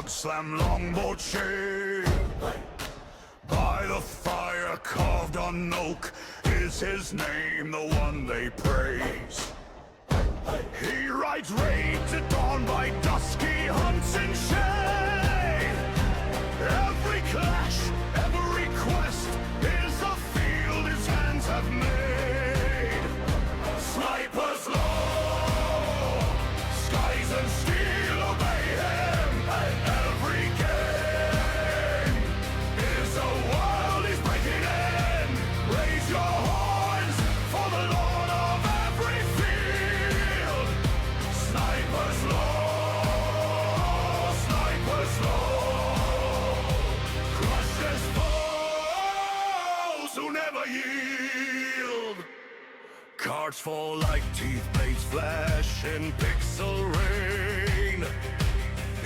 slam longbow chain. By the fire carved on oak is his name, the one they praise. He rides raid to dawn by dusky hunts in shade. Every clash, every quest is a field his hands have made. Sniper's law, skies and steel obey him. Every game is a world he's breaking in. Raise your horns for the lord of every field. Sniper's law, sniper's law, crushes foes who never yield. Cards fall like teeth, blades flash in pixel rain.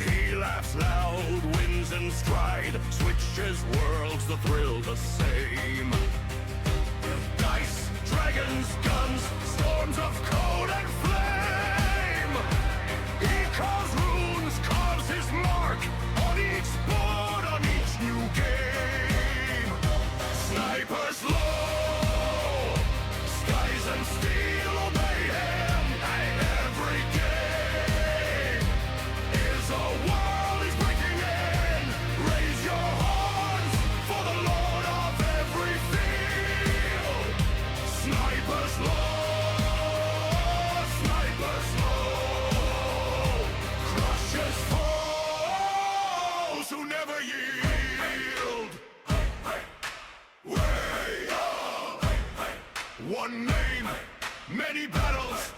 He laughs loud, wins in stride, switches worlds, the thrill the same. Dice, dragons, guns, storms of code and flame. He carves runes, carves his mark on each board, on each new game. Sniper's law, skies and steel obey him. Every game is a world he's breaking in. Raise your horns for the lord of every field. Sniper's law, sniper's law, crushes foes who never yield. Way up. One name, many battles,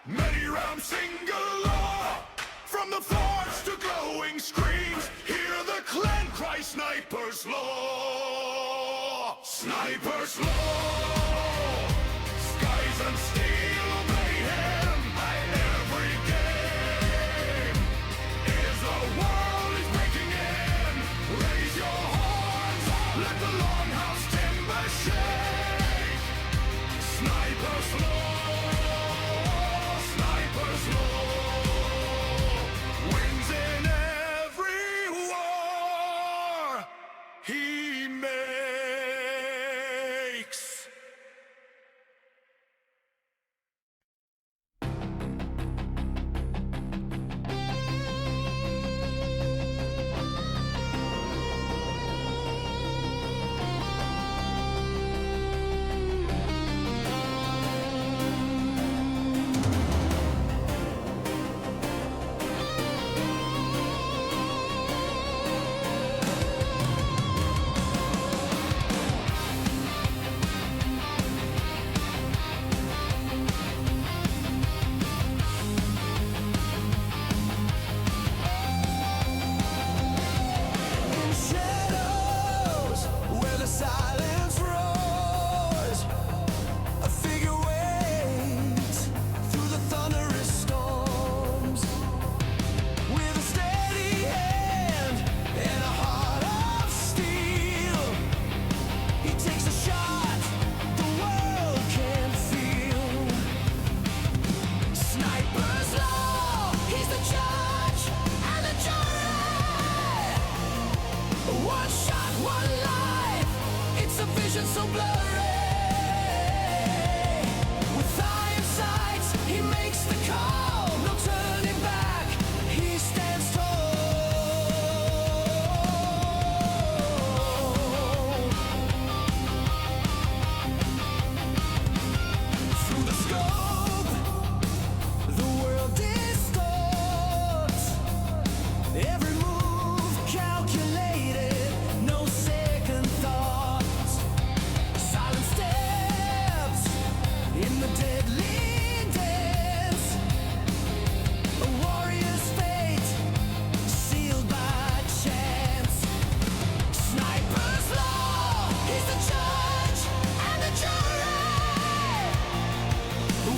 many rounds, single law. From the forge to glowing screams, hear the clan cry, Sniper's law. Sniper's law, skies and steel obey him. Every game is a world he's breaking in. Raise your horns, let the longhouse timber shake. Sniper's law, sniper's law, wins in every war he makes. In shadows, where the silence roars, a figure waits through the thunderous storms. With a steady hand and a heart of steel, he takes a shot the world can feel. Sniper's law, he's the judge and the jury. One shot, one life, it's a vision so blurry. With iron sights, he makes the call, no turning back, he stands tall. Through the scope, the world distorts. Every move calculated, no second thoughts. Silent steps in the deadly dance. A warrior's fate sealed by chance. Sniper's law, he's the judge and the jury.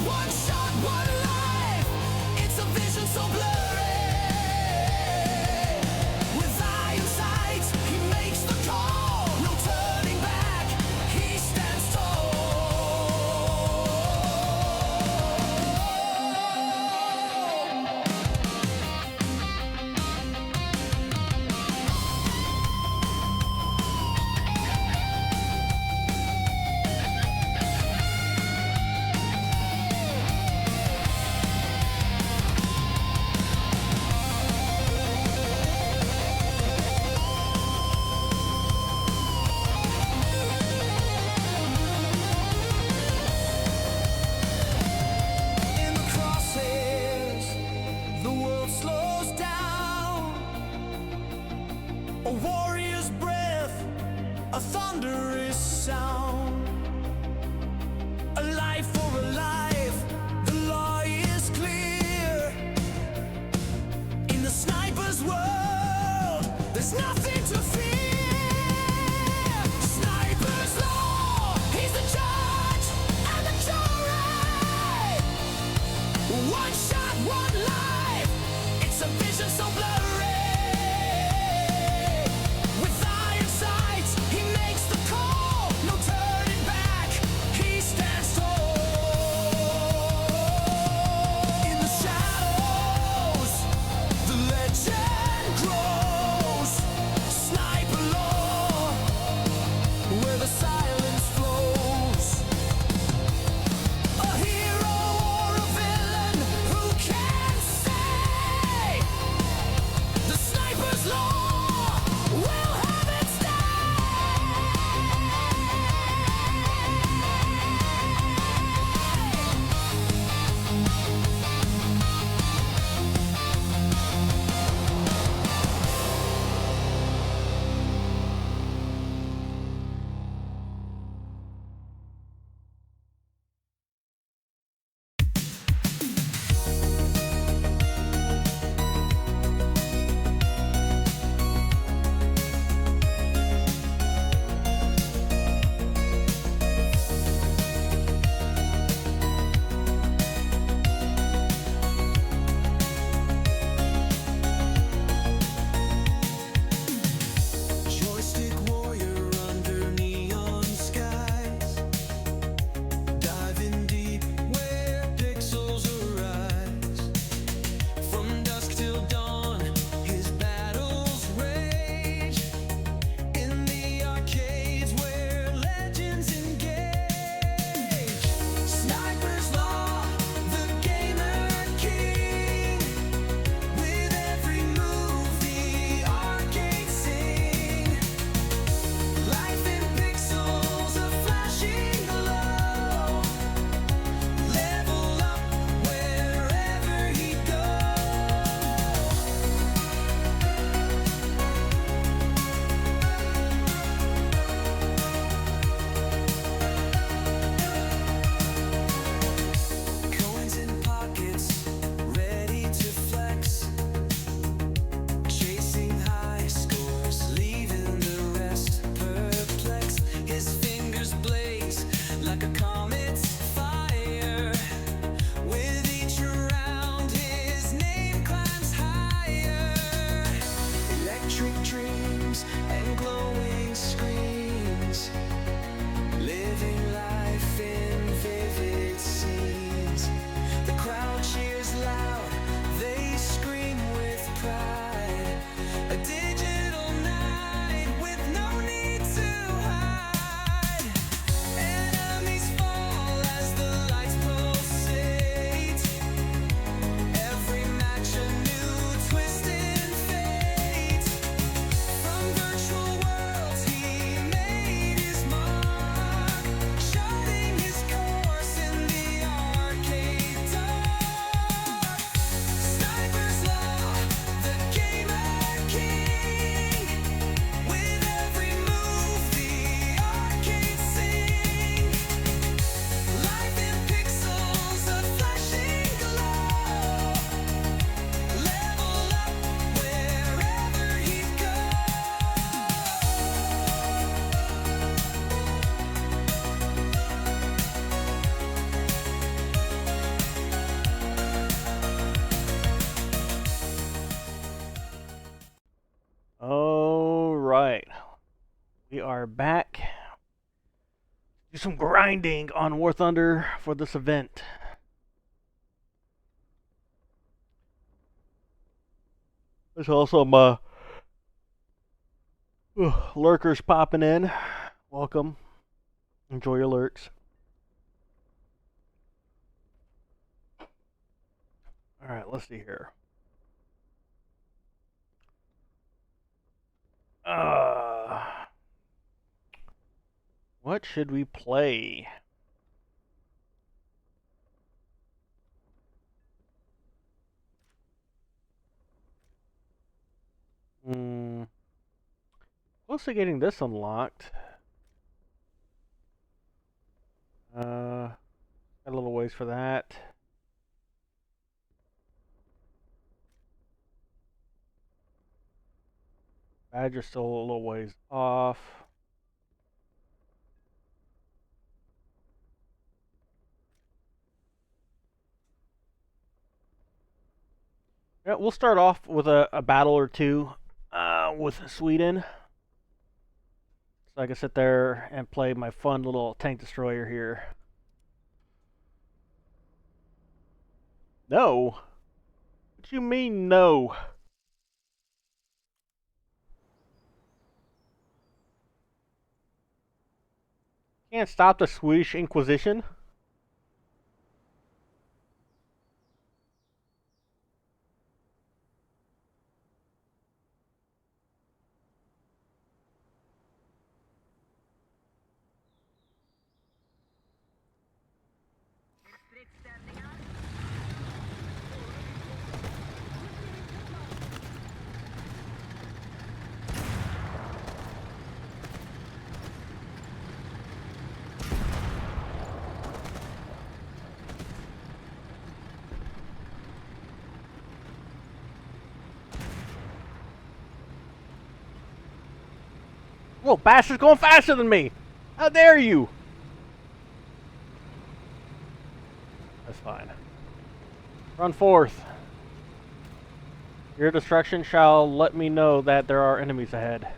One shot, one life, it's a vision so blurry. With iron sights, he makes the call, no turning back, he stands tall. We are back. Do some grinding on War Thunder for this event. There's also some lurkers popping in. Welcome. Enjoy your lurks. Alright, let's see here. What should we play? Close to getting this unlocked. Got a little ways for that. Badger's still a little ways off. Yeah, we'll start off with a battle or two with Sweden. So I can sit there and play my fun little tank destroyer here. No? What you mean, no? Can't stop the Swedish Inquisition? Whoa, bastard's going faster than me! How dare you! That's fine. Run forth. Your destruction shall let me know that there are enemies ahead.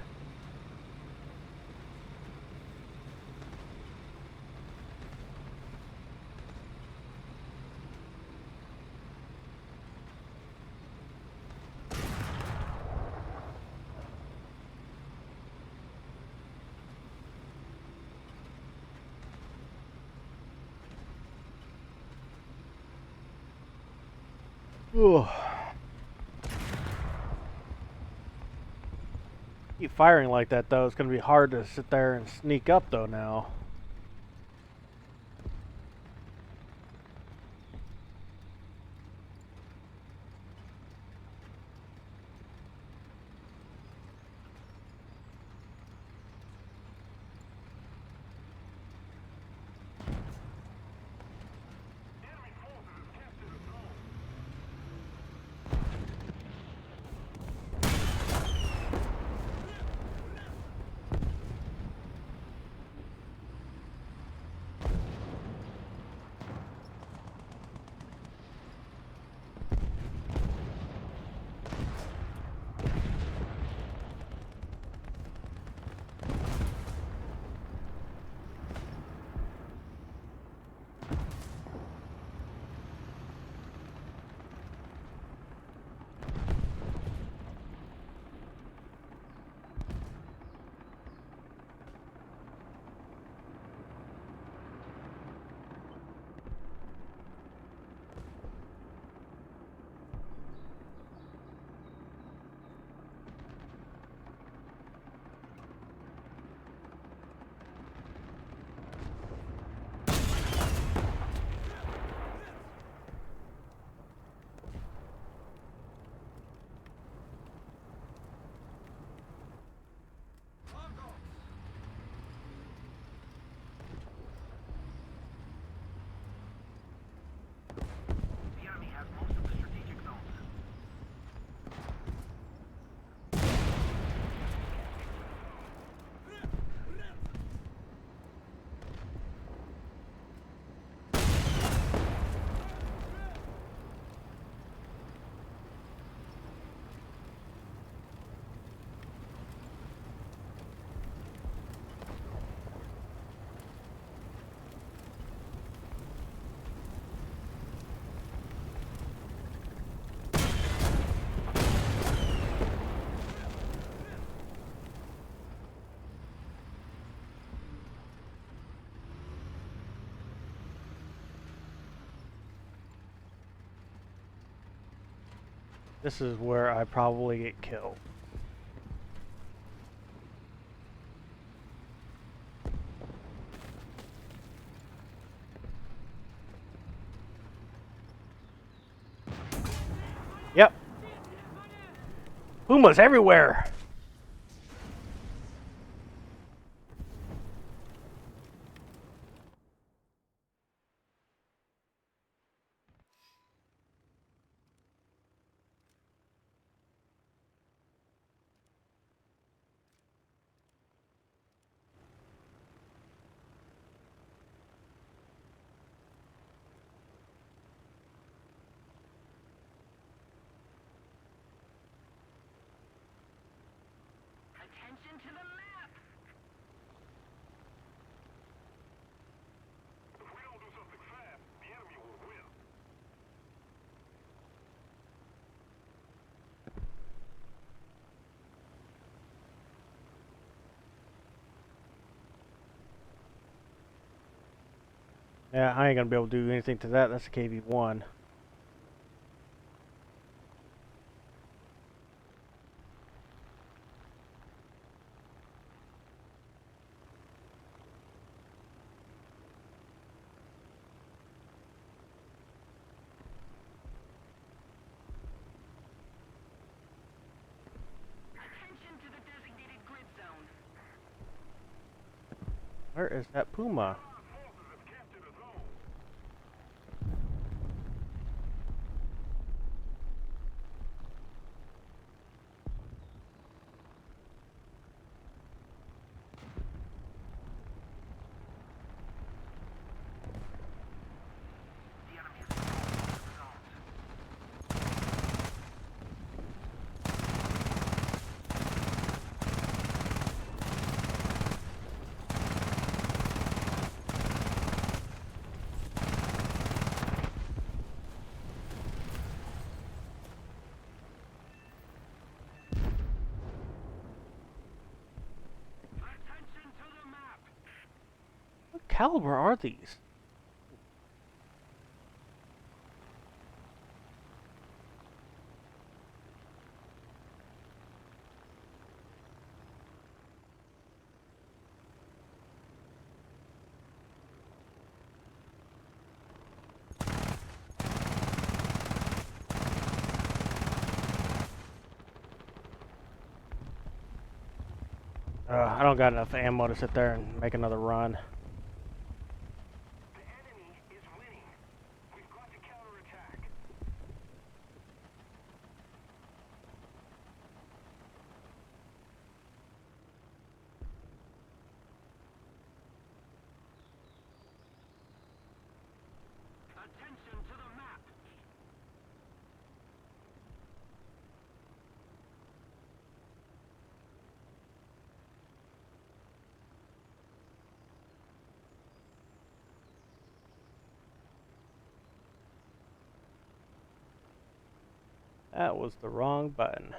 Ugh. Keep firing like that though, it's gonna be hard to sit there and sneak up though now. This is where I probably get killed. Yep. Pumas everywhere. Attention to the map! If we don't do something fast, the enemy will win. Yeah, I ain't gonna be able to do anything to that. That's a KV-1. Attention to the designated grid zone. Where is that Puma? Attention to the map! What caliber are these? I don't got enough ammo to sit there and make another run. The enemy is winning. We've got to counterattack. Attention to the map! That was the wrong button.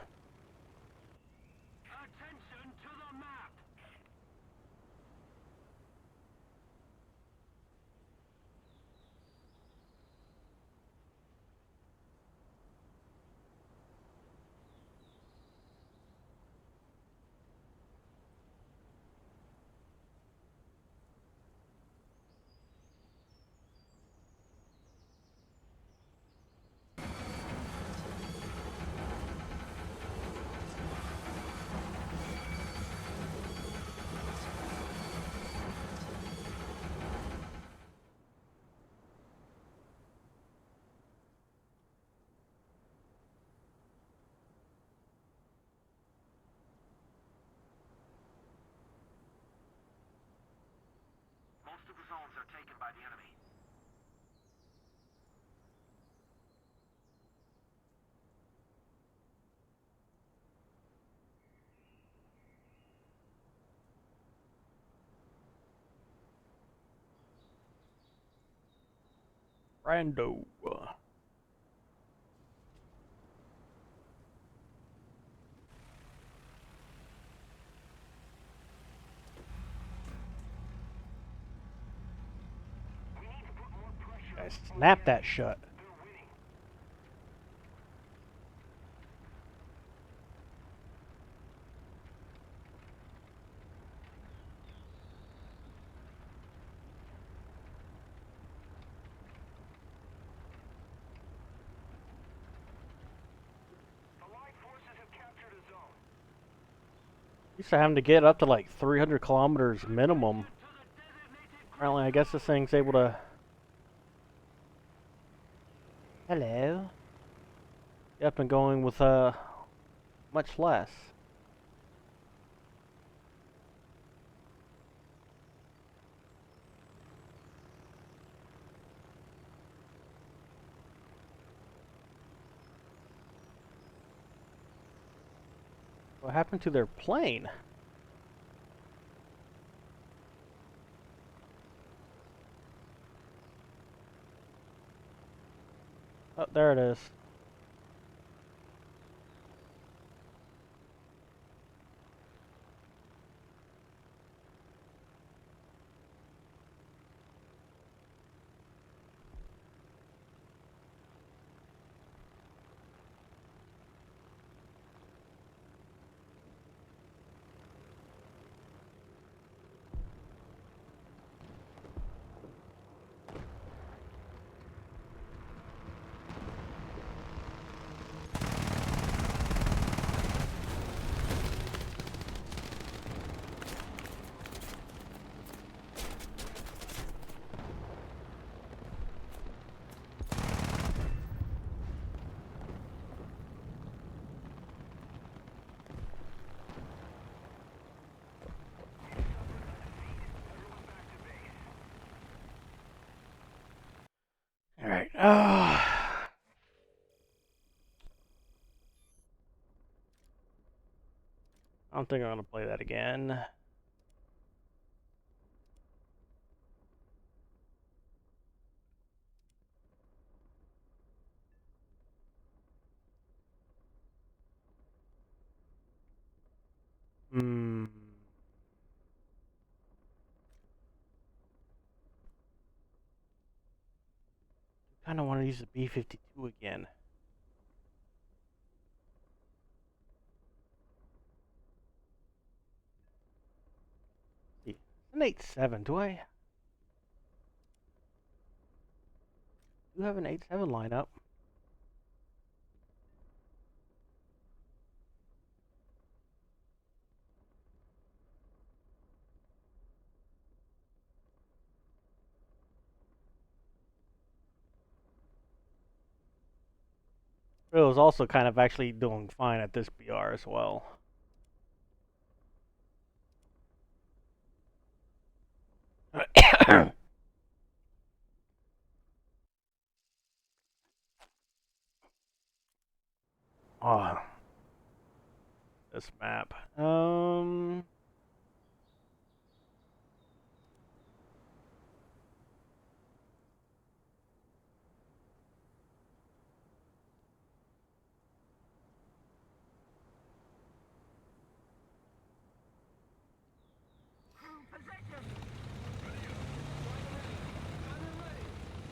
Attention to the map! Most of the zones are taken by the enemy. Rando. We need to put more pressure I on snapped the that enemy. shut. They're winning. Used to having to get up to like 300 kilometers minimum. Apparently, I guess this thing's able to... Hello. Get up and going with much less. What happened to their plane? Oh, there it is. Alright. I don't think I'm going to play that again. Hmm. Kind of want to use the B-52 again. See, an 8.7. Do I have an 8.7 lineup? It was also kind of actually doing fine at this BR as well. Oh, this map.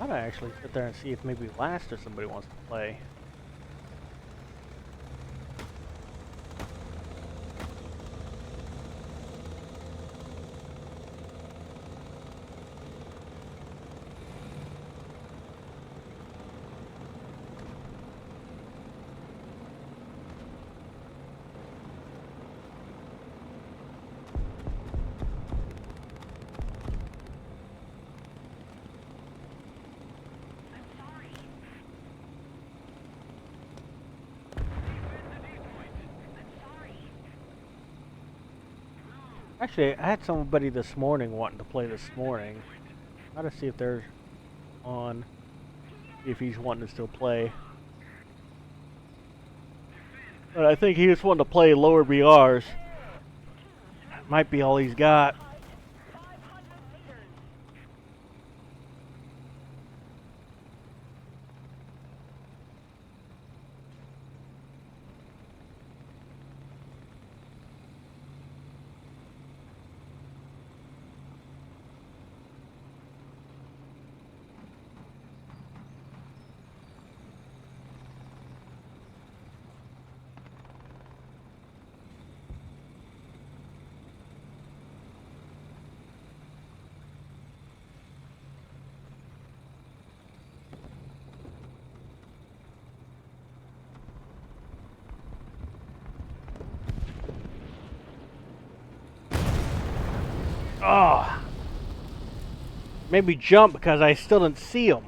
I might actually sit there and see if maybe Last or somebody wants to play. Actually, I had somebody this morning wanting to play this morning. I gotta see if they're on. See if he's wanting to still play. But I think he just wanted to play lower BRs. Might be all he's got. Oh, made me jump because I still didn't see him.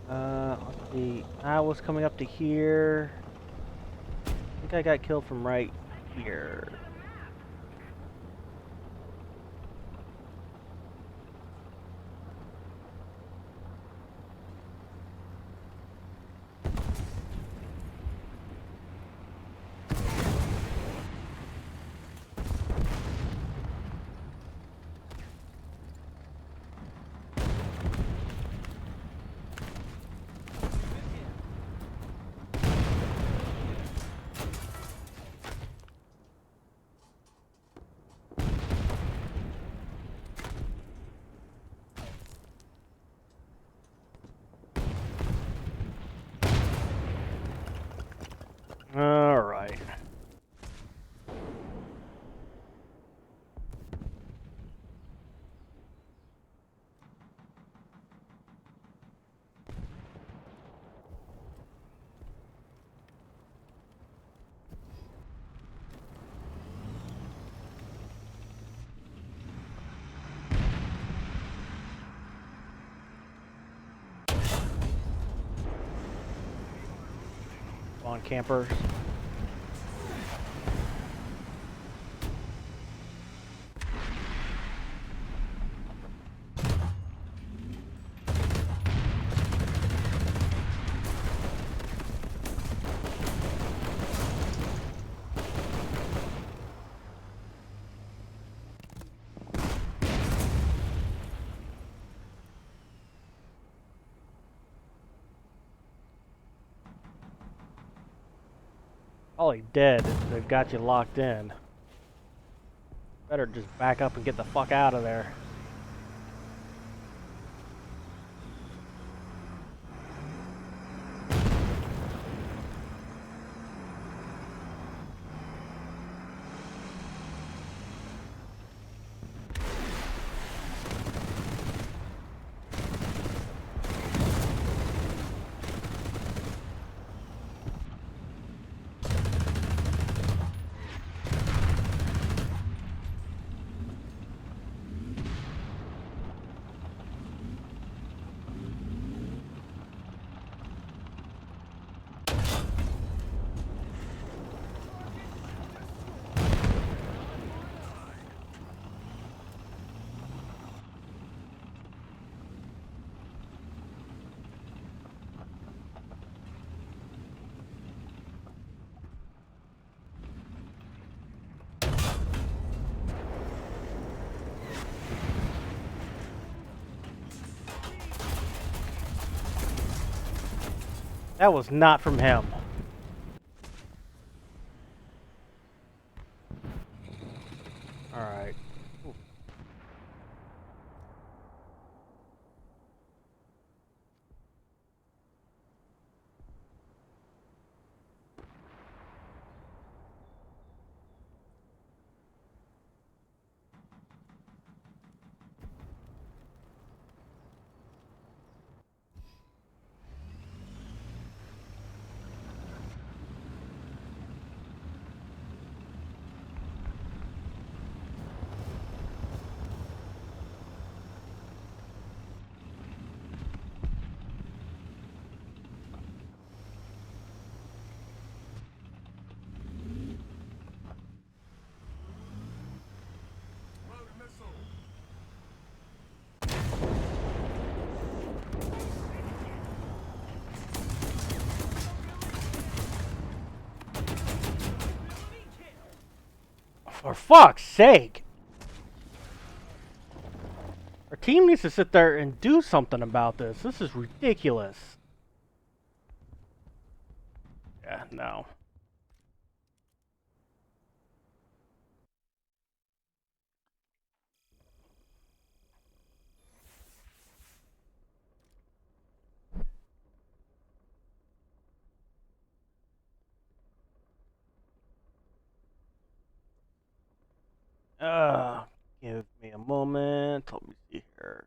Uh, let's see. I was coming up to here. I think I got killed from right here. All right. Come on, campers. Probably dead. They've got you locked in. Better just back up and get the fuck out of there. That was not from him. Alright. For fuck's sake! Our team needs to sit there and do something about this. This is ridiculous. Yeah, no. Uh, Give me a moment. Let me see here.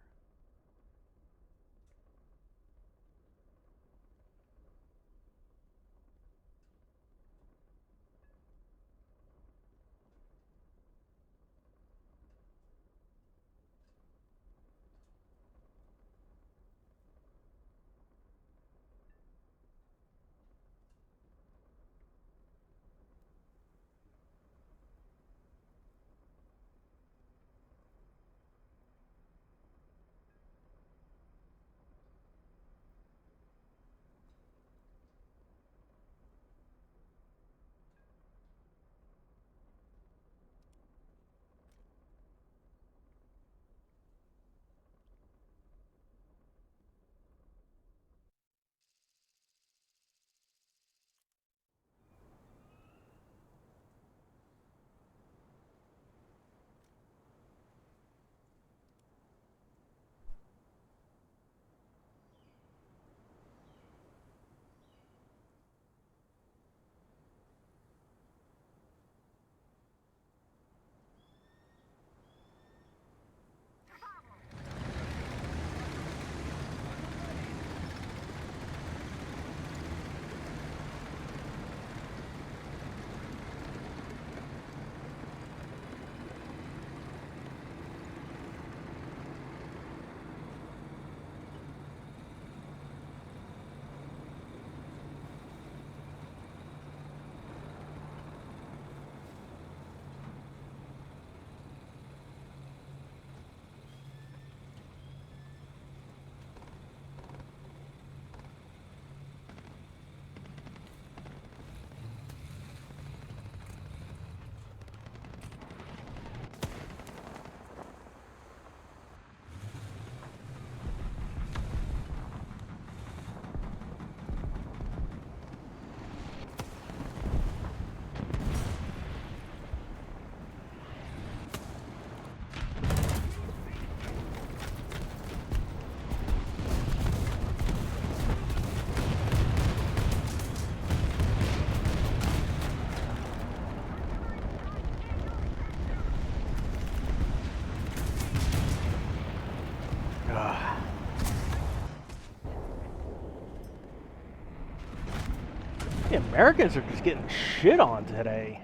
Ugh. The Americans are just getting shit on today.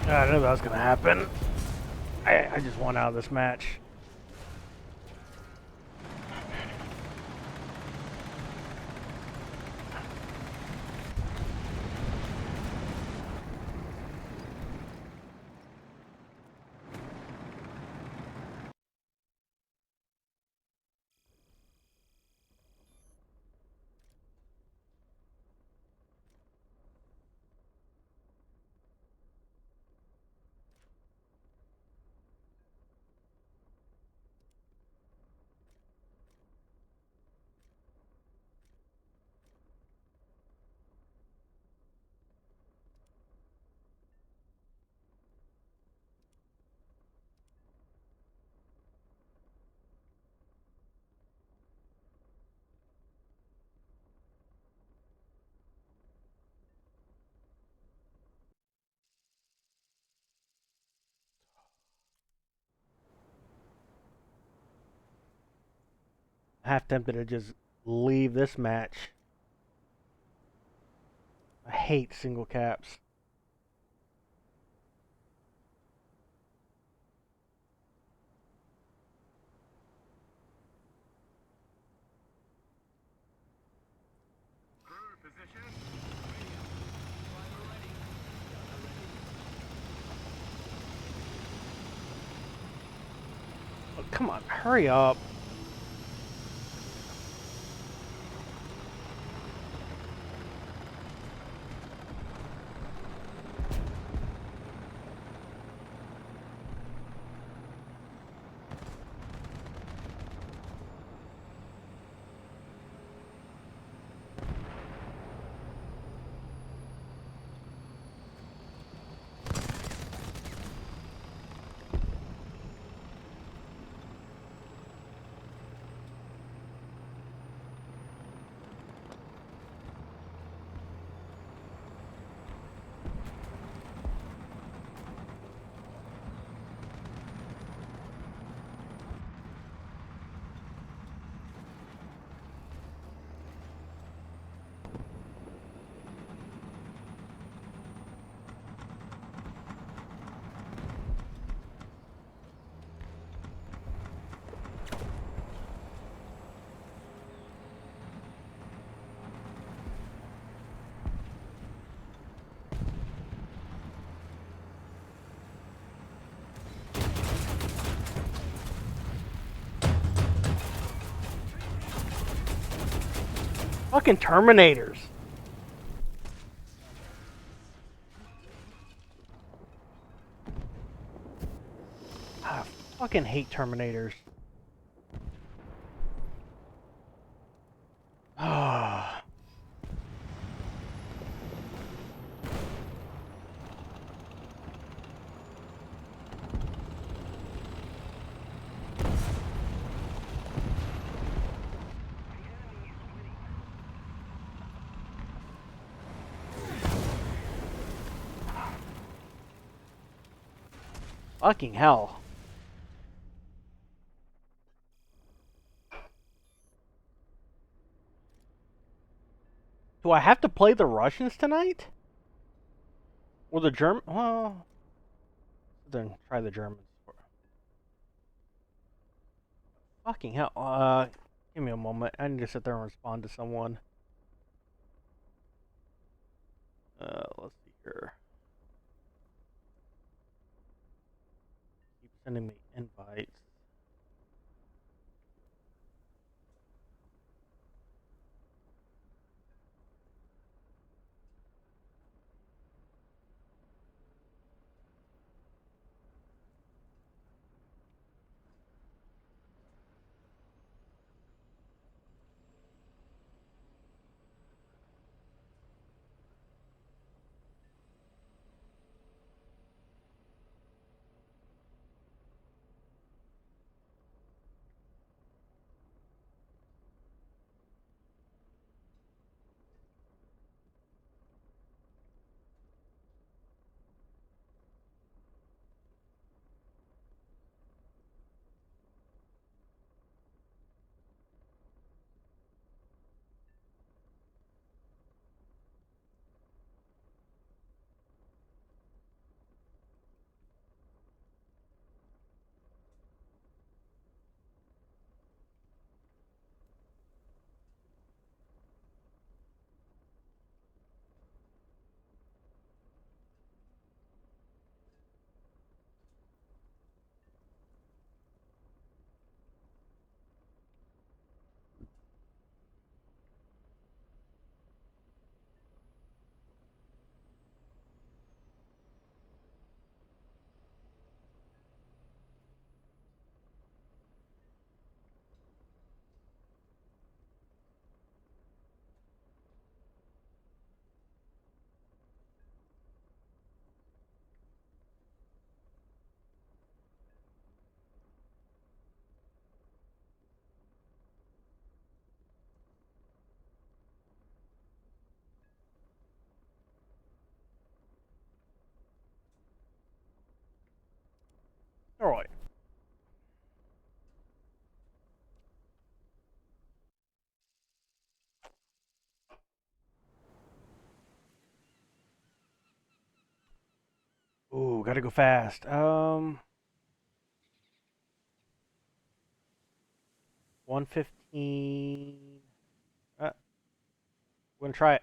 I knew that was gonna happen. I just want out of this match. Half tempted to just leave this match. I hate single caps. Come on, hurry up. Fucking Terminators. I fucking hate Terminators. Ah. Fucking hell. Do I have to play the Russians tonight? Or the German? Well, then try the Germans. Fucking hell. Give me a moment. I need to sit there and respond to someone. Let's see here. Keep sending me invites. Alright. Ooh, gotta go fast. 115. We're gonna try it.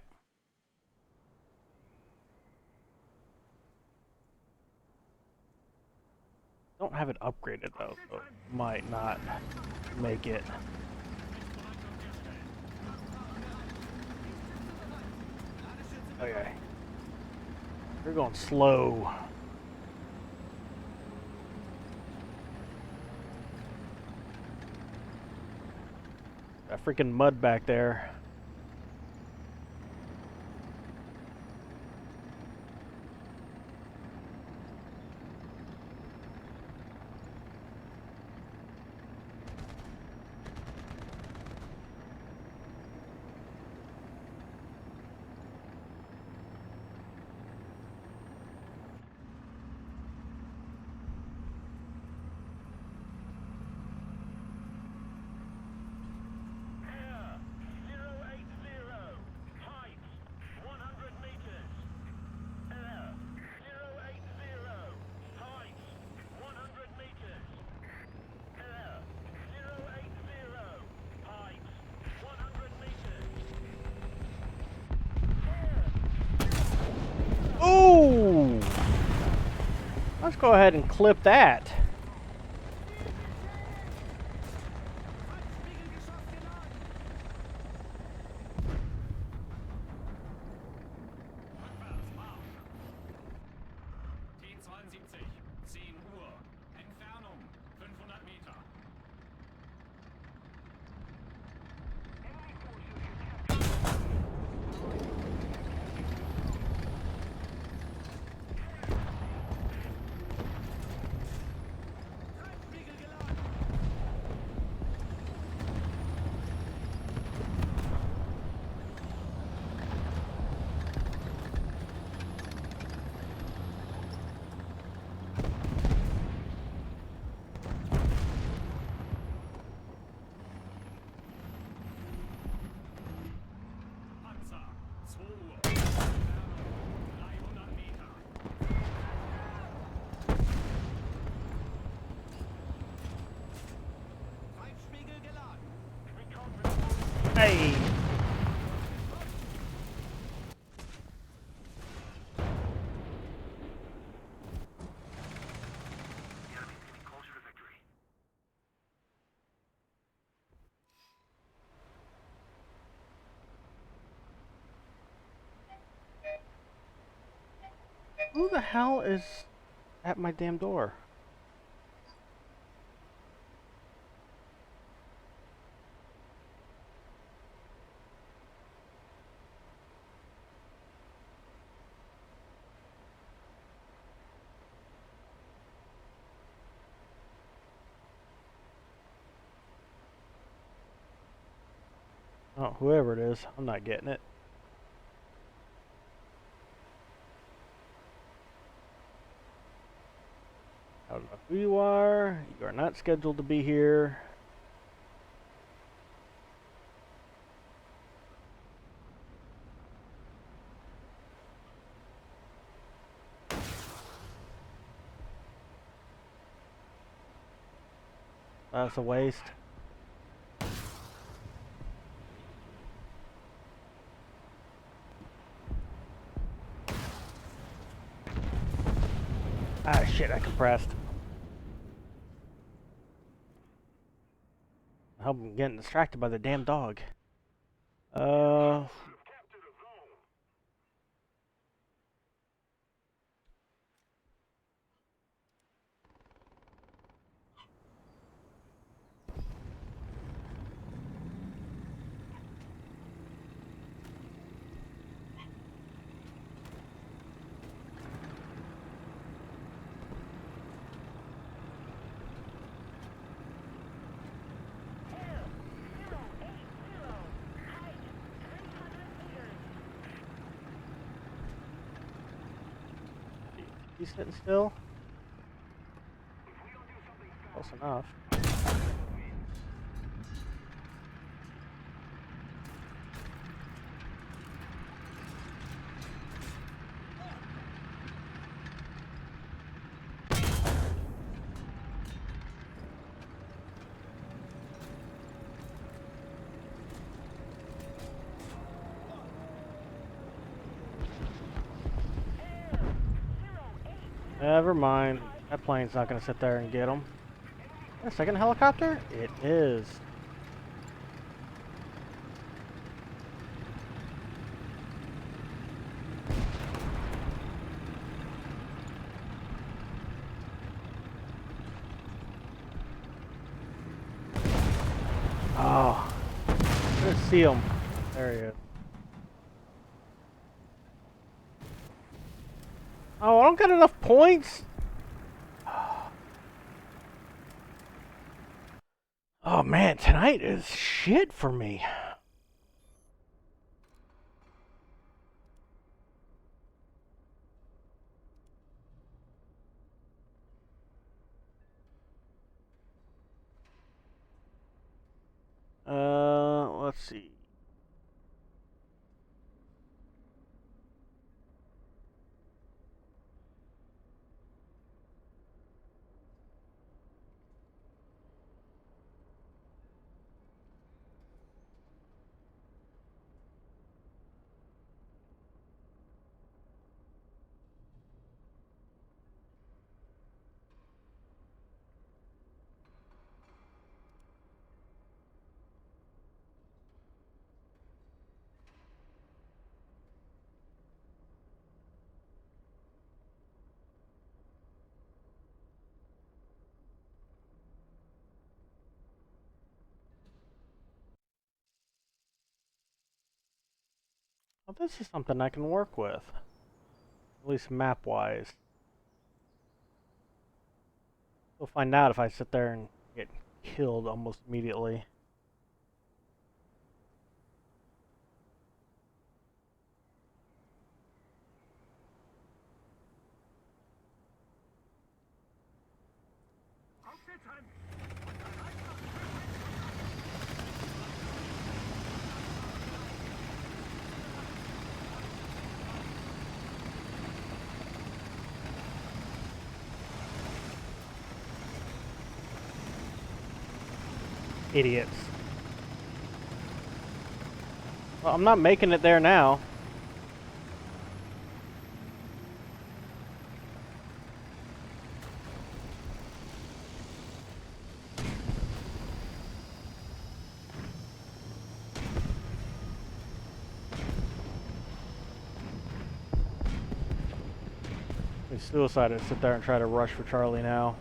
Don't have it upgraded though, so it might not make it. Okay. We're going slow. That freaking mud back there. Ooh! Let's go ahead and clip that. T72, 10 Uhr. Entfernung 500 Meter. Panzer 2 Uhr. Entfernung 300 Meter. Treibspiegel geladen. Hey! Who the hell is at my damn door? Oh, whoever it is, I'm not getting it. I don't know who you are. You are not scheduled to be here. That's a waste. Ah, shit, I compressed. I hope I'm getting distracted by the damn dog. You sitting still? Close enough. Never mind. That plane's not going to sit there and get them. A second helicopter? It is. Oh, I didn't see him. There he is. Oh, I don't got enough points. Oh man, tonight is shit for me. Let's see. Well, this is something I can work with. At least map-wise. We'll find out if I sit there and get killed almost immediately. Idiots. Well, I'm not making it there now. It's suicide to sit there and try to rush for Charlie now.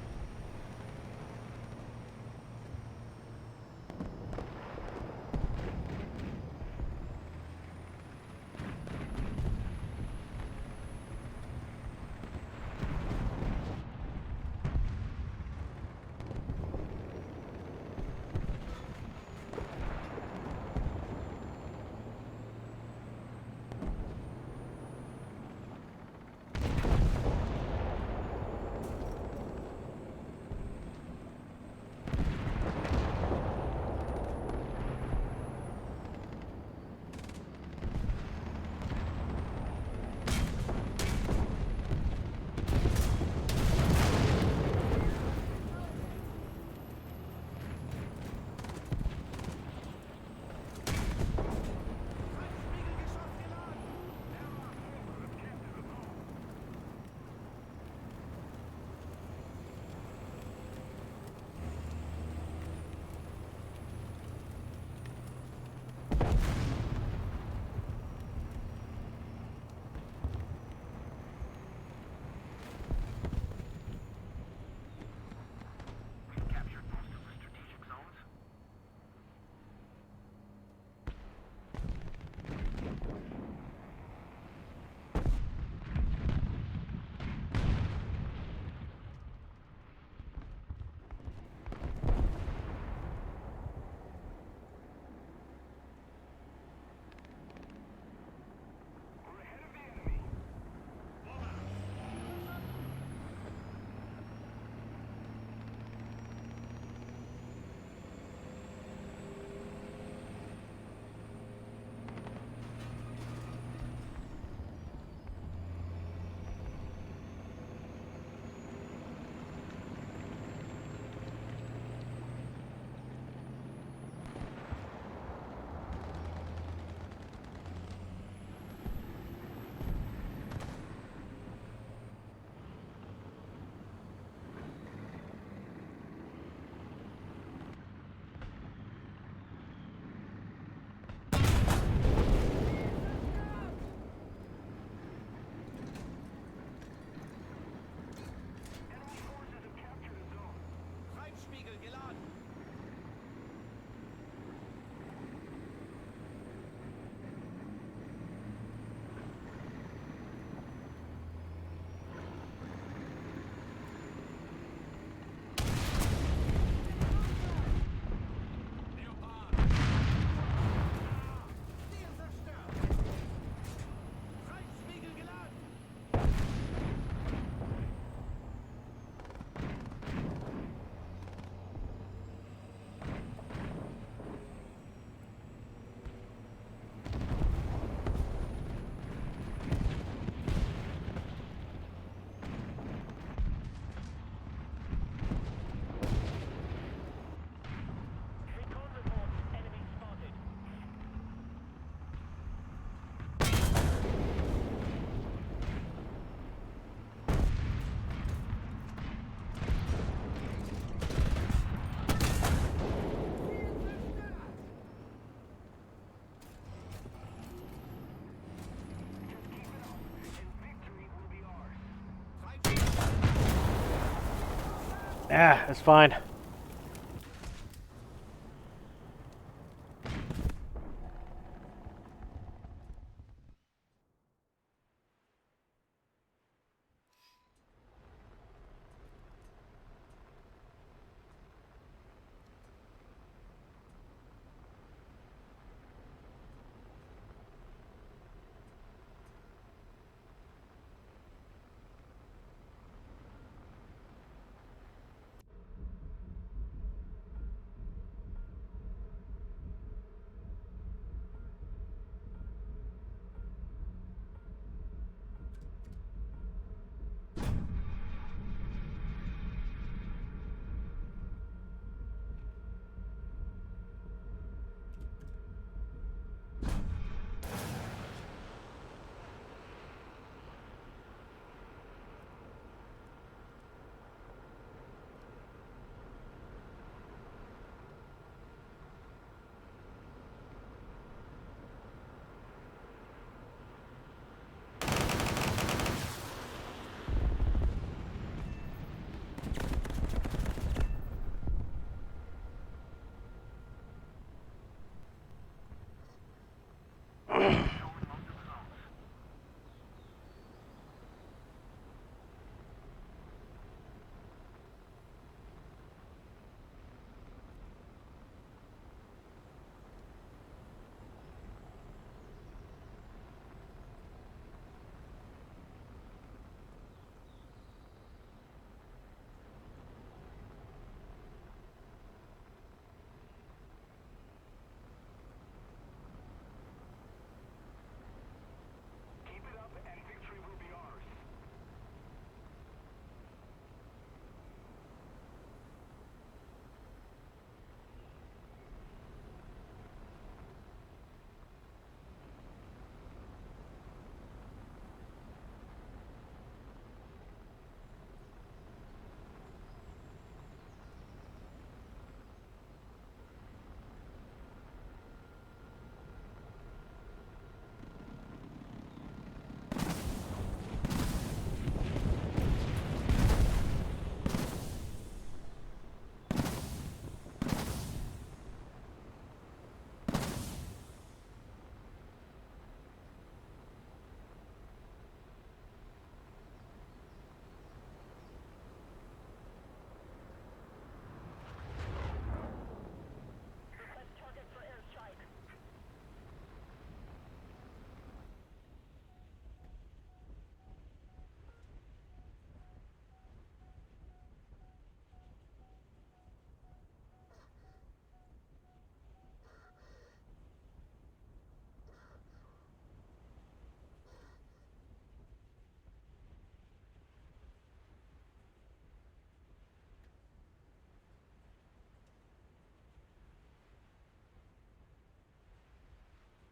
Ah, that's fine.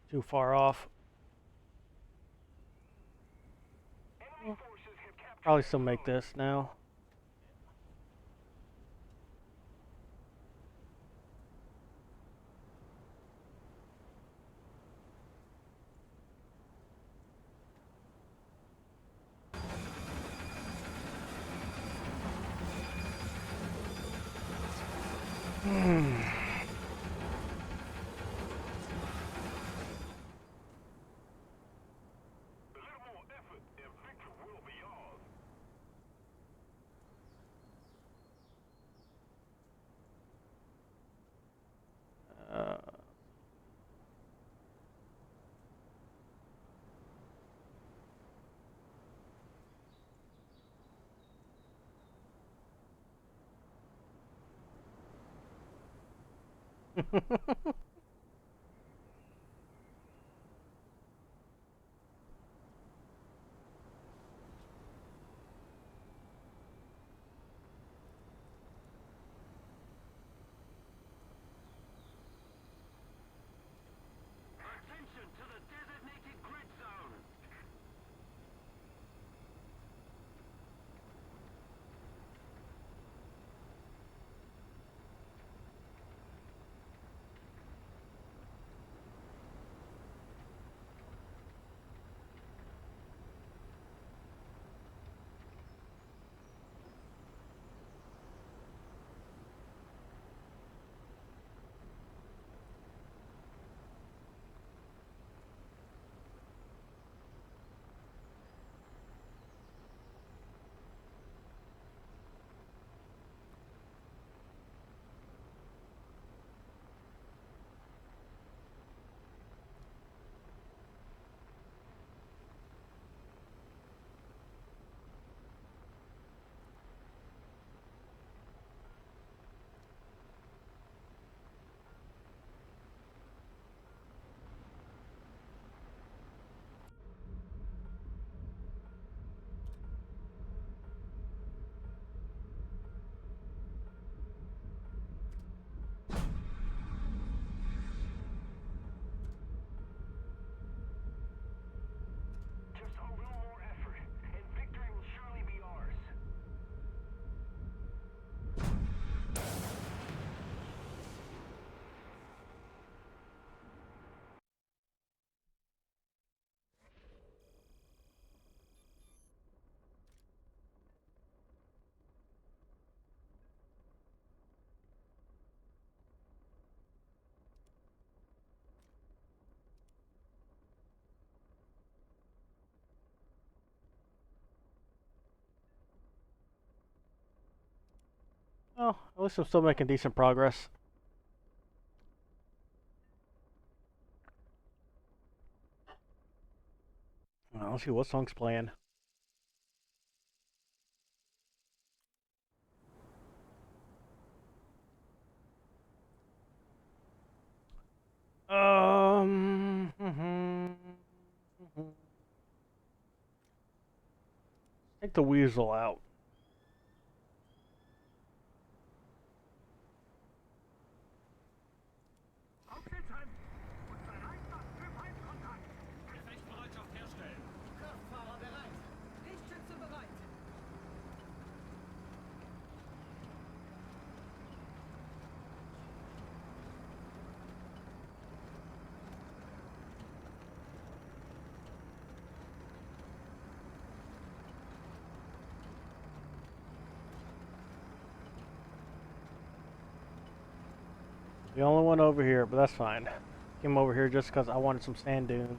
Too far off. Probably still make this now. Uh, Attention to the designated grid zone. Well, at least I'm still making decent progress. Let's see what song's playing. Take the weasel out. Gefechtsbereitschaft herstellen. Kraftfahrer bereit. Lichtschütze bereit. The only one over here, but that's fine. Came over here just because I wanted some sand dunes.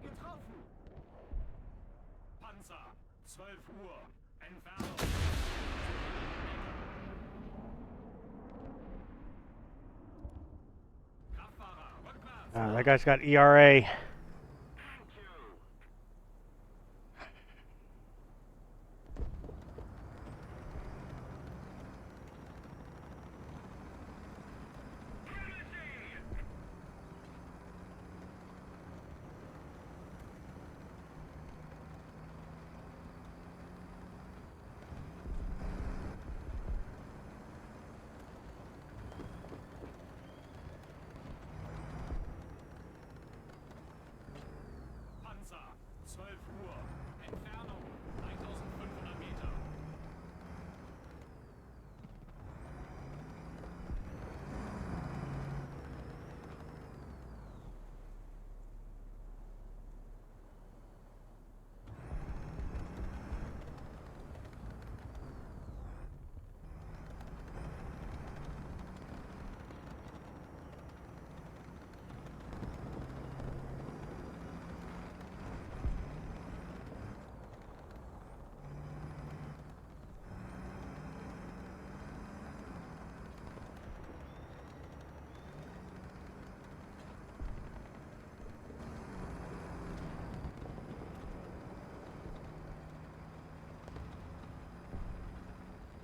Getroffen. Panzer. 12 Uhr. Entfernung. Kraftfahrer. Rückwärts. That guy's got ERA. Panzer. 12 Uhr. Entfernung. 1500 Meter.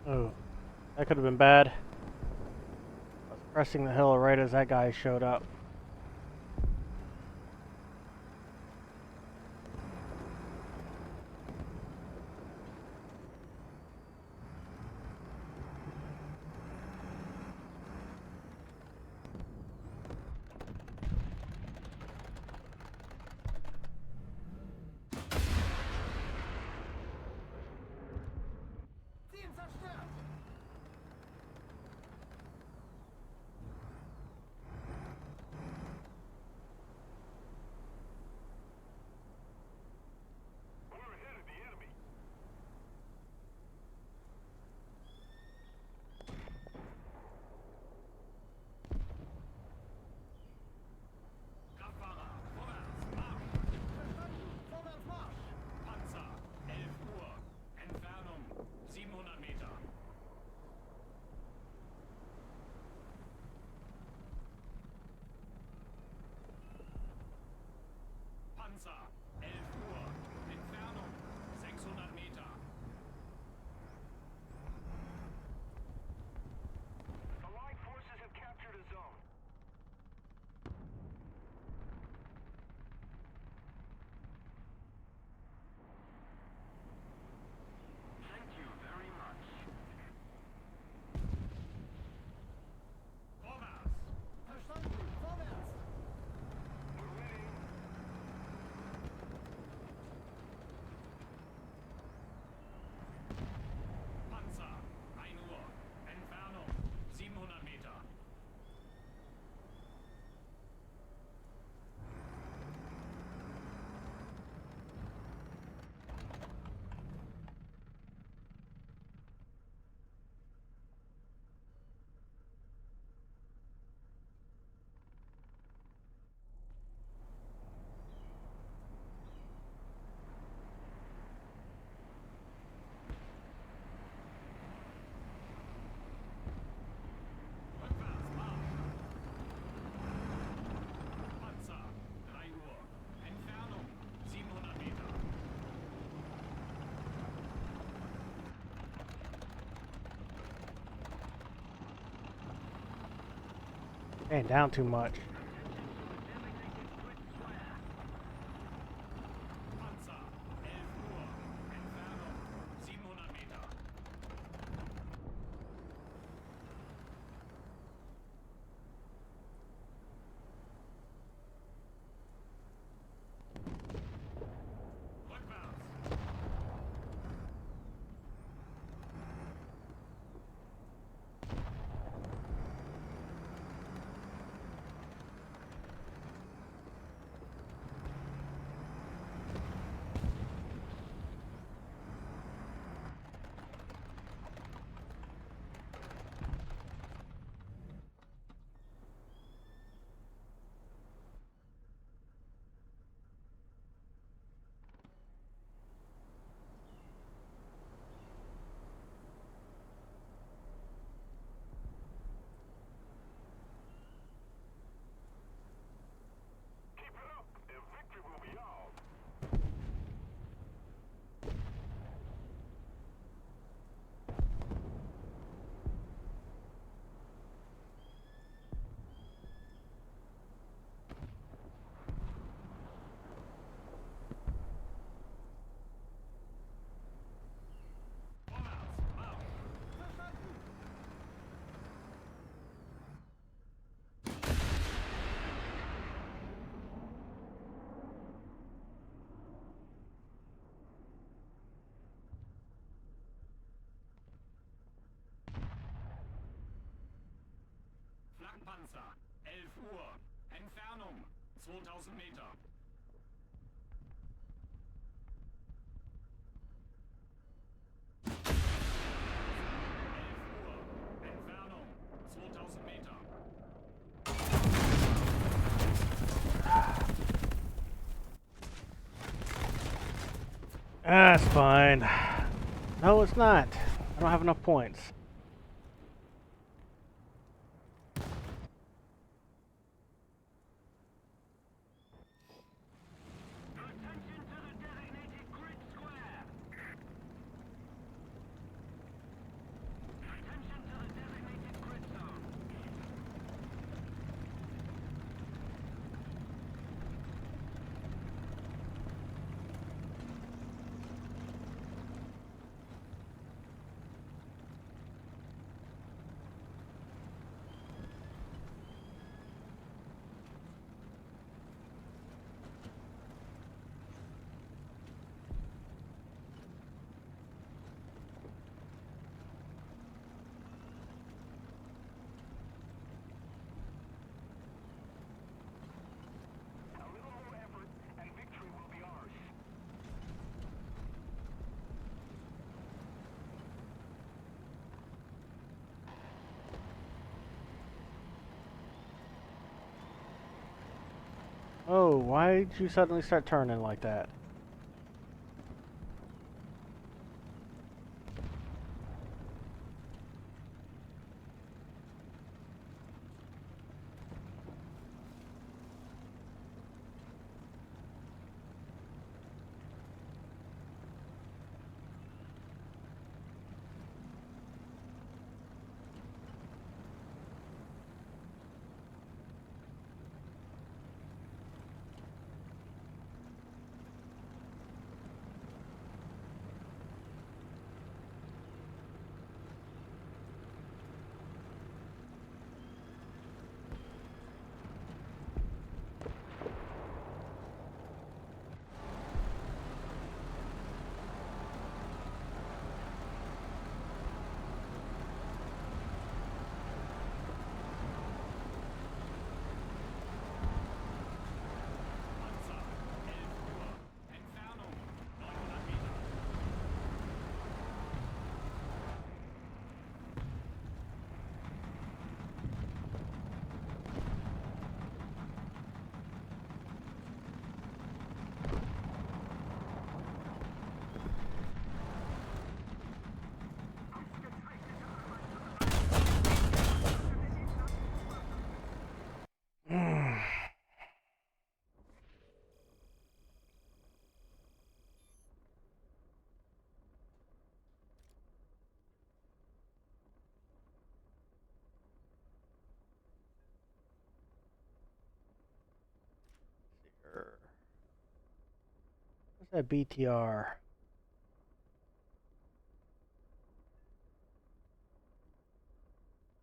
Oh, that could have been bad. I was pressing the hill right as that guy showed up. Ziel zerstört. Ain't down too much. Panzer, 11 Uhr, Entfernung 700 Meter. Rückwärts. Flankenpanzer, 11 Uhr, Entfernung 2000 Meter. Entfernung 2000 Meter. That's fine. No, it's not. I don't have enough points. Oh, why did you suddenly start turning like that? What's that BTR?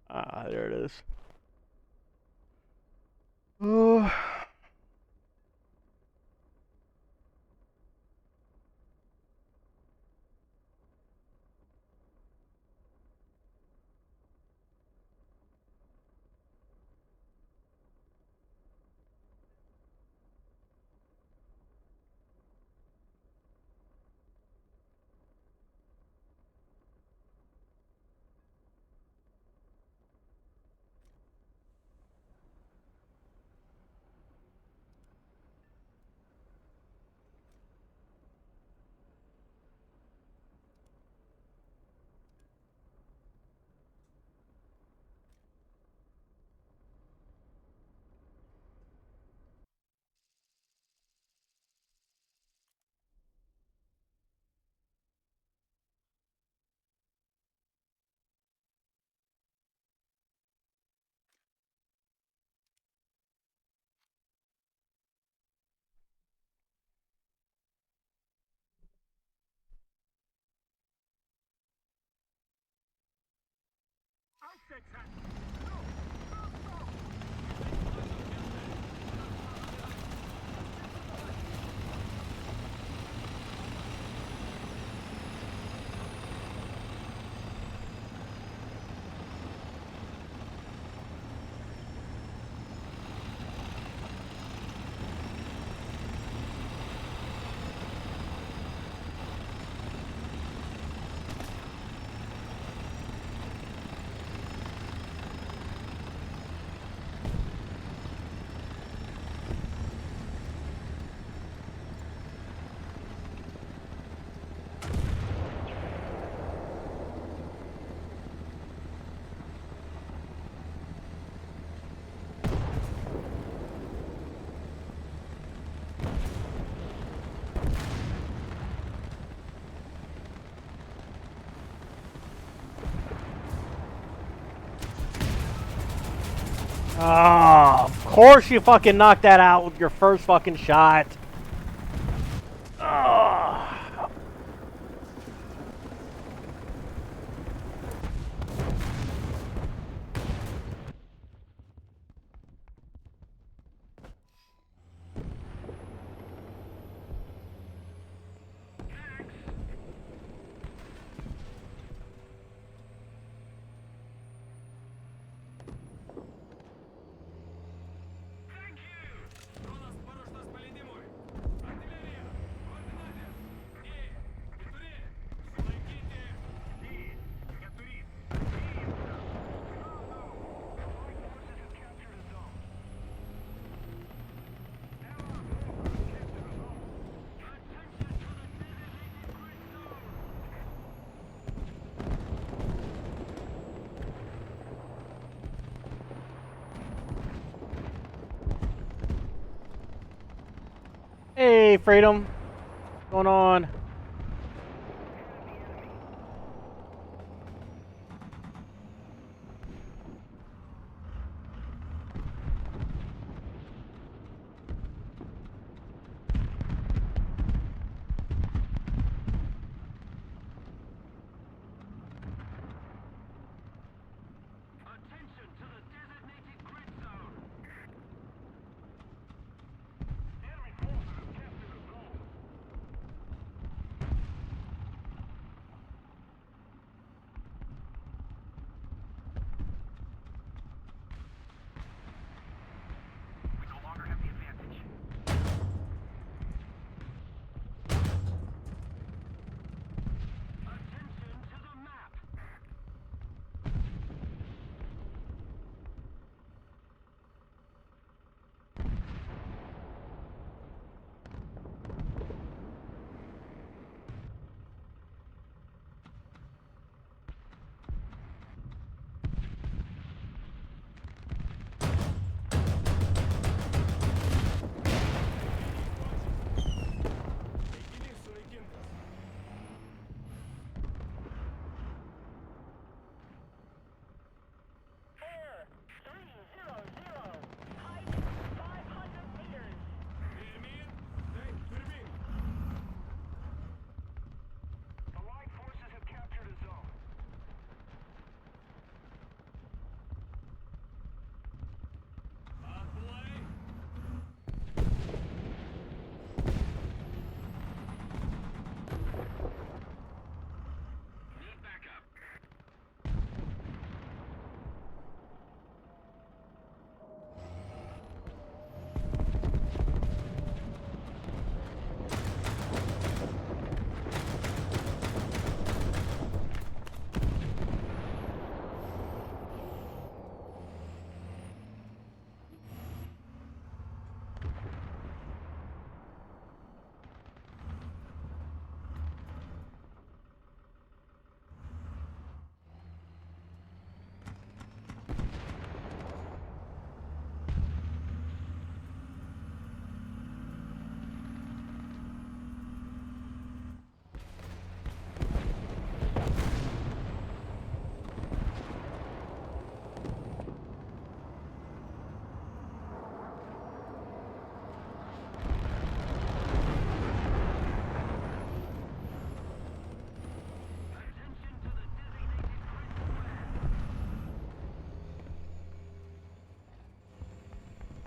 Ah, there it is. Oh. Oh, of course you fucking knocked that out with your first fucking shot. Oh. Hey, Freedom. What's going on?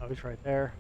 Oh, he's right there.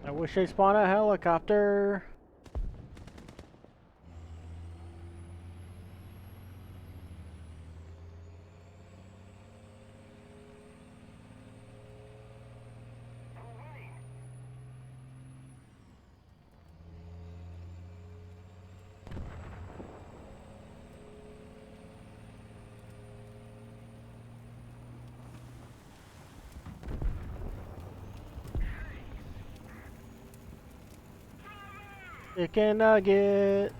I wish they spawned a helicopter. Chicken nugget.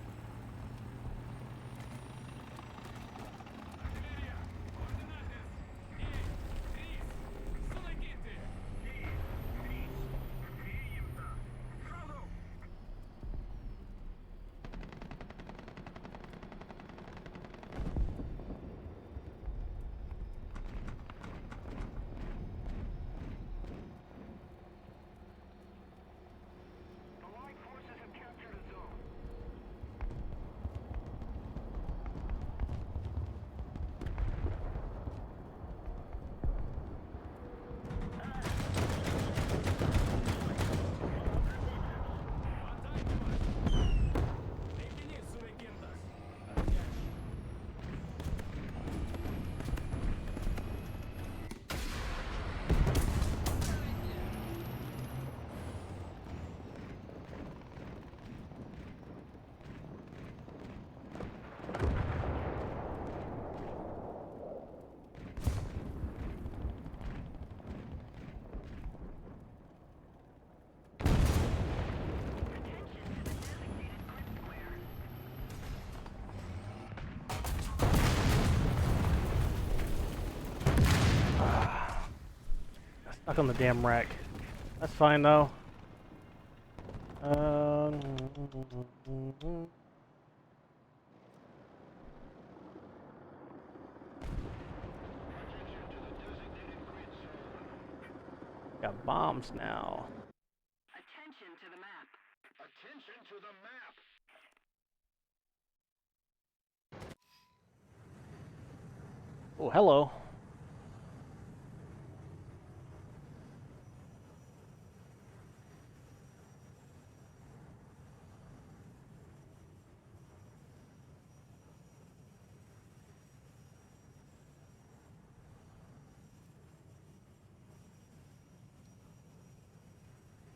Stuck on the damn wreck. That's fine though. Got bombs now. Attention to the map. Attention to the map. Oh, hello.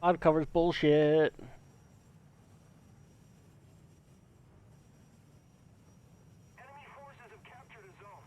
Cloud cover's bullshit. Enemy forces have captured a zone.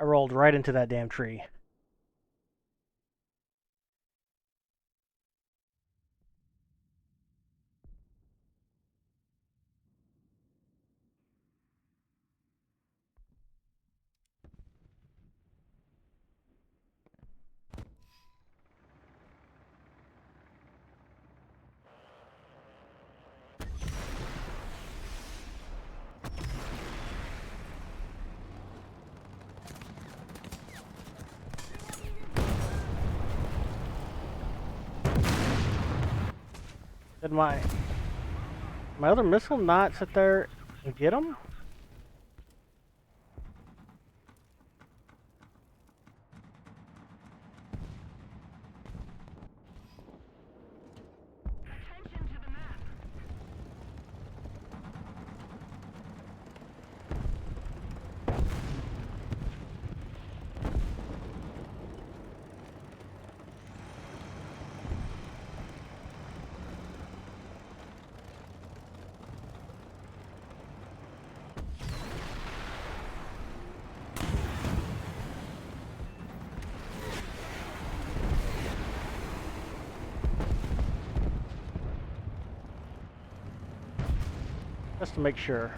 I rolled right into that damn tree. Did my other missile not sit there and get him? Attention to the map. Just to make sure.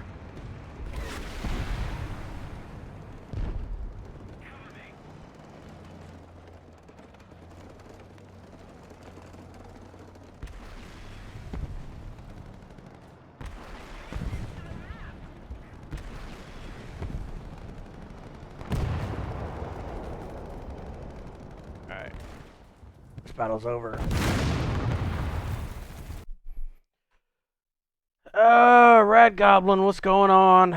Alright. This battle's over. Rat Goblin, what's going on?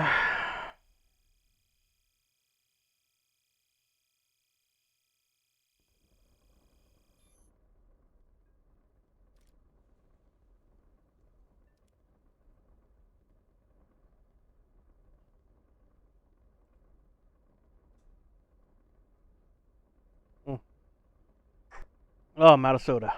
Oh, I'm out of soda.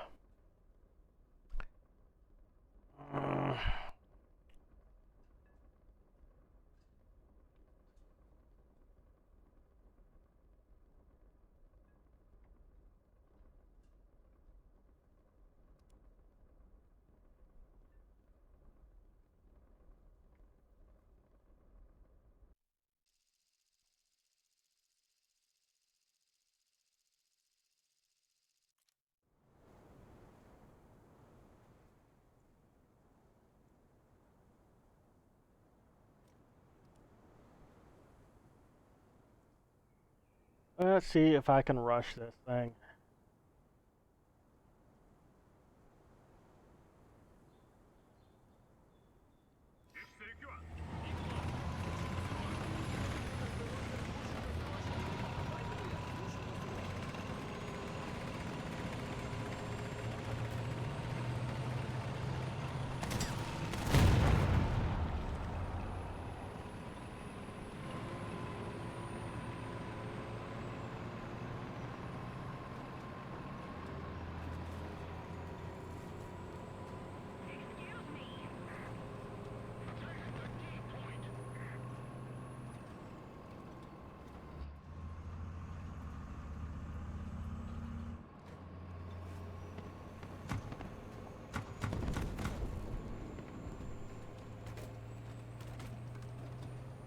Let's see if I can rush this thing.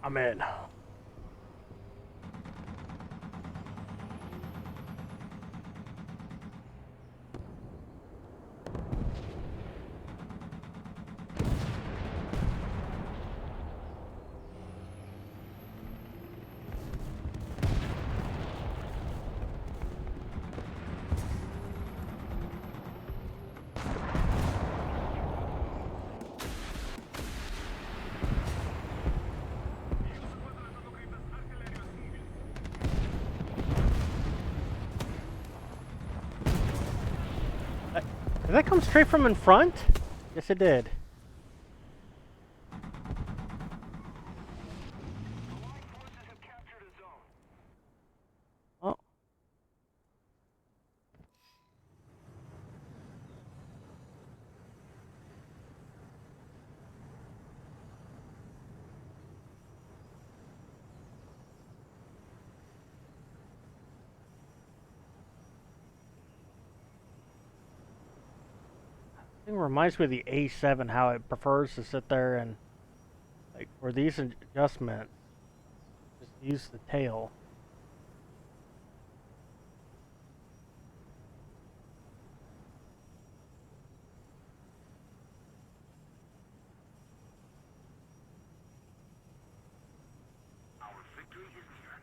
I'm in. Did that come straight from in front? Yes, it did. Allied forces have captured a zone. Oh. It reminds me of the A7, how it prefers to sit there and, like, for these adjustments, just use the tail. Our victory is near.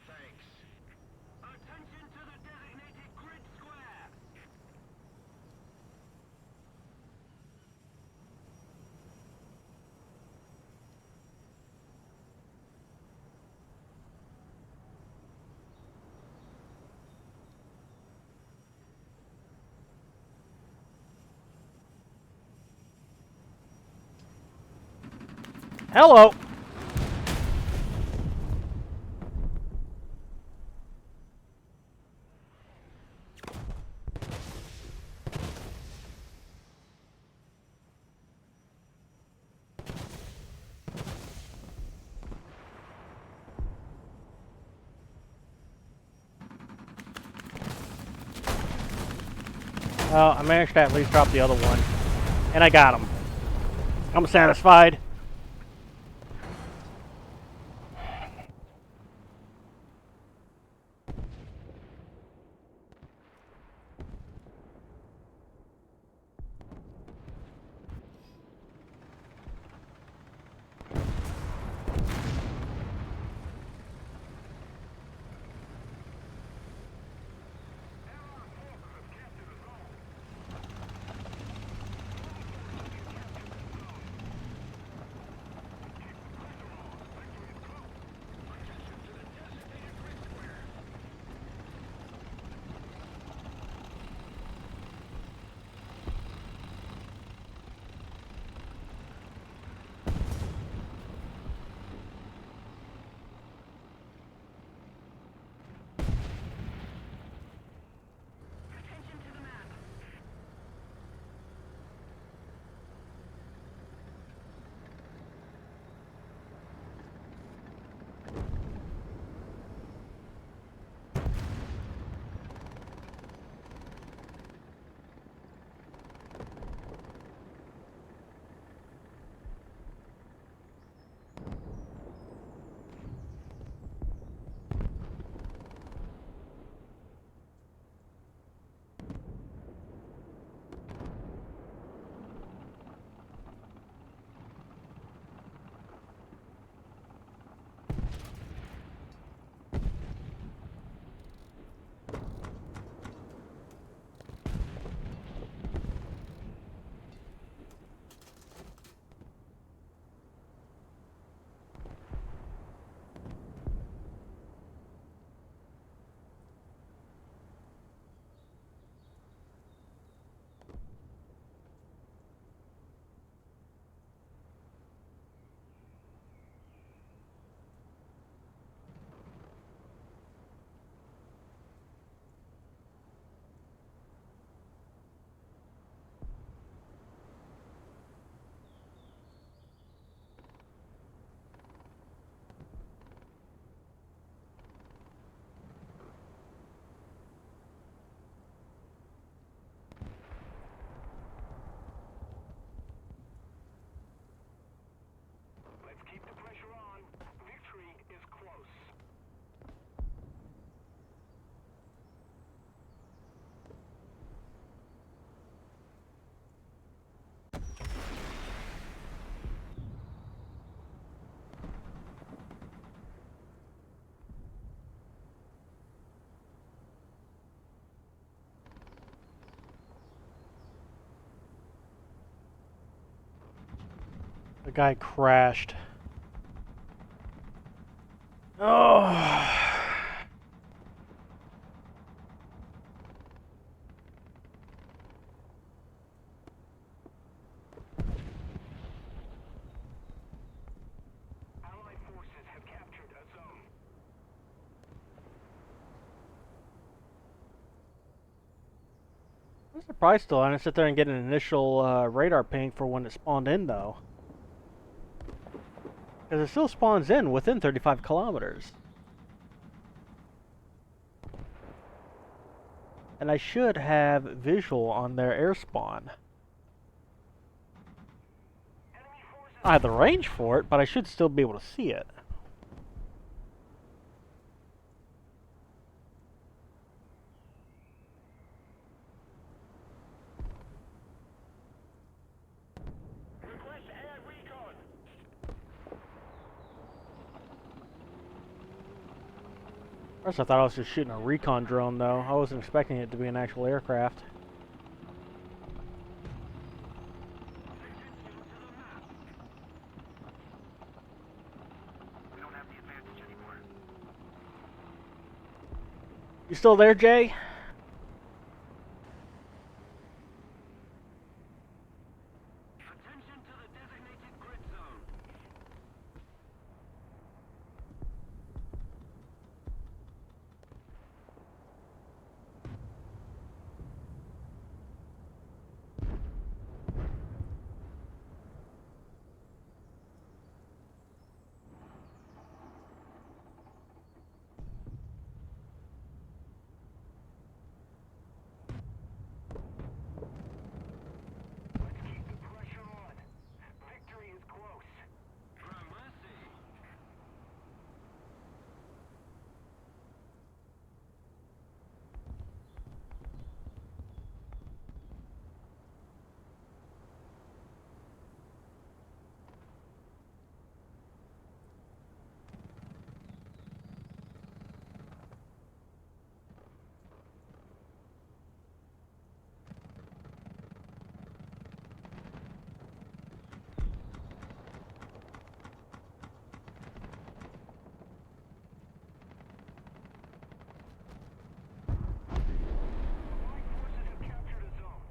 Thanks. Attention to the designated grid square. Hello! Well, I managed to at least drop the other one. And I got him. I'm satisfied. Attention to the map. Let's keep the pressure on. Victory is close. The guy crashed. Oh. I'm surprised still I didn't sit there and get an initial radar ping for when it spawned in, though. Because it still spawns in within 35 kilometers. And I should have visual on their air spawn. I have the range for it, but I should still be able to see it. Request air recon. First I thought I was just shooting a recon drone, though. I wasn't expecting it to be an actual aircraft. We don't have the advantage anymore. You still there, Jay? Attention to the designated grid zone. Let's keep the pressure on. Victory is close. Gramercy. Allied forces have captured a zone.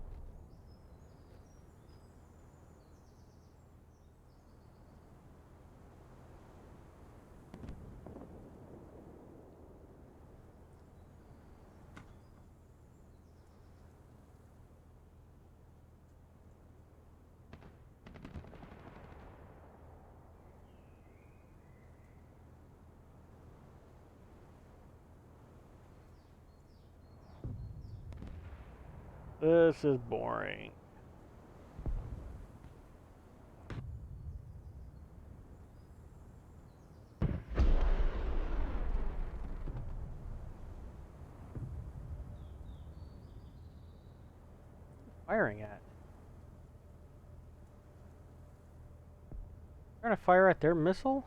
This is boring. Firing at? Trying to fire at their missile?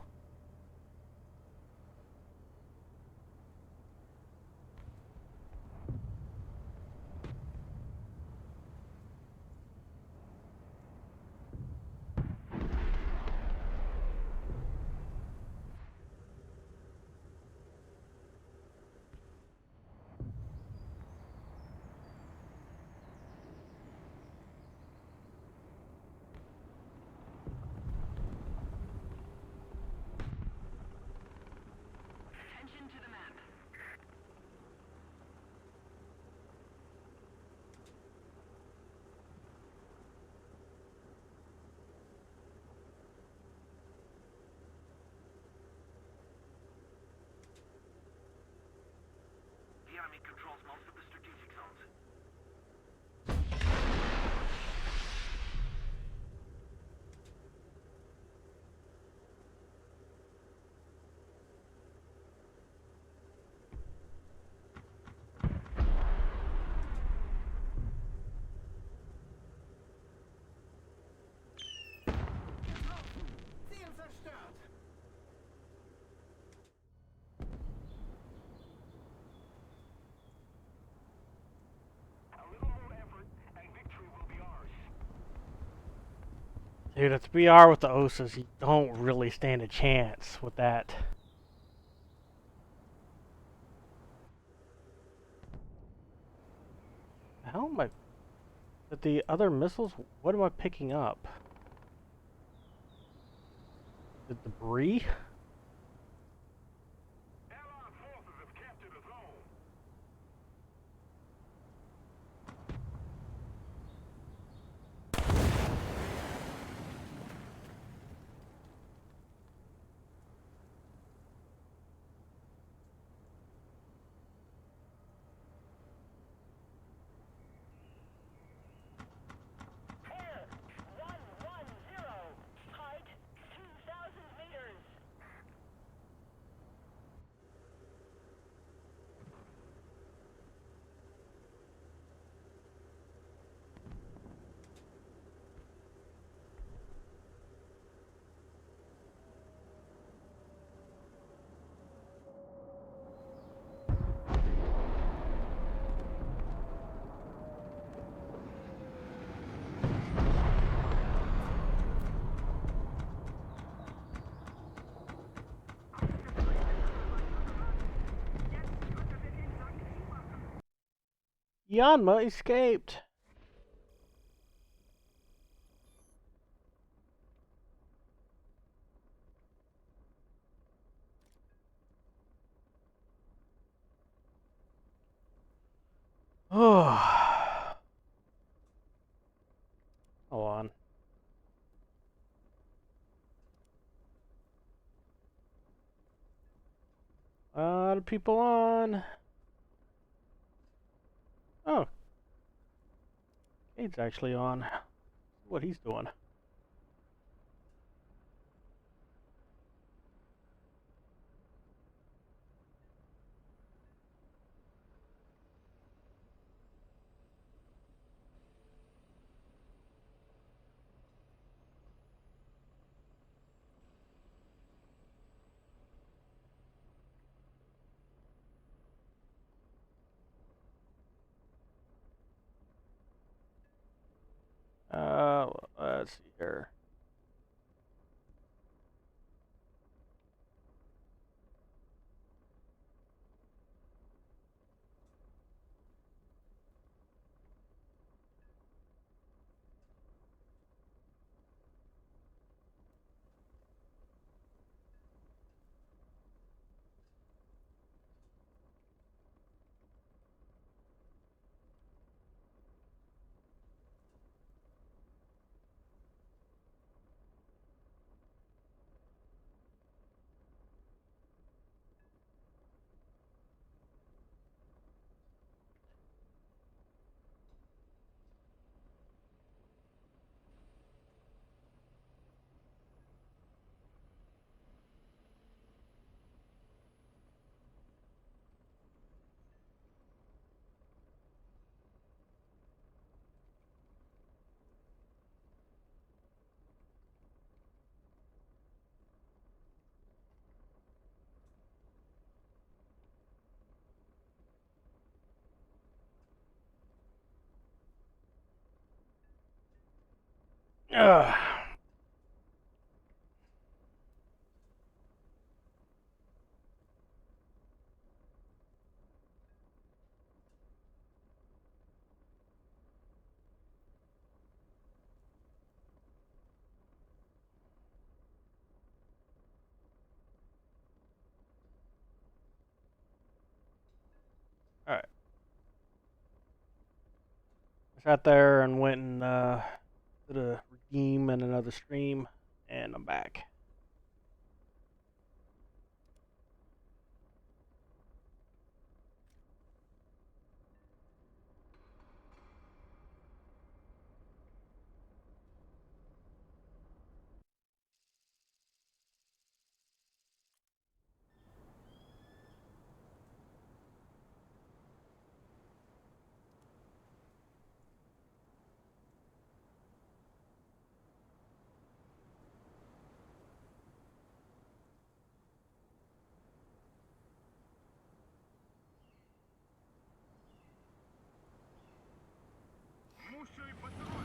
Attention to the map. The enemy controls most of the strategic zones. Ziel zerstört. A little more effort and victory will be ours. Dude, it's BR with the OSAs. You don't really stand a chance with that. How am I... But the other missiles, what am I picking up? The debris? Allied forces have captured a zone. Yanma escaped. Oh. Hold on. A lot of people on. Oh, Cade's actually on. What he's doing. Let's see here. Ugh. All right. I sat there and went and did a redeem and another stream, and I'm back. Мушай патрон!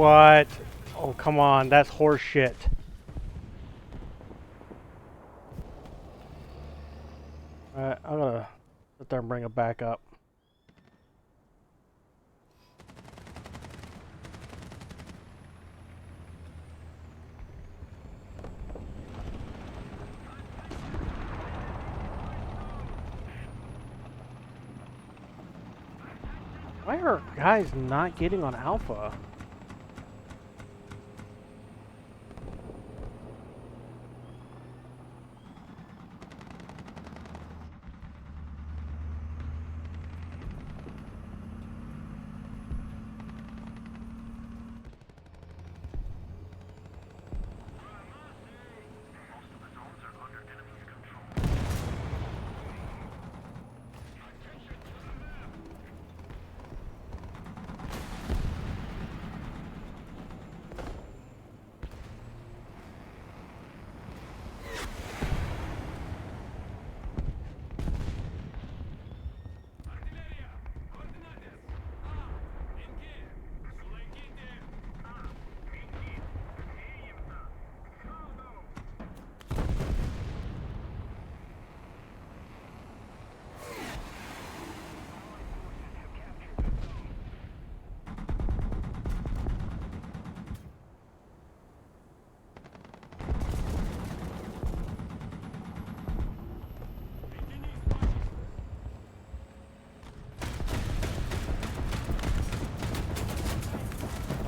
What? Oh, come on. That's horse shit. Alright, I'm gonna sit there and bring it back up. Why are guys not getting on Alpha?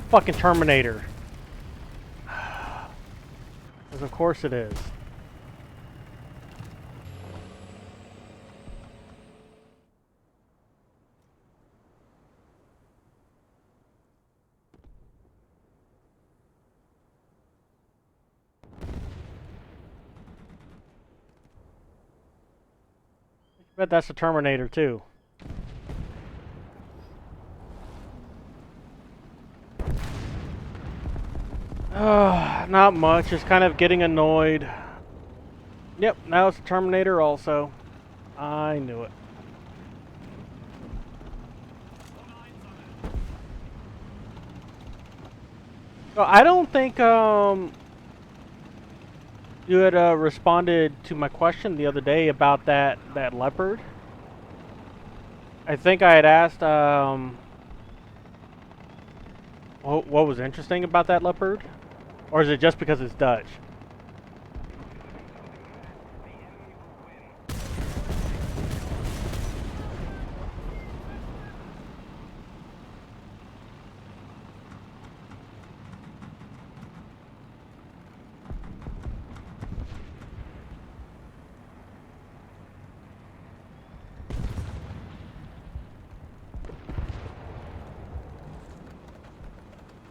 Fucking Terminator. Because of course it is. I bet that's the Terminator too. Not much. Just kind of getting annoyed. Yep, now it's the Terminator also. I knew it. So I don't think you had responded to my question the other day about that leopard. I think I had asked what was interesting about that leopard, or is it just because it's Dutch?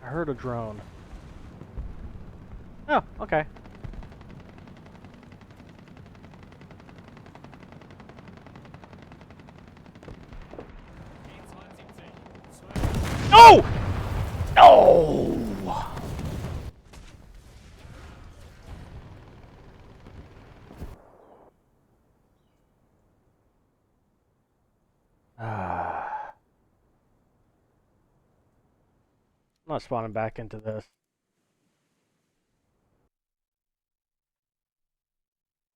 I heard a drone. Oh, okay. No! No! I'm not spawning back into this.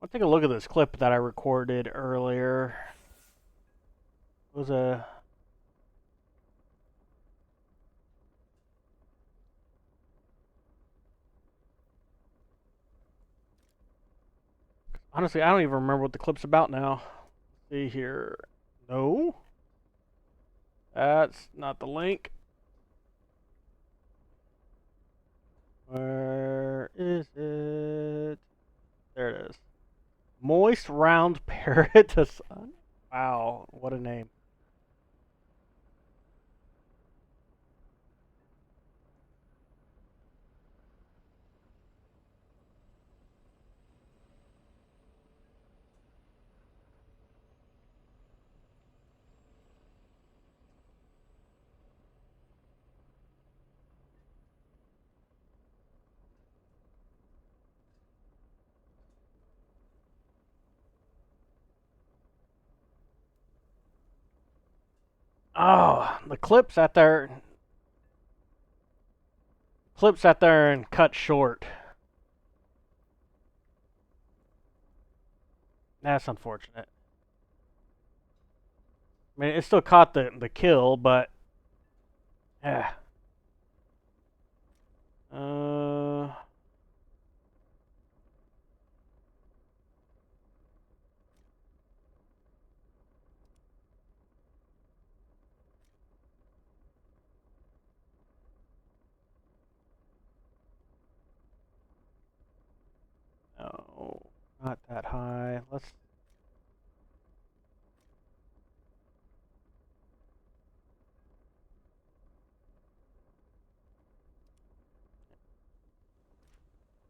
I'll take a look at this clip that I recorded earlier. It was a... Honestly, I don't even remember what the clip's about now. Let's see here. No. That's not the link. Where is it? There it is. Moist round parrot to sun. Wow, what a name. Oh, the clip's out there. clip sat there and cut short. That's unfortunate. I mean, it still caught the kill, but yeah. No, not that high. Let's.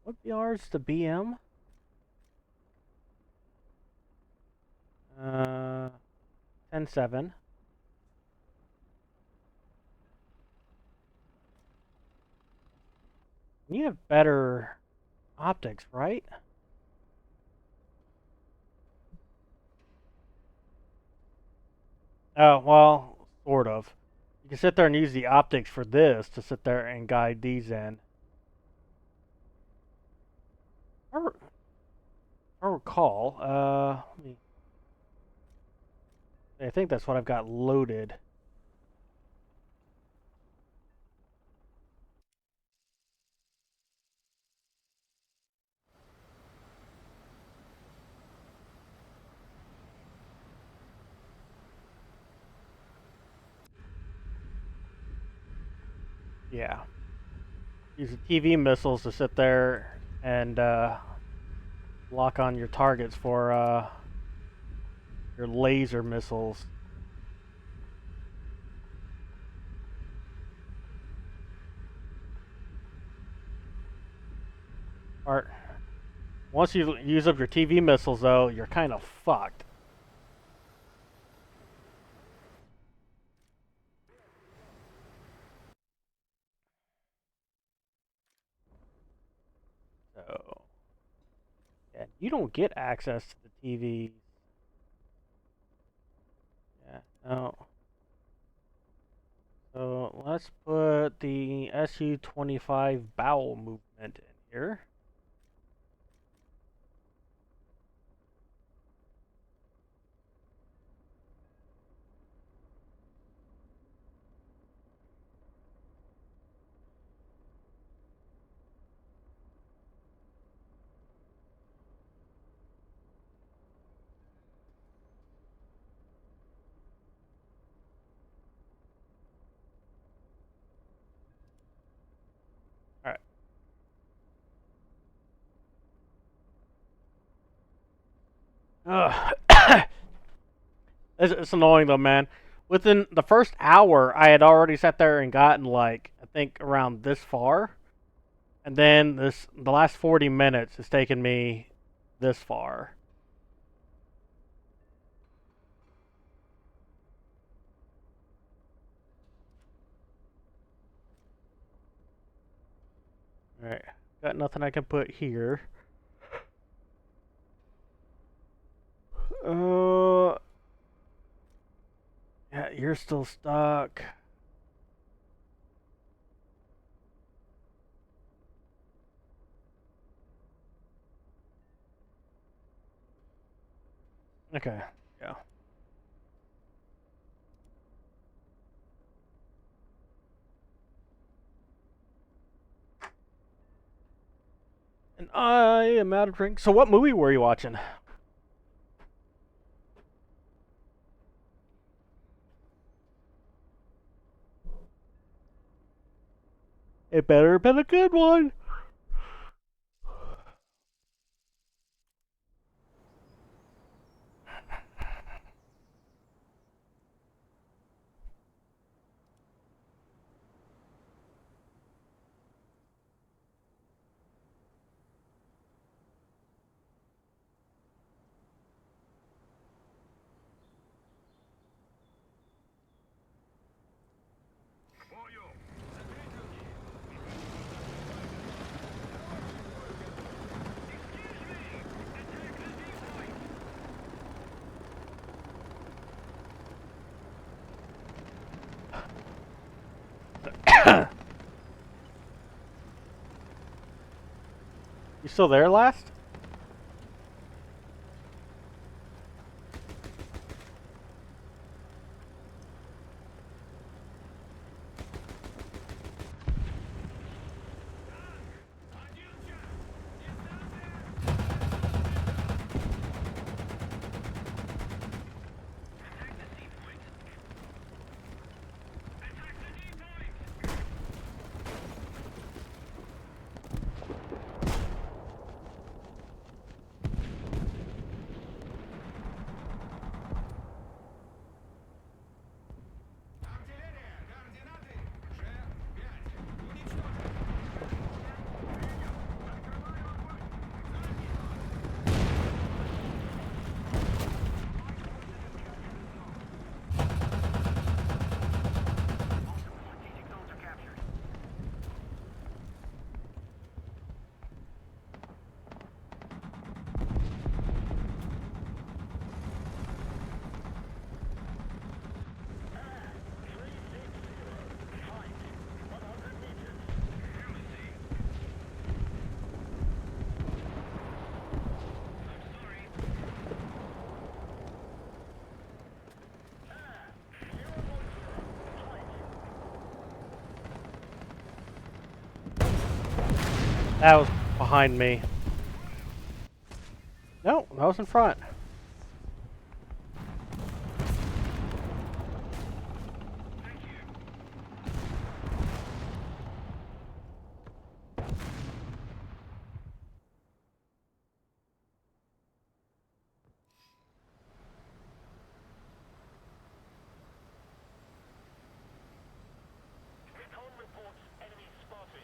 What BR's the BM? 10.7. You have better optics, right? Oh, well, sort of. You can sit there and use the optics for this to sit there and guide these in. I recall, I think that's what I've got loaded. Yeah. Use the TV missiles to sit there and lock on your targets for your laser missiles. Or once you use up your TV missiles, though, you're kind of fucked. So, yeah, you don't get access to the TV. Yeah, no. So let's put the SU-25 bowel movement in here. Alright. Ugh. It's annoying though, man. Within the first hour, I had already sat there and gotten like I think around this far, and then the last 40 minutes has taken me this far. All right, got nothing I can put here. Uh, yeah, you're still stuck. Okay, yeah. And I am out of drink. So what movie were you watching? It better have been a good one. You still there, last? That was behind me. No, that was in front. Recon reports enemy spotted.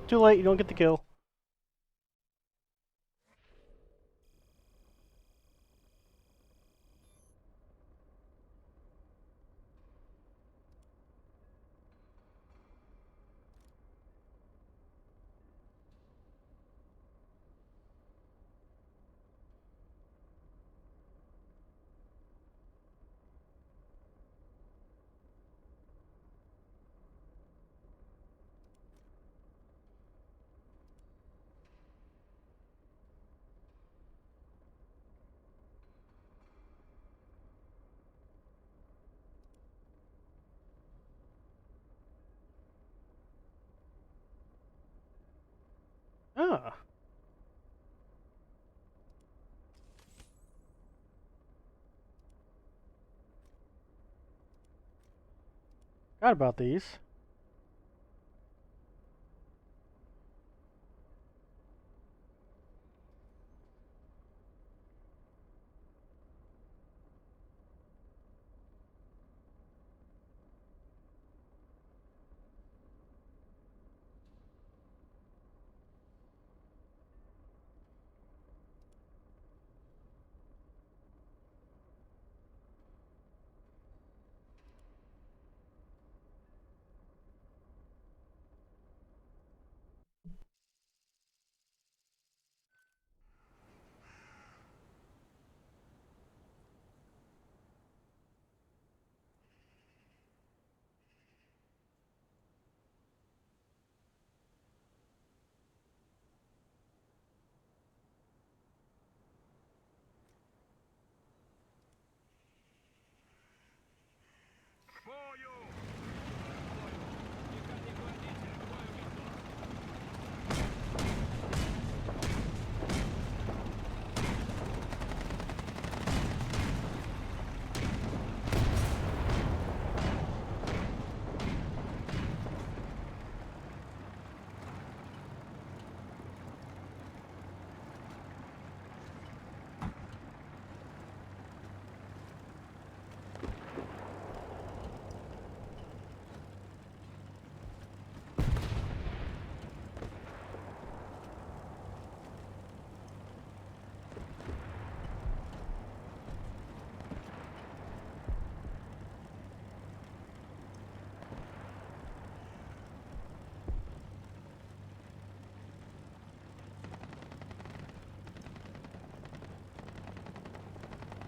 Too late. You don't get the kill. Ah. Forgot about these.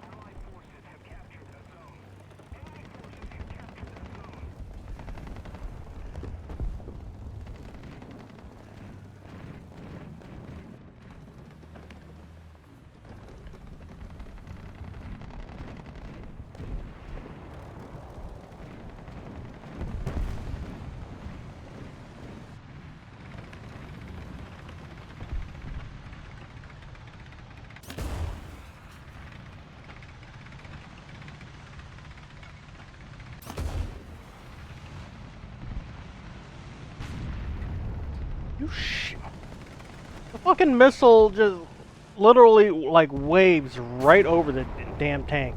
Allied forces have captured the zone. Enemy forces have captured the zone. The fucking missile just literally like waves right over the damn tank.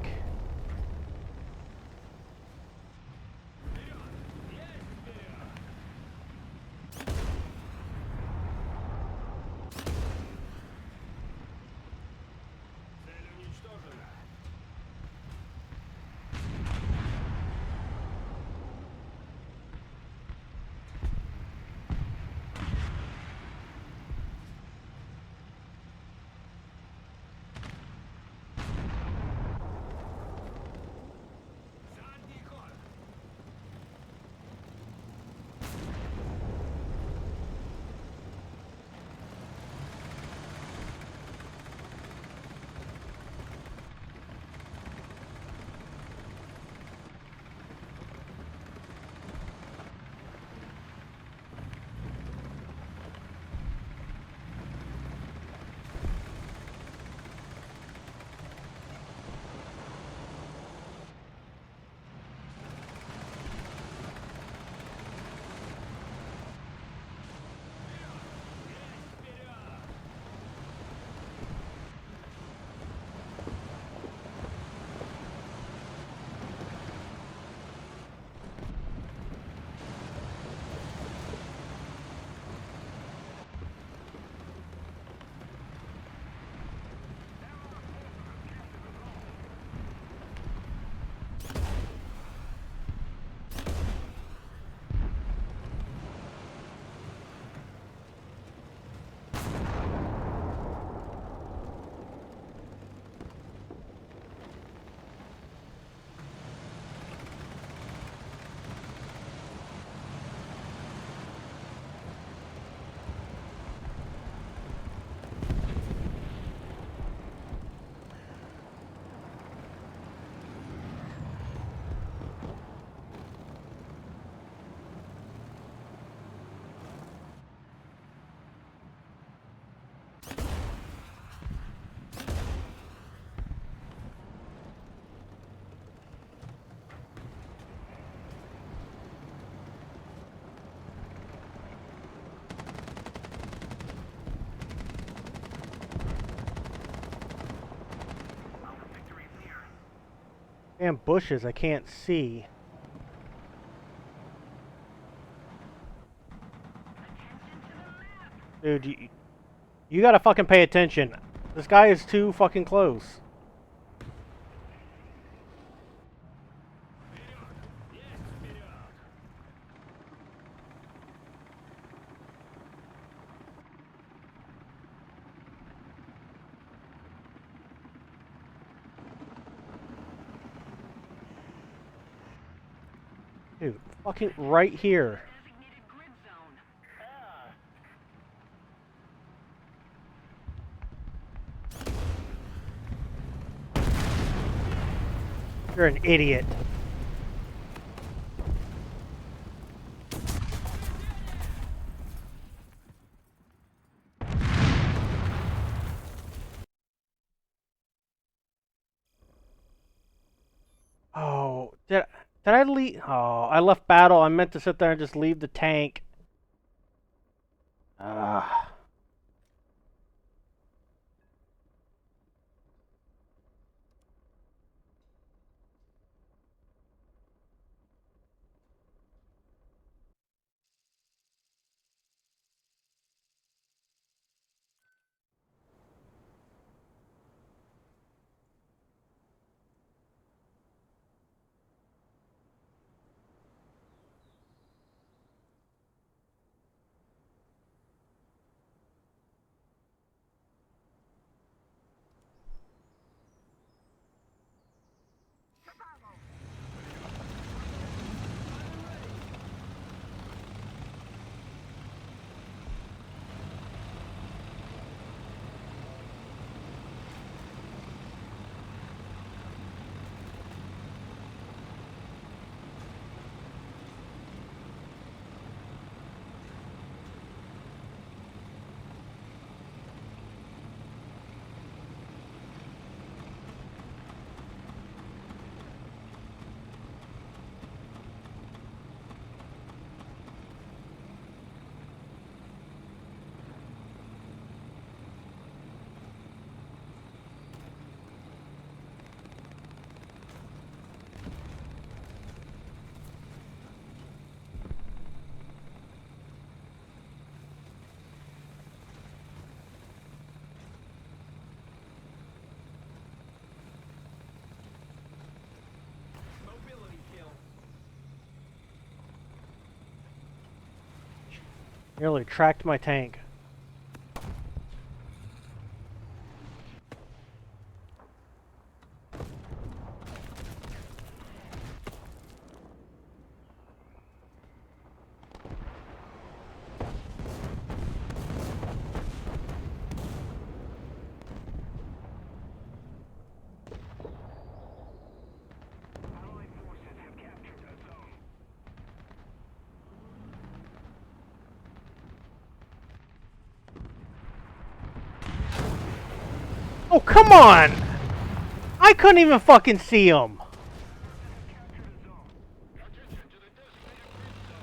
Damn bushes I can't see. Dude, you gotta fucking pay attention. This guy is too fucking close. Dude, fucking right here. Designated grid zone. You're an idiot. Oh, did I leave? Oh, I left battle. I meant to sit there and just leave the tank. Ah. Mobility kill. Nearly tracked my tank. Allied forces have captured a zone. Oh, come on! I couldn't even fucking see him. Captured a zone. Attention to the designated grid zone.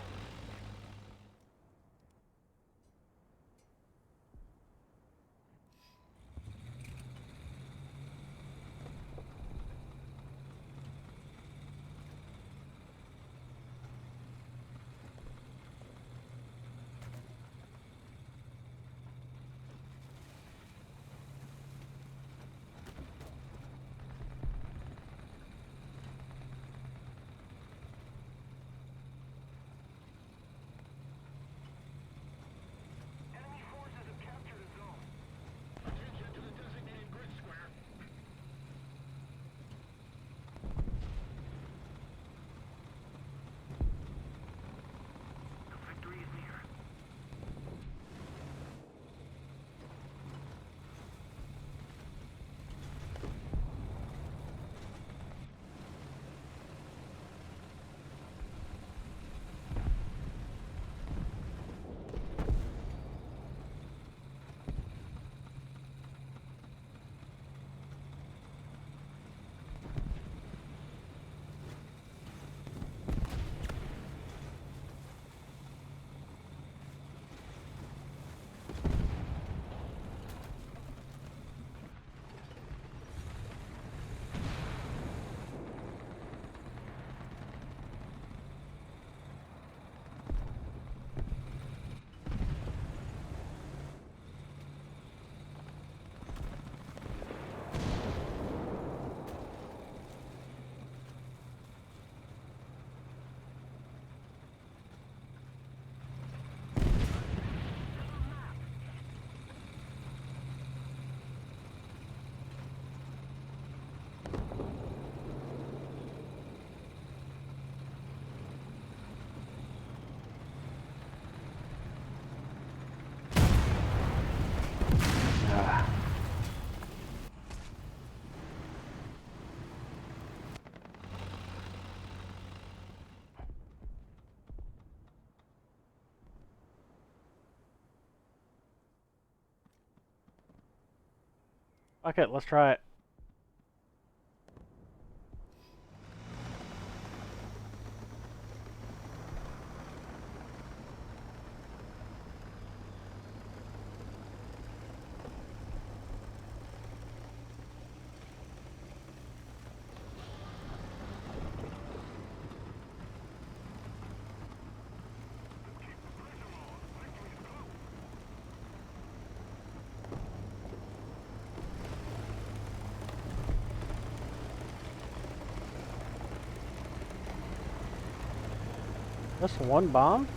Fuck it, let's try it. Just one bomb?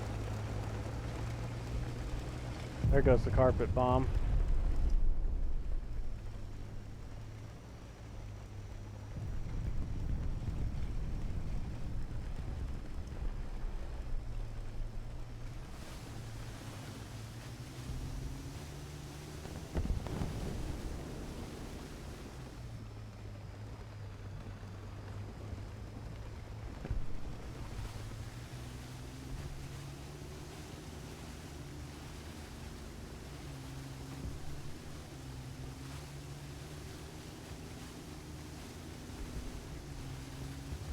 There goes the carpet bomb.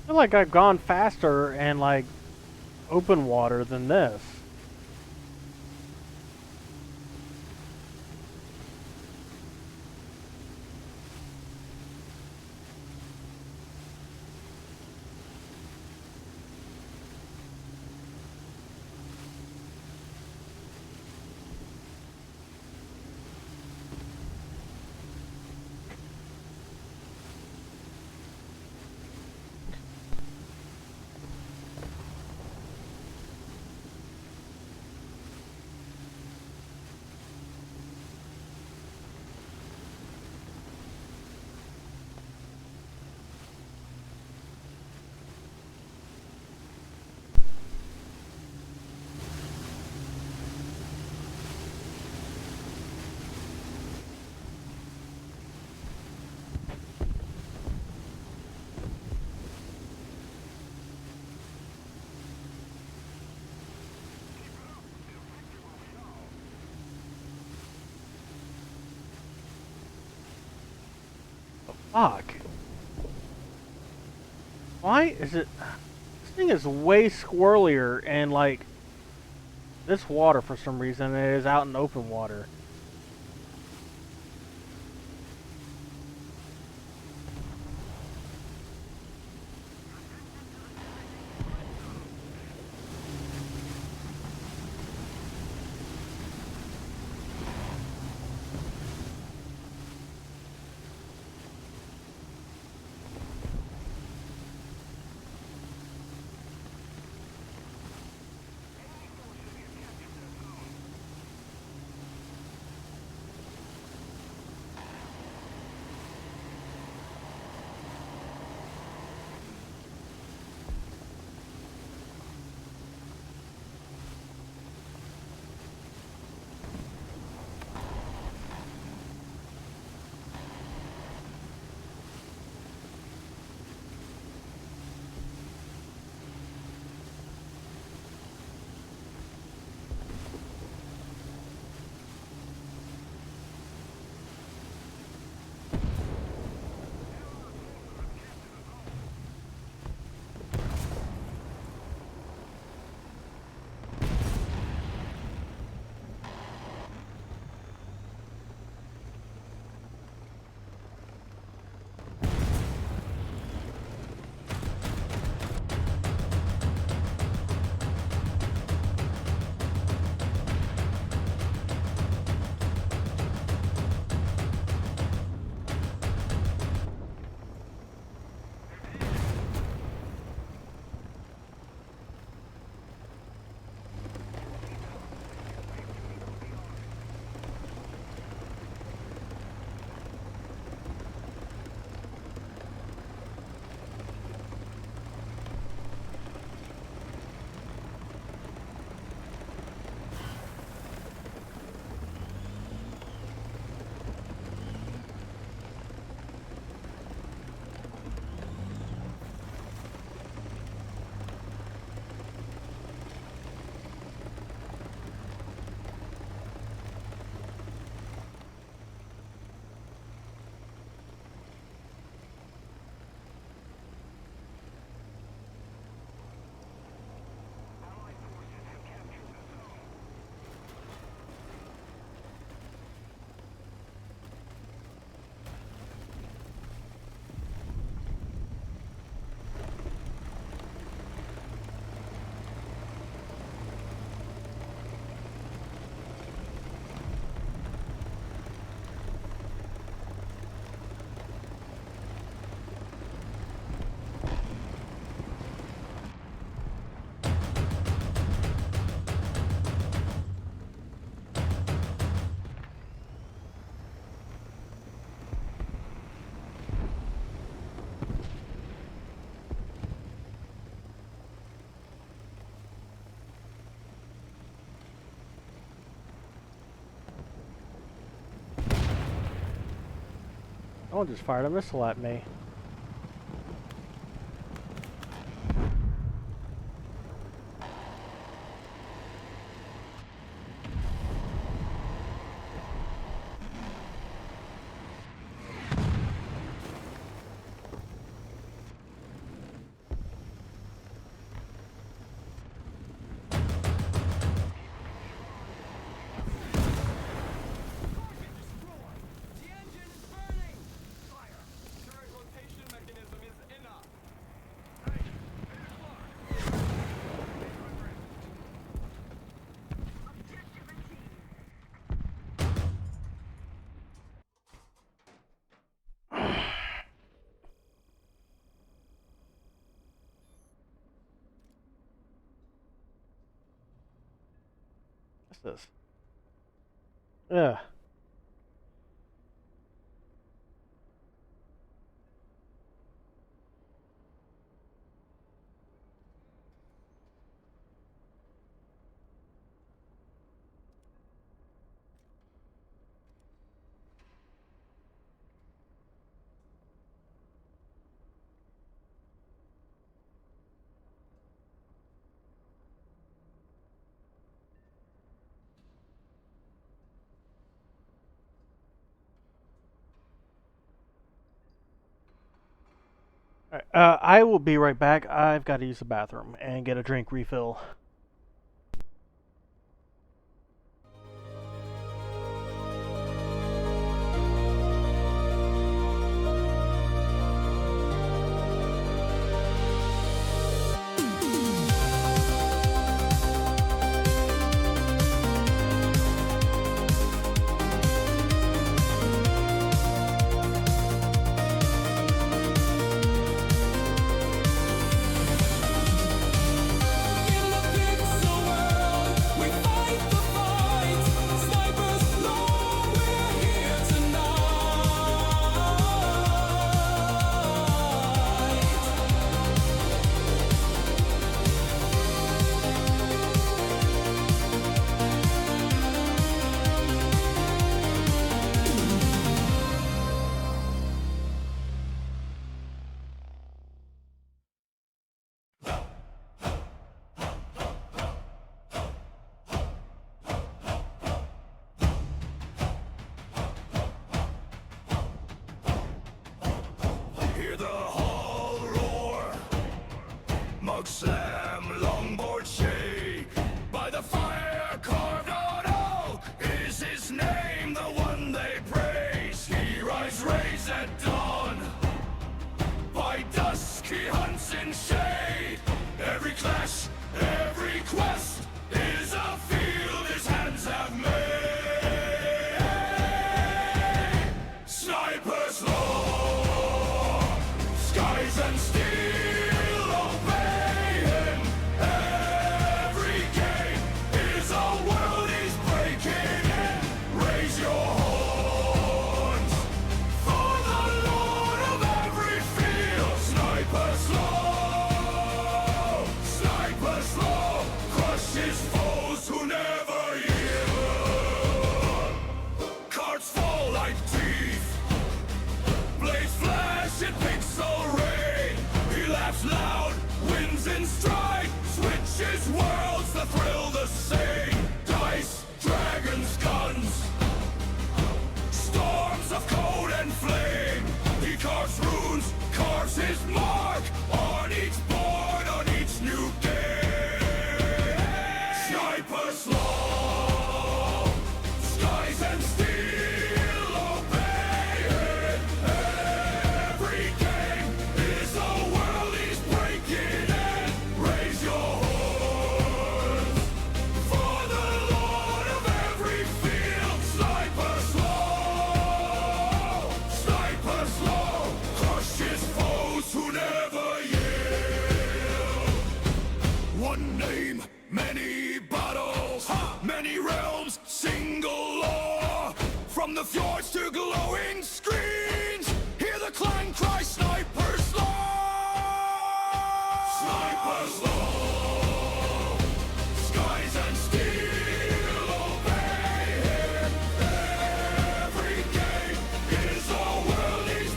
I feel like I've gone faster and like open water than this. Fuck. Why is it... This thing is way squirrelier and like this water for some reason than it is out in open water. Someone just fired a missile at me. The engine is burning! Fire! Turret rotation mechanism is enough. Objective achieved. What's this? Yeah. Alright, I will be right back. I've got to use the bathroom and get a drink refill. In the pixel world, we fight the fight. Snipers know we're here tonight. Hear the hull roar, mug slam, longboard shake. By the fire carved on oak is his name, the one they praise. He rides rays at dawn, by dusk he hunts in shade. Every clash, every quest is a field his hands have made. Snipers law, skies and steel obey him. Every game is a world he's breaking in. Raise your horns for the lord of every field. Snipers law, snipers law, crush his foes who never yield. Cards fall like teeth, blades flash in pixel rain. He laughs loud, wins in stride, switches worlds, the thrill the same. Dice, dragons, guns, storms of code and flame. He carves runes, carves his mark on each board, on each new game. Sniper's law, skies and steel obey him. Every game is a world he's breaking in. Raise your horns for the lord of every field. Sniper's law, sniper's law, crush his foes who never yield. One name, many battles, many realms, single law. From the fjords to glowing screens, hear the clang cry, sniper's law. Sniper's law, skies and steel obey him. Every game is a world he's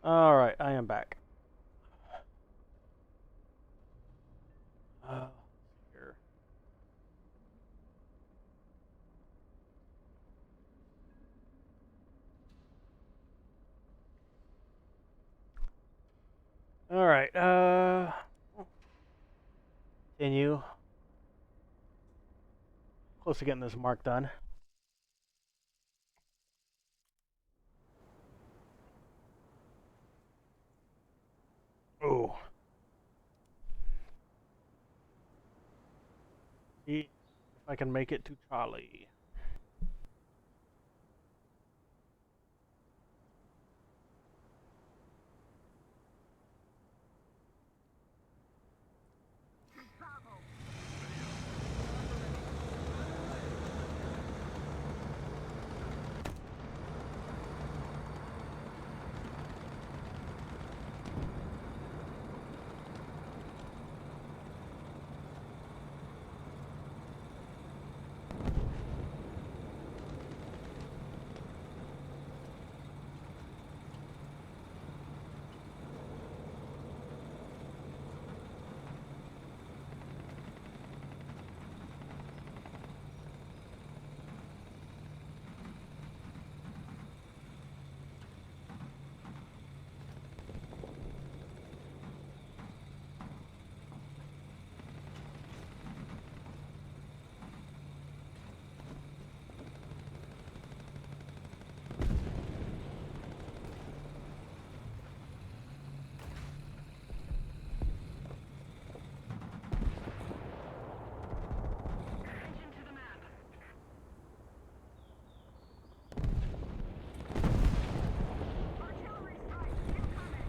All right, I am back. Here. All right. Continue. Close to getting this mark done. Oh. See if I can make it to Charlie. Attention to the map. Artillery strike incoming. Artillery strike in our sector.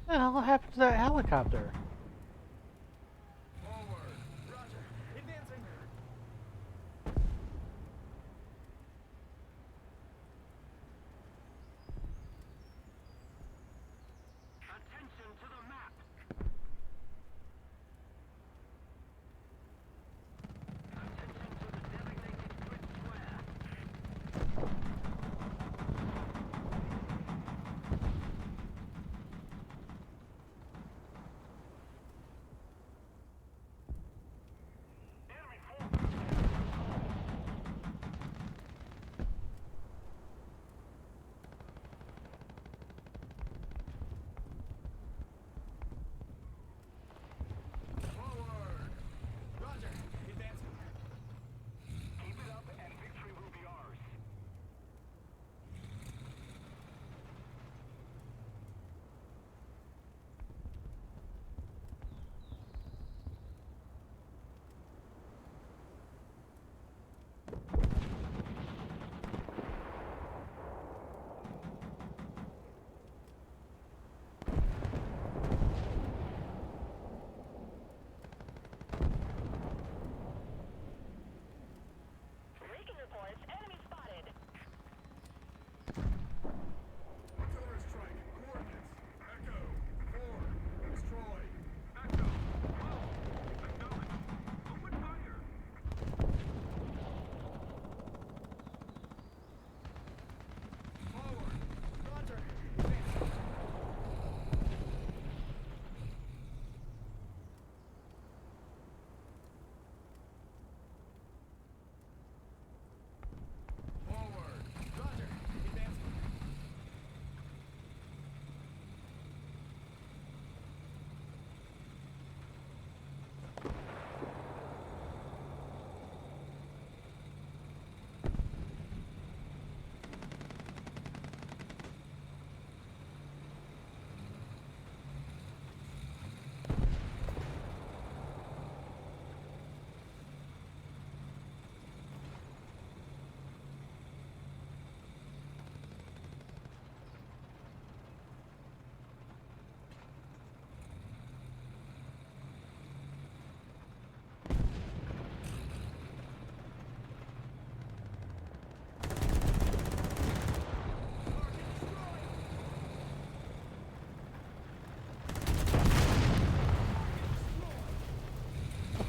What the hell happened to that helicopter? Attention to the map. Attention to the designated grid square.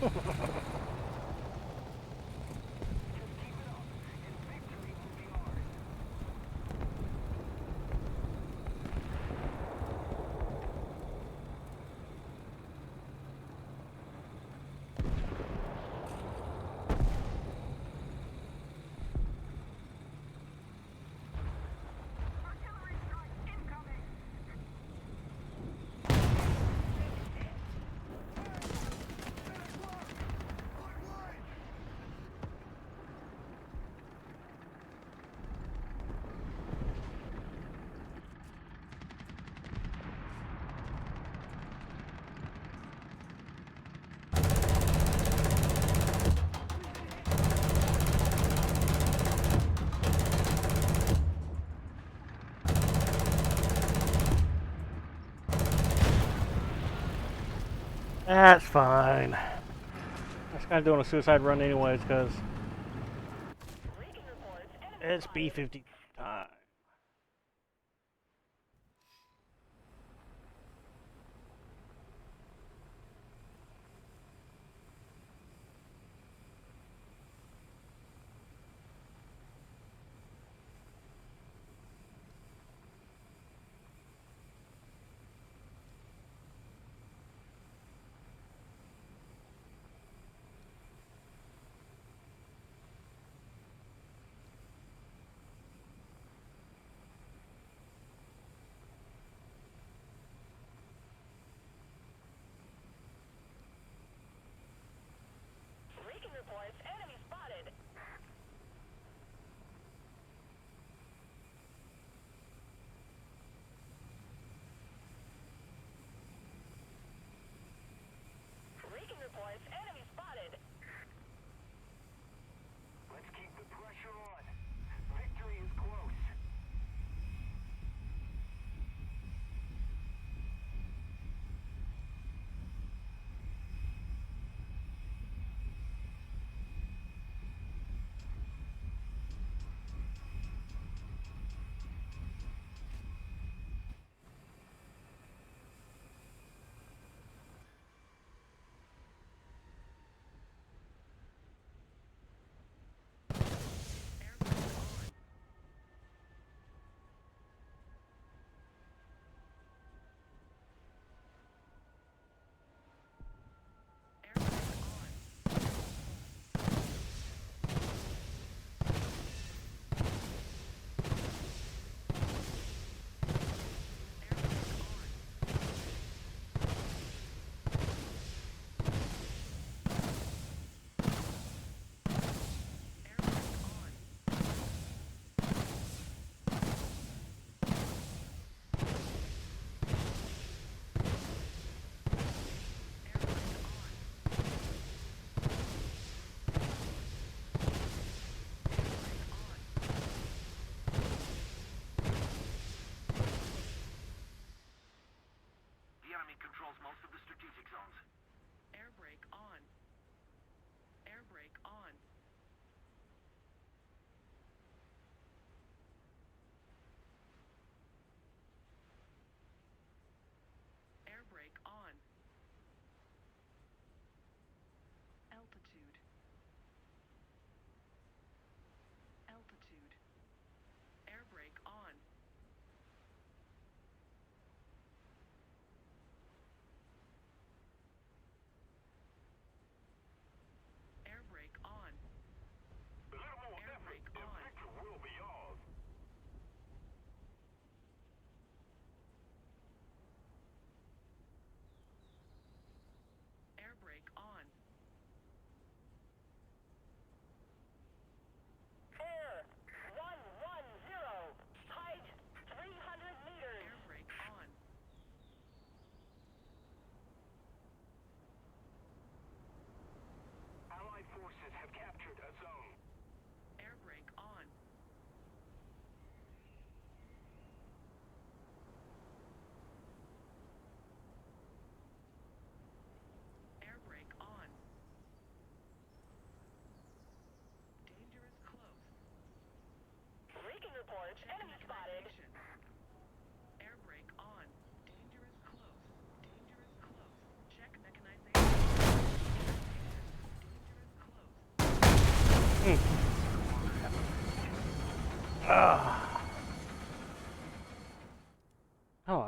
Artillery strike incoming! That's fine. I was kind of doing a suicide run anyways, because it's B-50 time.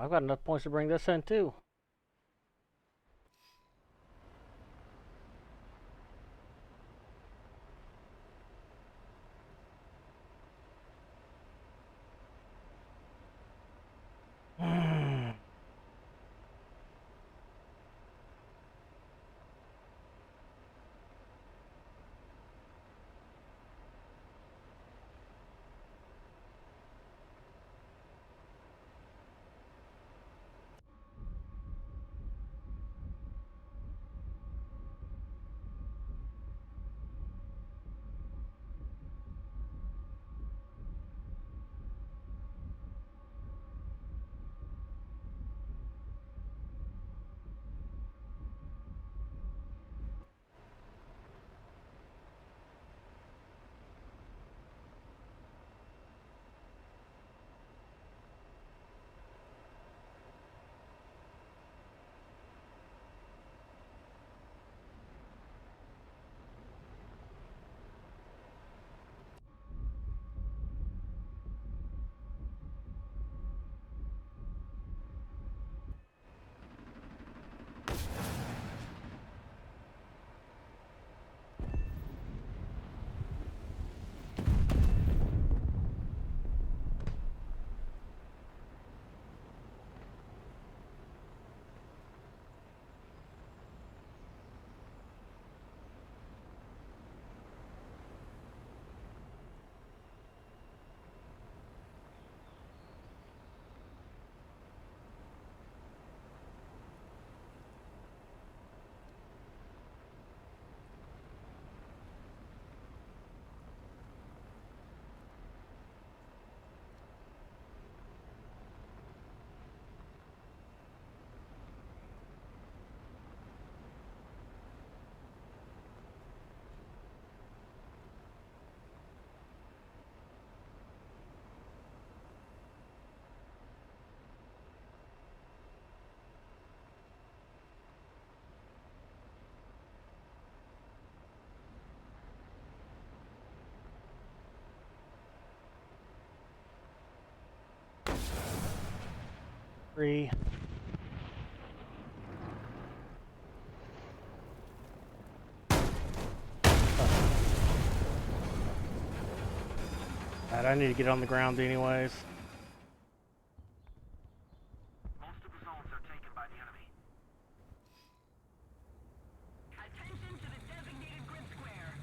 I've got enough points to bring this in too. Three. I need to get on the ground anyways. Most of the zones are taken by the enemy. Attention to the designated grid square.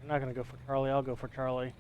I'm not gonna go for Charlie, I'll go for Charlie.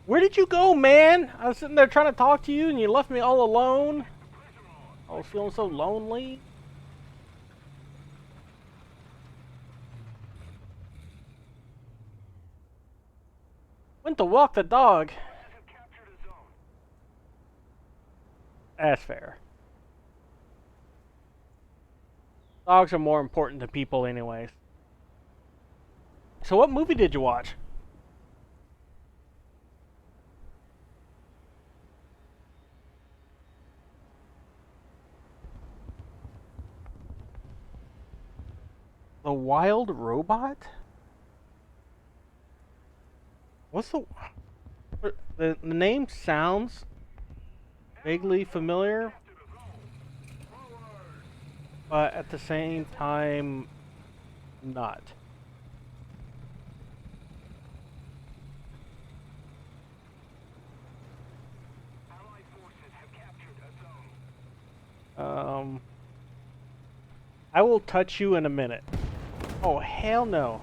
Where did you go, man? I was sitting there trying to talk to you and you left me all alone. I was feeling so lonely. Went to walk the dog. Have captured a zone. That's fair. Dogs are more important to people anyways. So what movie did you watch? The Wild Robot? What's the name sounds vaguely familiar, but at the same time, not. Um, I will touch you in a minute. Oh, hell no.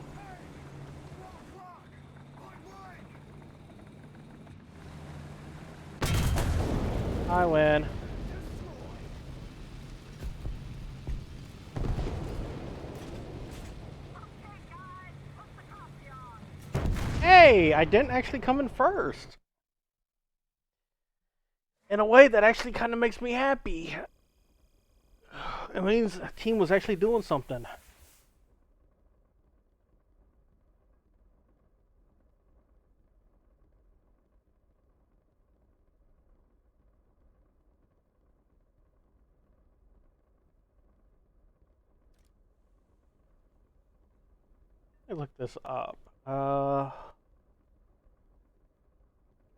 I win. Hey, I didn't actually come in first. In a way that actually kind of makes me happy. It means the team was actually doing something. Let me look this up.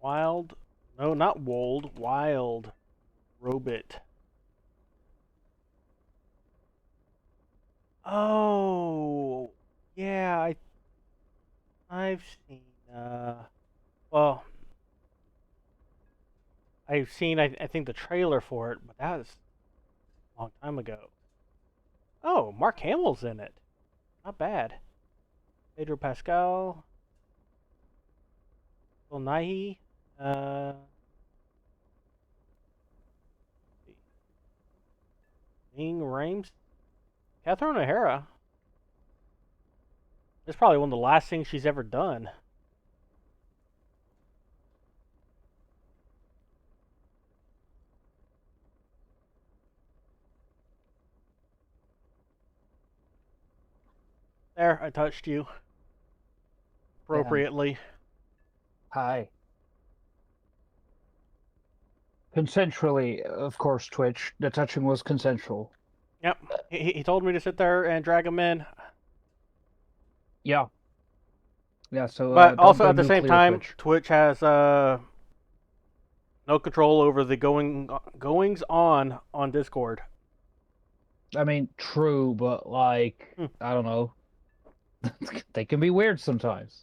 Wild. No, not Wold. Wild. Robot. Oh, yeah, I've seen well, I've seen I think the trailer for it, but that was a long time ago. Oh, Mark Hamill's in it. Not bad. Pedro Pascal, Bill Nighy, Ving Rhames, Catherine O'Hara. It's probably one of the last things she's ever done. There, I touched you appropriately. Hi. Consensually, of course, Twitch. The touching was consensual. Yep. He told me to sit there and drag him in. Yeah. Yeah, so But don't also go at the same nuclear, time, Twitch. Twitch has no control over the goings on Discord. I mean, true, but like, I don't know. They can be weird sometimes.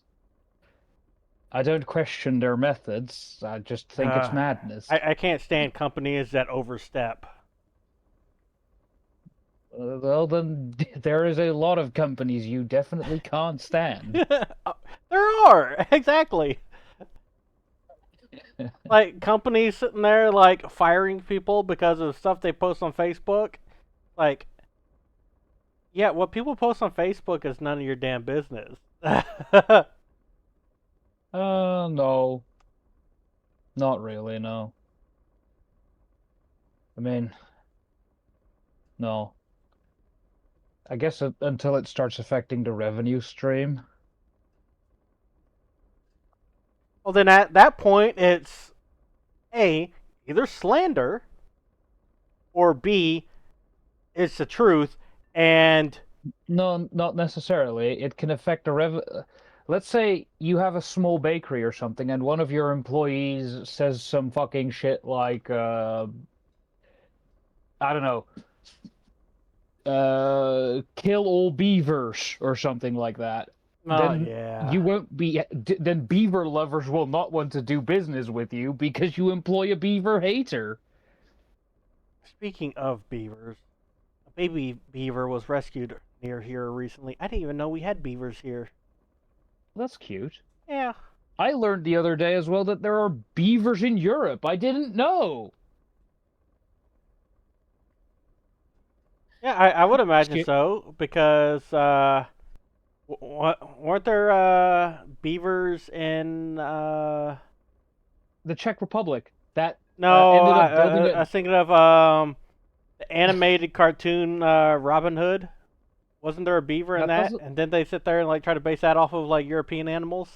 I don't question their methods. I just think it's madness. I can't stand companies that overstep. Well, then there is a lot of companies you definitely can't stand. There are, exactly. Like companies sitting there like firing people because of stuff they post on Facebook. Like, yeah, what people post on Facebook is none of your damn business. No. Not really, no. I mean, no. I guess until it starts affecting the revenue stream. Well, then at that point, it's A, either slander, or B, it's the truth, and No, not necessarily. It can affect the Let's say you have a small bakery or something, and one of your employees says some fucking shit like, I don't know, kill all beavers or something like that. Then yeah. you won't be. Then beaver lovers will not want to do business with you because you employ a beaver hater. Speaking of beavers, a baby beaver was rescued near here recently. I didn't even know we had beavers here. That's cute. Yeah. I learned the other day as well that there are beavers in Europe. I didn't know. Yeah, I would imagine Excuse- so, because weren't there beavers in The Czech Republic that no, ended up building I a. was thinking of the animated cartoon Robin Hood. Wasn't there a beaver in That that? doesn't. And then they sit there and like try to base that off of like European animals.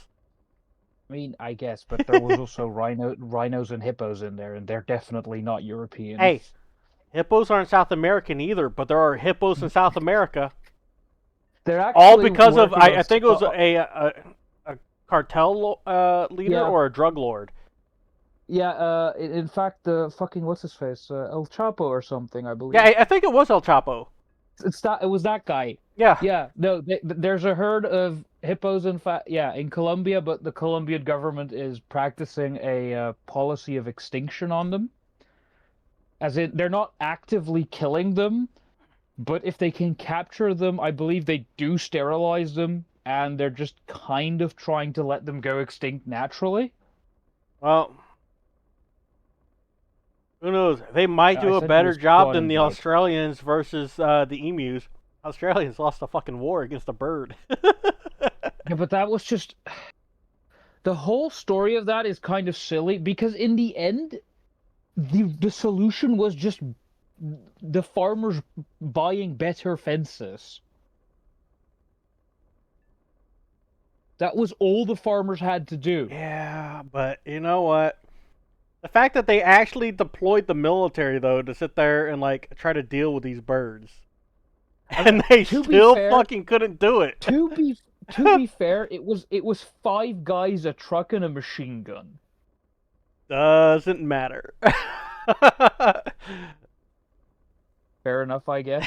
I mean, I guess, but there was also rhinos and hippos in there, and they're definitely not European. Hey, hippos aren't South American either, but there are hippos in South America. They're All actually because of working on I think it was a cartel leader Yeah. or a drug lord. Yeah, in fact, the fucking what's his face, El Chapo or something, I believe. Yeah, I think it was El Chapo. It was that guy. Yeah. Yeah, no, there's a herd of hippos in Colombia, but the Colombian government is practicing a policy of extinction on them. As in, they're not actively killing them, but if they can capture them, I believe they do sterilize them, and they're just kind of trying to let them go extinct naturally. Well, who knows? They might I do a sent you better this job quad than the invite. Australians versus the emus. Australians lost a fucking war against a bird. Yeah, but that was just the whole story of that is kind of silly because in the end, the solution was just the farmers buying better fences. That was all the farmers had to do. Yeah, but you know what? The fact that they actually deployed the military though to sit there and like try to deal with these birds, and they to be still fair- fucking couldn't do it. To be fair, it was 5 guys, a truck, and a machine gun. Doesn't matter. Fair enough, I guess.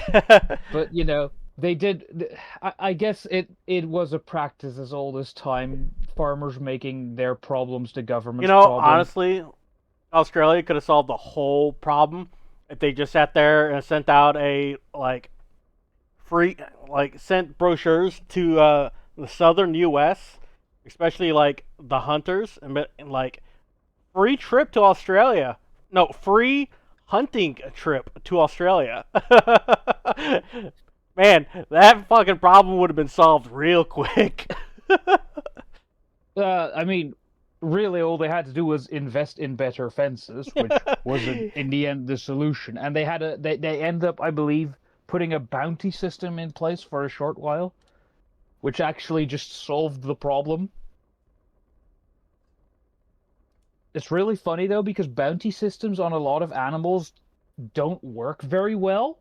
But you know, they did. I guess it was a practice as old as time. Farmers making their problems the government's You know, problem. honestly, Australia could have solved the whole problem if they just sat there and sent out a sent brochures to the southern U.S., especially like the hunters, and like free trip to Australia. No, free hunting trip to Australia. Man, that fucking problem would have been solved real quick. I mean, really, all they had to do was invest in better fences, which was in the end the solution. And they end up, I believe, putting a bounty system in place for a short while, which actually just solved the problem. It's really funny though because bounty systems on a lot of animals don't work very well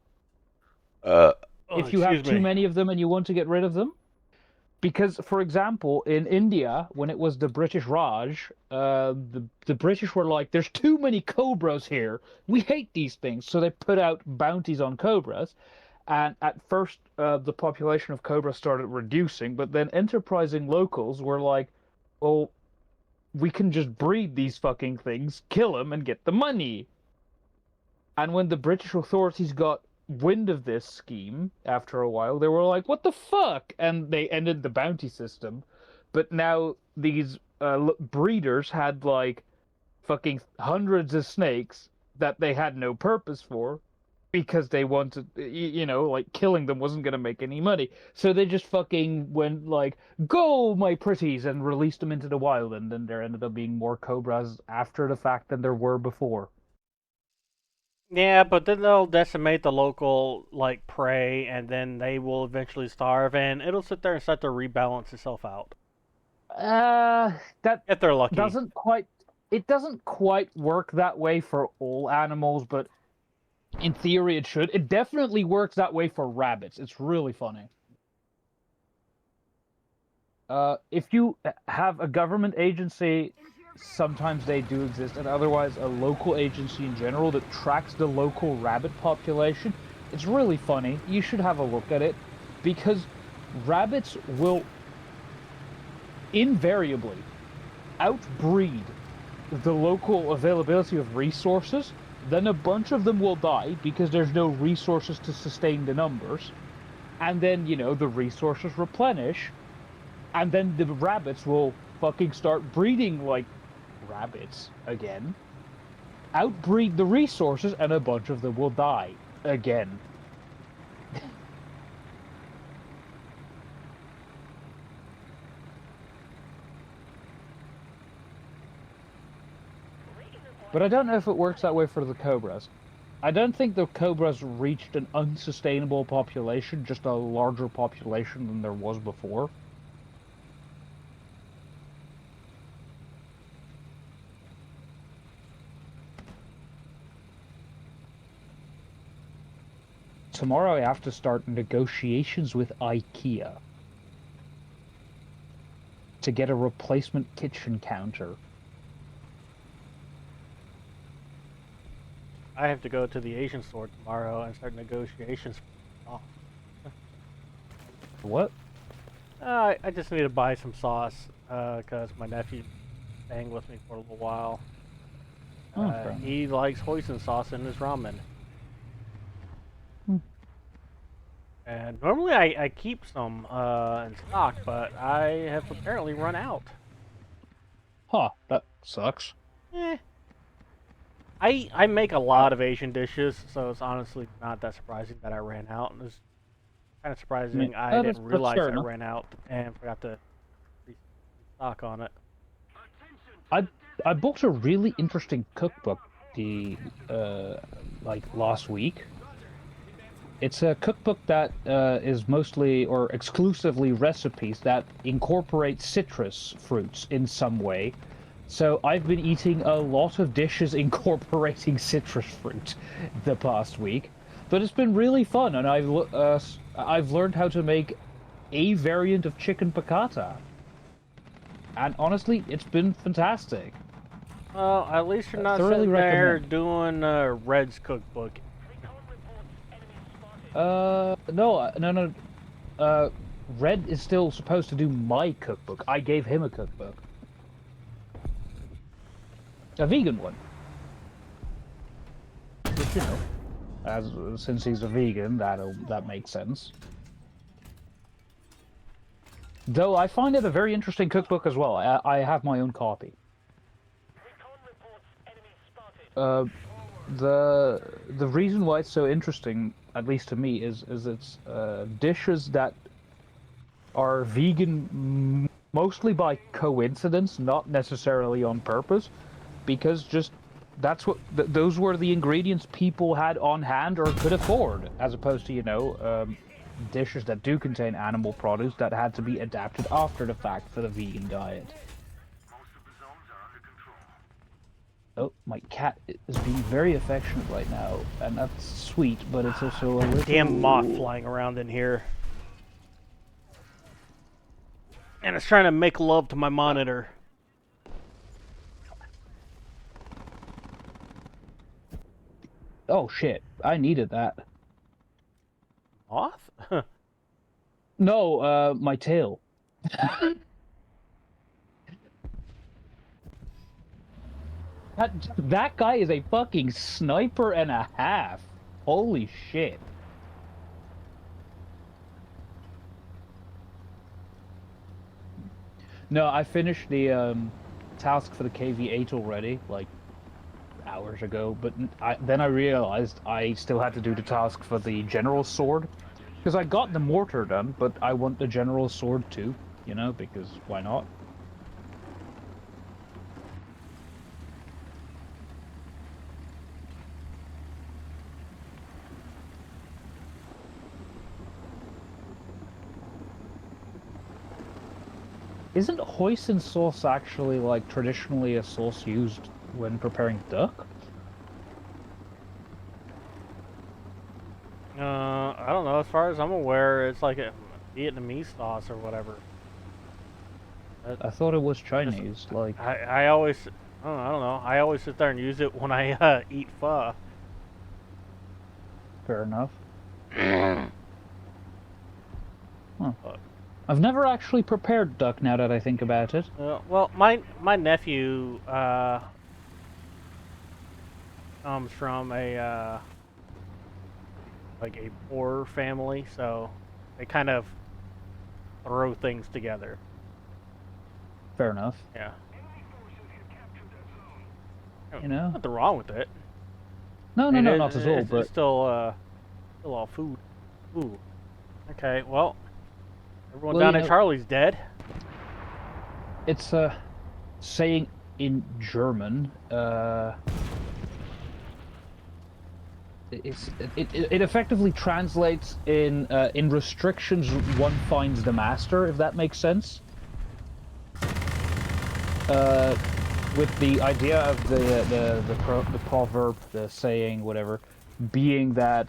if you have Excuse too me. many of them and you want to get rid of them. Because, for example, in India, when it was the British Raj, the British were like, "There's too many cobras here. We hate these things." So they put out bounties on cobras, and at first, the population of cobras started reducing. But then enterprising locals were like, "Well, we can just breed these fucking things, kill them, and get the money." And when the British authorities got wind of this scheme after a while, they were like, "What the fuck?" And they ended the bounty system. But now these breeders had like fucking hundreds of snakes that they had no purpose for because they wanted, you know, like killing them wasn't going to make any money. So they just fucking went like, "Go, my pretties," and released them into the wild. And then there ended up being more cobras after the fact than there were before. Yeah, but then they'll decimate the local like prey, and then they will eventually starve, and it'll sit there and start to rebalance itself out That if they're lucky. it doesn't quite work that way for all animals, but in theory it should. It definitely works that way for rabbits. It's really funny. If you have a government agency, sometimes they do exist, and otherwise a local agency in general that tracks the local rabbit population. It's really funny. You should have a look at it, because rabbits will invariably outbreed the local availability of resources. Then a bunch of them will die because there's no resources to sustain the numbers. And then, you know, the resources replenish. And then the rabbits will fucking start breeding like rabbits again. Outbreed the resources, and a bunch of them will die again. But I don't know if it works that way for the cobras. I don't think the cobras reached an unsustainable population, just a larger population than there was before. Tomorrow I have to start negotiations with IKEA to get a replacement kitchen counter. I have to go to the Asian store tomorrow and start negotiations. Oh. What? I just need to buy some sauce because my nephew's staying with me for a little while. Oh, fair enough. He likes hoisin sauce in his ramen. Hmm. And normally I keep some in stock, but I have apparently run out. Huh, that sucks. Eh. I make a lot of Asian dishes, so it's honestly not that surprising that I ran out. And it's kind of surprising I that's didn't realize fair I enough. ran out and forgot to restock on it. I bought a really interesting cookbook like last week. It's a cookbook that is mostly or exclusively recipes that incorporate citrus fruits in some way. So I've been eating a lot of dishes incorporating citrus fruit the past week, but it's been really fun, and I've learned how to make a variant of chicken piccata, and honestly, it's been fantastic. Well, at least you're not Thoroughly sitting there recommend. doing Red's cookbook. No. Red is still supposed to do my cookbook. I gave him a cookbook. A vegan one. Which, you know, since he's a vegan, that makes sense. Though I find it a very interesting cookbook as well. I have my own copy. Uh, the reason why it's so interesting, at least to me, is it's dishes that are vegan mostly by coincidence, not necessarily on purpose, because just that's what those were the ingredients people had on hand or could afford, as opposed to, you know, dishes that do contain animal produce that had to be adapted after the fact for the vegan diet. Oh, my cat is being very affectionate right now, and that's sweet, but it's also a little... Damn moth flying around in here. And it's trying to make love to my monitor. Oh shit, I needed that. Moth? No, my tail. That guy is a fucking sniper and a half. Holy shit. No, I finished the task for the KV-8 already, like hours ago, but then I realized I still had to do the task for the general sword. Because I got the mortar done, but I want the general sword too, you know, because why not? Isn't hoisin sauce actually, like, traditionally a sauce used when preparing duck? I don't know. As far as I'm aware, it's like a Vietnamese sauce or whatever. I thought it was Chinese, like... I always, I don't know. I always sit there and use it when I eat pho. Fair enough. Huh. I've never actually prepared duck now that I think about it. Well, my nephew comes from a like a poor family, so they kind of throw things together. Fair enough. Yeah. You know? Nothing wrong with it. No, I mean, not at all, but... it's still all food. Ooh. Okay, well, everyone Well, down you at know- Charlie's dead. It's a saying in German. It effectively translates in restrictions one finds the master, if that makes sense. With the idea of the proverb, the saying, whatever, being that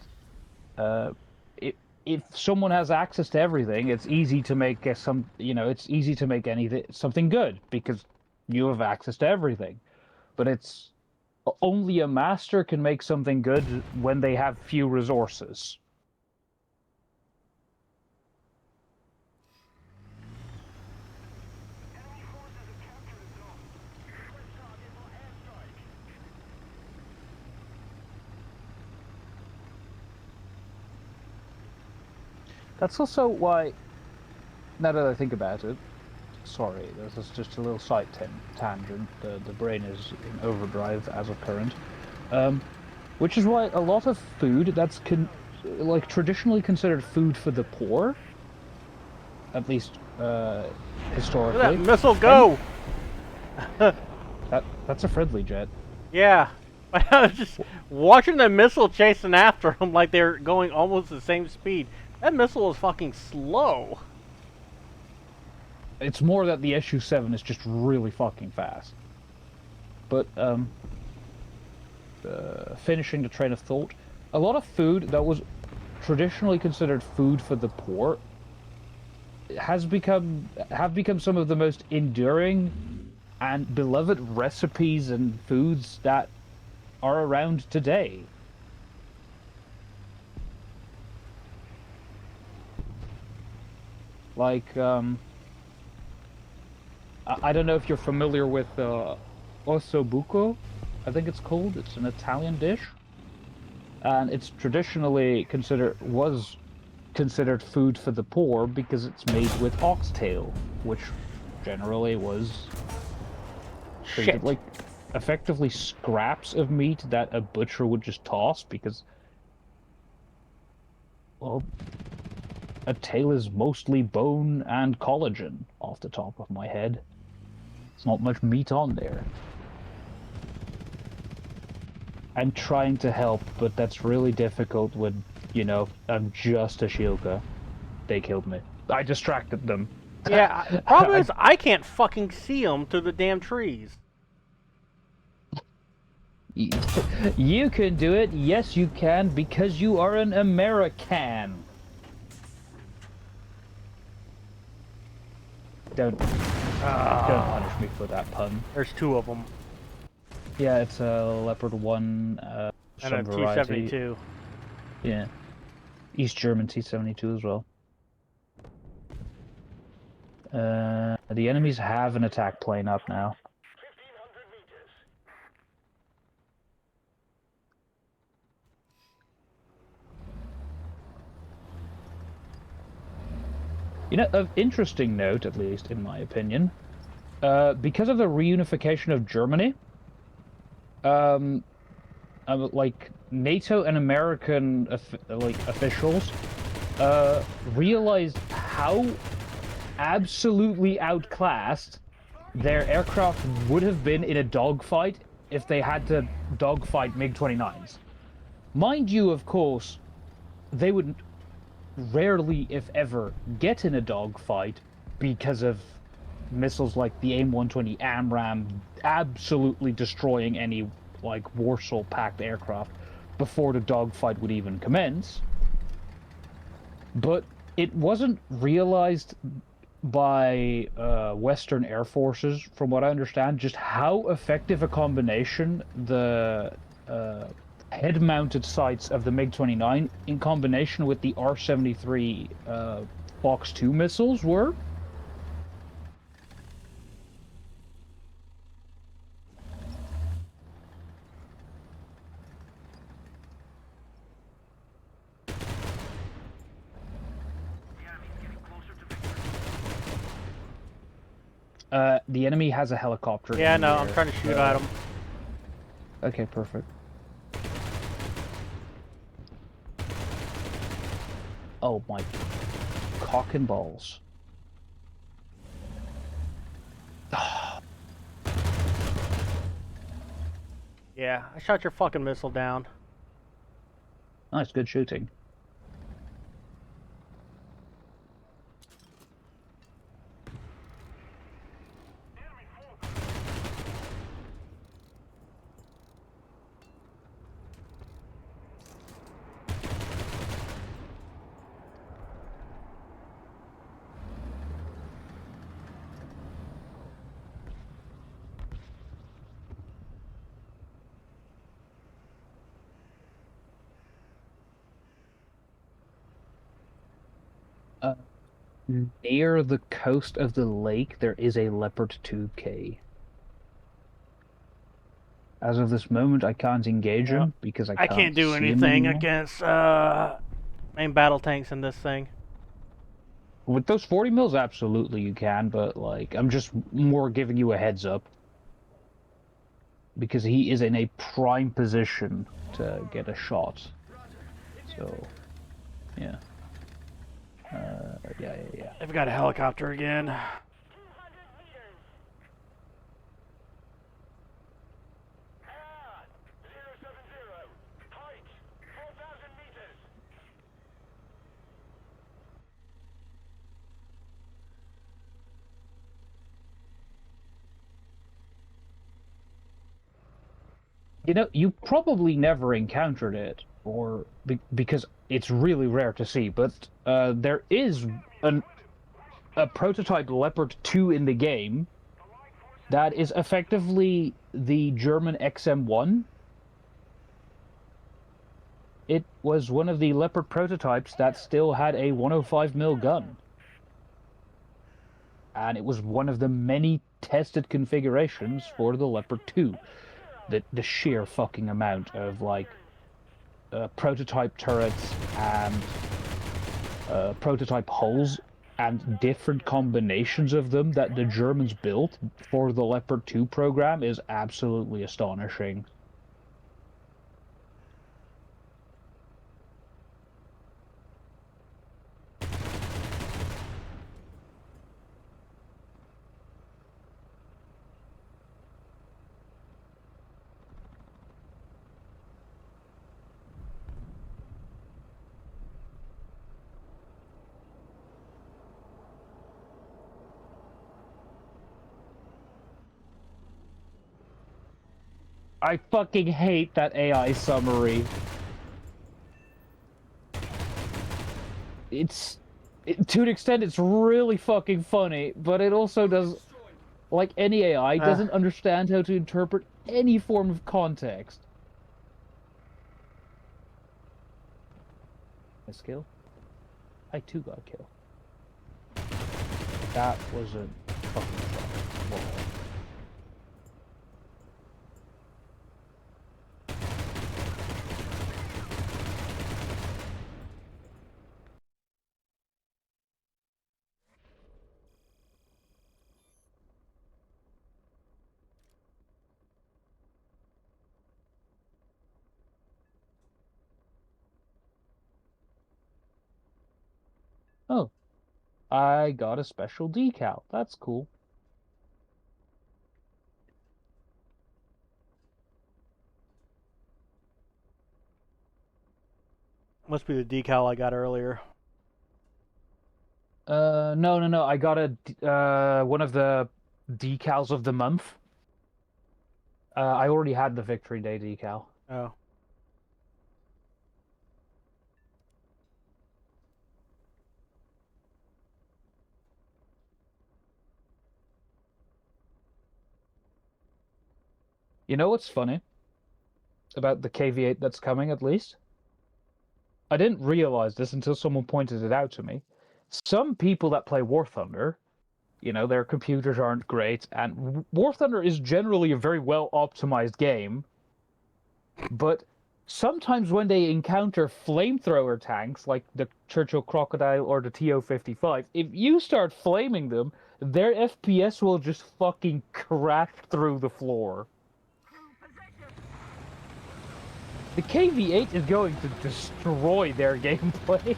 if someone has access to everything, it's easy to make it's easy to make something good because you have access to everything. But it's only a master can make something good when they have few resources. That's also why, now that I think about it, sorry, this is just a little side tangent. The brain is in overdrive as of current. Which is why a lot of food that's like traditionally considered food for the poor, at least Look historically. at that missile go! That's a friendly jet. Yeah. I was just watching the missile chasing after him like they're going almost the same speed. That missile is fucking slow. It's more that the SU-7 is just really fucking fast. But finishing the train of thought, a lot of food that was traditionally considered food for the poor have become some of the most enduring and beloved recipes and foods that are around today. Like, I don't know if you're familiar with ossobuco, I think it's called. It's an Italian dish, and it's traditionally was considered food for the poor because it's made with oxtail, which generally was treated Shit. like effectively scraps of meat that a butcher would just toss because, well, a tail is mostly bone and collagen off the top of my head. There's not much meat on there. I'm trying to help, but that's really difficult when, you know, I'm just a Shilka. They killed me. I distracted them. Yeah, problem is I can't fucking see them through the damn trees. You can do it. Yes, you can, because you are an American. Don't punish me for that pun. There's two of them. Yeah, it's a Leopard 1, And some a variety. T-72. Yeah. East German T-72 as well. The enemies have an attack plane up now. You know, of interesting note, at least in my opinion, because of the reunification of Germany, like NATO and American officials realized how absolutely outclassed their aircraft would have been in a dogfight if they had to dogfight MiG-29s. Mind you, of course, they would rarely, if ever, get in a dogfight because of missiles like the AIM-120 AMRAAM absolutely destroying any, like, Warsaw-packed aircraft before the dogfight would even commence. But it wasn't realized by Western air forces, from what I understand, just how effective a combination the head-mounted sights of the MiG-29 in combination with the R-73 Fox 2 missiles were. The enemy has a helicopter. Yeah, in no, the I'm air. trying to shoot at them. Okay, perfect. Oh my cock and balls. Yeah, I shot your fucking missile down. Nice, good shooting. Near the coast of the lake, there is a Leopard 2K. As of this moment, I can't engage him because I can't do see him anything anymore. against main battle tanks in this thing. With those 40 mils, absolutely you can, but like I'm just more giving you a heads up because he is in a prime position to get a shot. So, yeah. Yeah. They've got a helicopter again. 200 meters. Air, 070. Height, 4,000 meters. You know, you probably never encountered it, or because it's really rare to see, but there is a prototype Leopard 2 in the game that is effectively the German XM1. It was one of the Leopard prototypes that still had a 105mm gun. And it was one of the many tested configurations for the Leopard 2. The sheer fucking amount of, like, prototype turrets and prototype hulls and different combinations of them that the Germans built for the Leopard 2 program is absolutely astonishing. I fucking hate that AI summary. To an extent, it's really fucking funny, but it also does, like any AI, doesn't understand how to interpret any form of context. A skill? I too got a kill. That was a fucking shot. Whoa. Oh, I got a special decal. That's cool. Must be the decal I got earlier. No. I got one of the decals of the month. I already had the Victory Day decal. Oh. You know what's funny about the KV8 that's coming, at least? I didn't realize this until someone pointed it out to me. Some people that play War Thunder, you know, their computers aren't great, and War Thunder is generally a very well optimized game, but sometimes when they encounter flamethrower tanks like the Churchill Crocodile or the TO-55, if you start flaming them, their FPS will just fucking crash through the floor. The KV8 is going to destroy their gameplay.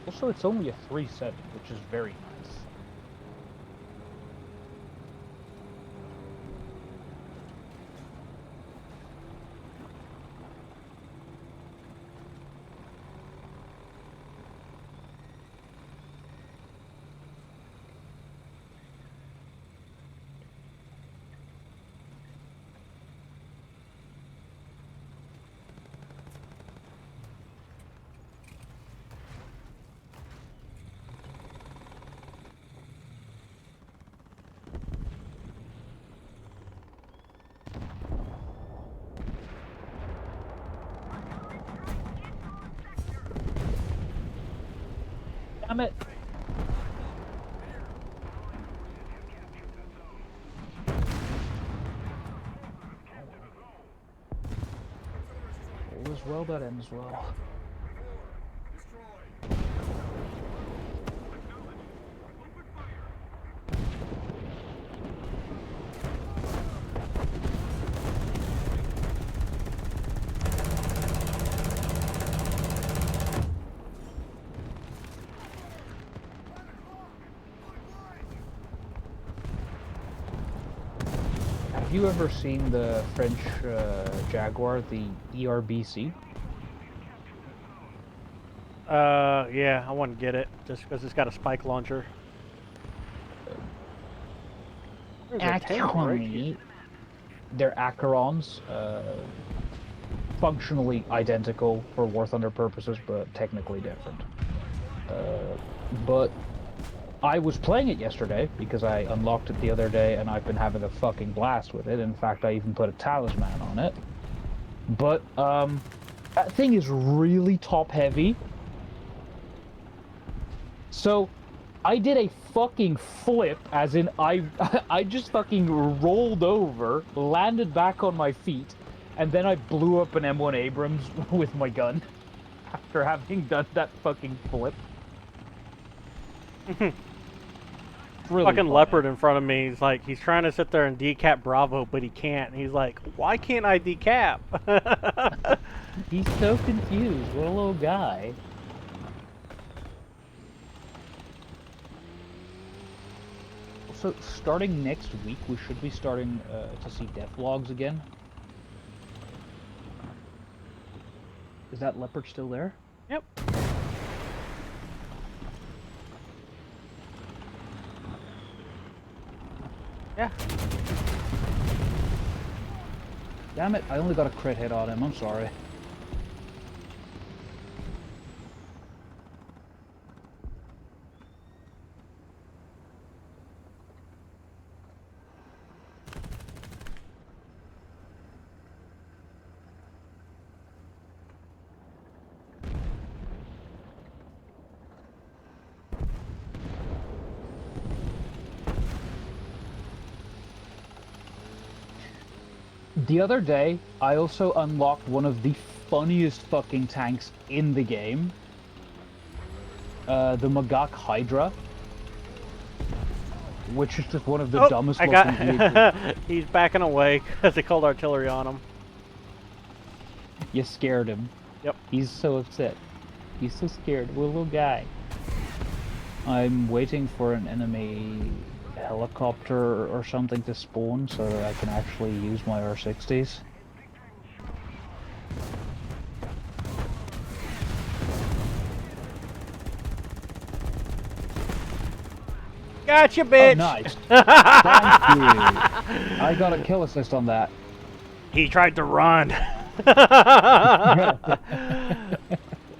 Also, it's only a 3.7, which is very nice. Damn it! as well, that ends well. Have you ever seen the French Jaguar, the ERBC? Yeah, I want to get it just because it's got a spike launcher. There's a tank right here. Actually, they're Acherons, functionally identical for War Thunder purposes, but technically different. But I was playing it yesterday because I unlocked it the other day and I've been having a fucking blast with it. In fact, I even put a talisman on it. But that thing is really top heavy. So I did a fucking flip, as in I just fucking rolled over, landed back on my feet, and then I blew up an M1 Abrams with my gun after having done that fucking flip. Really Fucking funny. leopard in front of me. He's like, he's trying to sit there and decap Bravo, but he can't. And he's like, why can't I decap? He's so confused. What a little guy. So, starting next week, we should be starting to see death logs again. Is that leopard still there? Yep. Yeah. Damn it, I only got a crit hit on him. I'm sorry. The other day, I also unlocked one of the funniest fucking tanks in the game. The Magak Hydra. Which is just one of the dumbest looking vehicles. He's backing away because they called artillery on him. You scared him. Yep. He's so upset. He's so scared. We're a little guy. I'm waiting for an enemy helicopter or something to spawn so that I can actually use my R60s. Gotcha, bitch! Oh, nice. Thank you. I got a kill assist on that. He tried to run.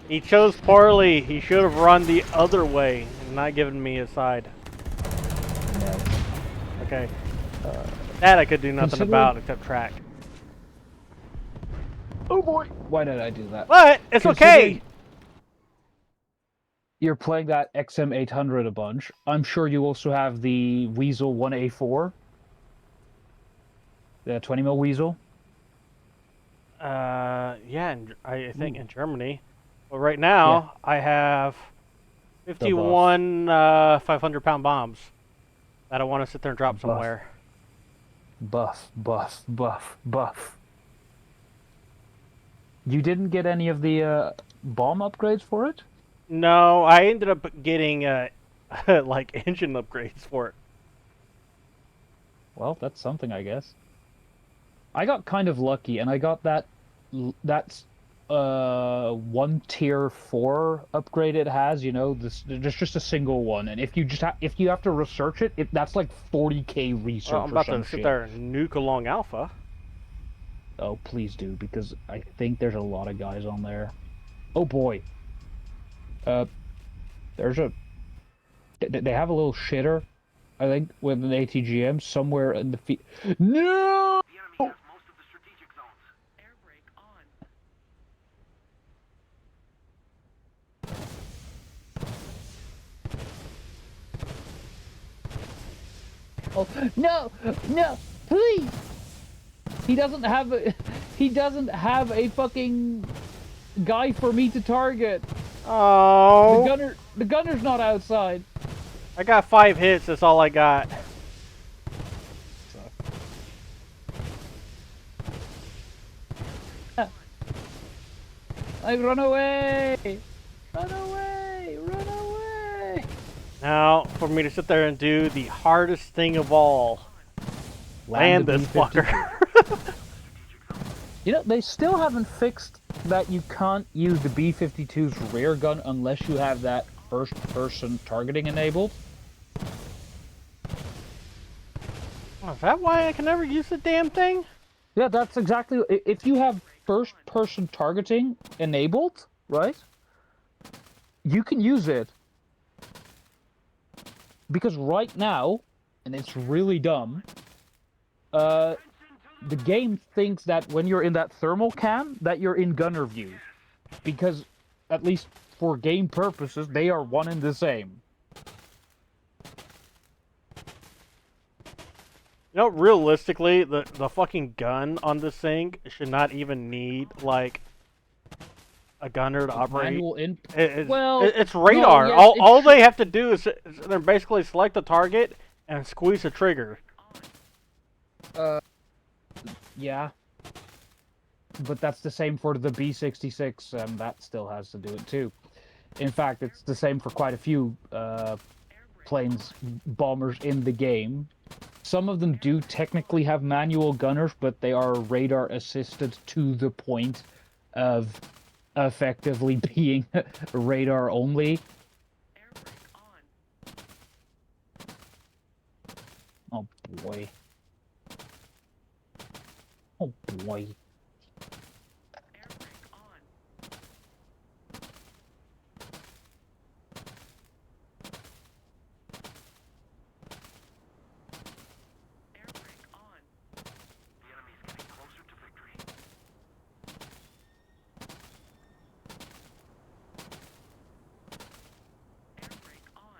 He chose poorly. He should have run the other way and not given me his side. No. Okay. That I could do nothing Considering- about except track. Oh boy! Why did I do that? But it's okay. Considering You're playing that XM800 a bunch. I'm sure you also have the Weasel 1A4. The 20mm Weasel. Yeah, I think in Germany. But right now, I have 51 500-pound bombs that I want to sit there and drop somewhere. Buff, buff, buff, buff. You didn't get any of the bomb upgrades for it? No, I ended up getting like engine upgrades for it. Well, that's something, I guess. I got kind of lucky, and I got that one tier 4 upgrade it has. You know, there's just a single one, and if you have to research it, that's like 40k research. Well, I'm about or some to sit shit. there and nuke along Alpha. Oh, please do, because I think there's a lot of guys on there. Oh boy. There's a... They have a little shitter, I think, with an ATGM somewhere in the field. No! The enemy has most of the strategic zones. Air brake on. Oh, no! No! Please! He doesn't have a fucking guy for me to target. Oh, The gunner's not outside. I got 5 hits. That's all I got. Like, run away! Run away! Run away! Now, for me to sit there and do the hardest thing of all, land the this B-52. fucker. You know, they still haven't fixed that you can't use the B-52's rear gun unless you have that first-person targeting enabled. Oh, is that why I can never use the damn thing? Yeah, that's exactly... If you have first-person targeting enabled, right? You can use it. Because right now, and it's really dumb, the game thinks that when you're in that thermal cam, that you're in gunner view. Because, at least for game purposes, they are one and the same. You know, realistically, the fucking gun on this thing should not even need, like, a gunner to operate. Manual in... It's radar. no, yeah, all they have to do is they're basically select the target and squeeze the trigger. Yeah. But that's the same for the B-66, and that still has to do it too. In fact, it's the same for quite a few planes, bombers in the game. Some of them do technically have manual gunners, but they are radar assisted to the point of effectively being radar only. Oh boy. Oh boy.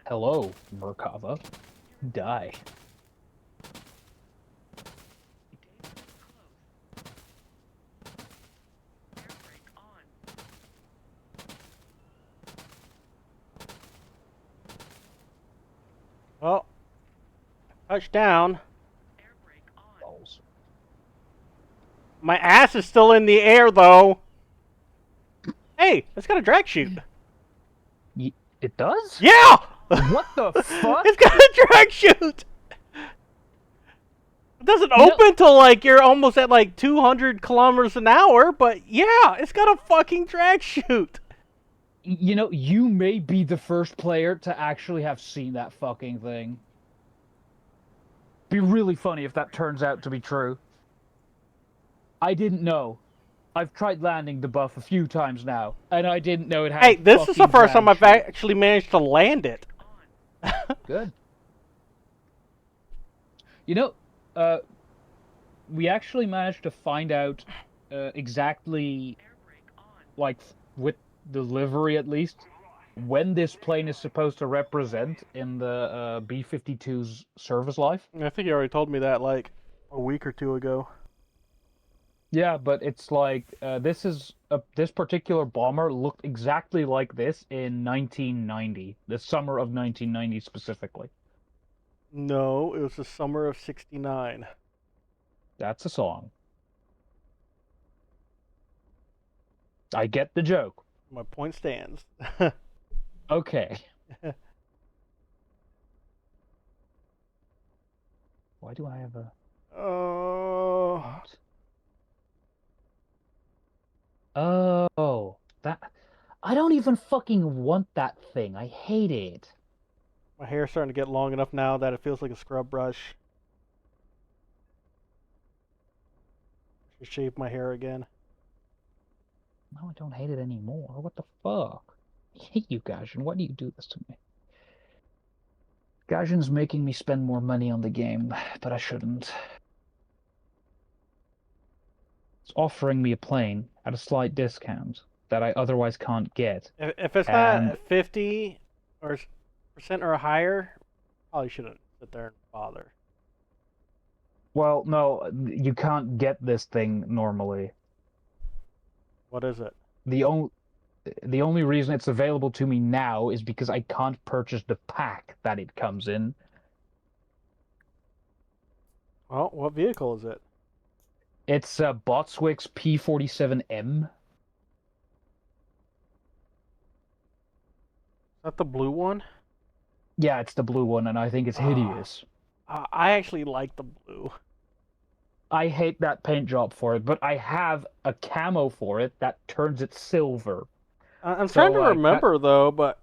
Hello, Merkava. Die. Well, touchdown. Balls. My ass is still in the air, though. Hey, it's got a drag chute. It does? Yeah! What the fuck? It's got a drag chute! It doesn't open till, like, you're almost at, like, 200 kilometers an hour, but yeah, it's got a fucking drag chute. You know, you may be the first player to actually have seen that fucking thing. Be really funny if that turns out to be true. I didn't know. I've tried landing the buff a few times now, and I didn't know it had. Hey, this is the first time I've drag chute. actually managed to land it. Good. You know, we actually managed to find out exactly, like, with the livery at least, when this plane is supposed to represent in the B-52's service life. I think you already told me that, like, a week or two ago. Yeah, but it's like this particular bomber looked exactly like this in 1990, the summer of 1990 specifically. No, it was the summer of '69. That's a song. I get the joke. My point stands. Okay. Why do I have a... Oh. What? Oh, that... I don't even fucking want that thing. I hate it. My hair's starting to get long enough now that it feels like a scrub brush. I should shave my hair again. No, I don't hate it anymore. What the fuck? I hate you, Gaijin. Why do you do this to me? Gaijin's making me spend more money on the game, but I shouldn't. It's offering me a plane at a slight discount that I otherwise can't get. If it's And- not 50 or percent or higher, probably shouldn't sit there and bother. Well, no, you can't get this thing normally. What is it? the only the only reason it's available to me now is because I can't purchase the pack that it comes in. Well, what vehicle is it? It's Botswick's P47M. Is that the blue one? Yeah, it's the blue one, and I think it's Ah. hideous. I actually like the blue. I hate that paint job for it, but I have a camo for it that turns it silver. I'm So, trying to like, remember though, but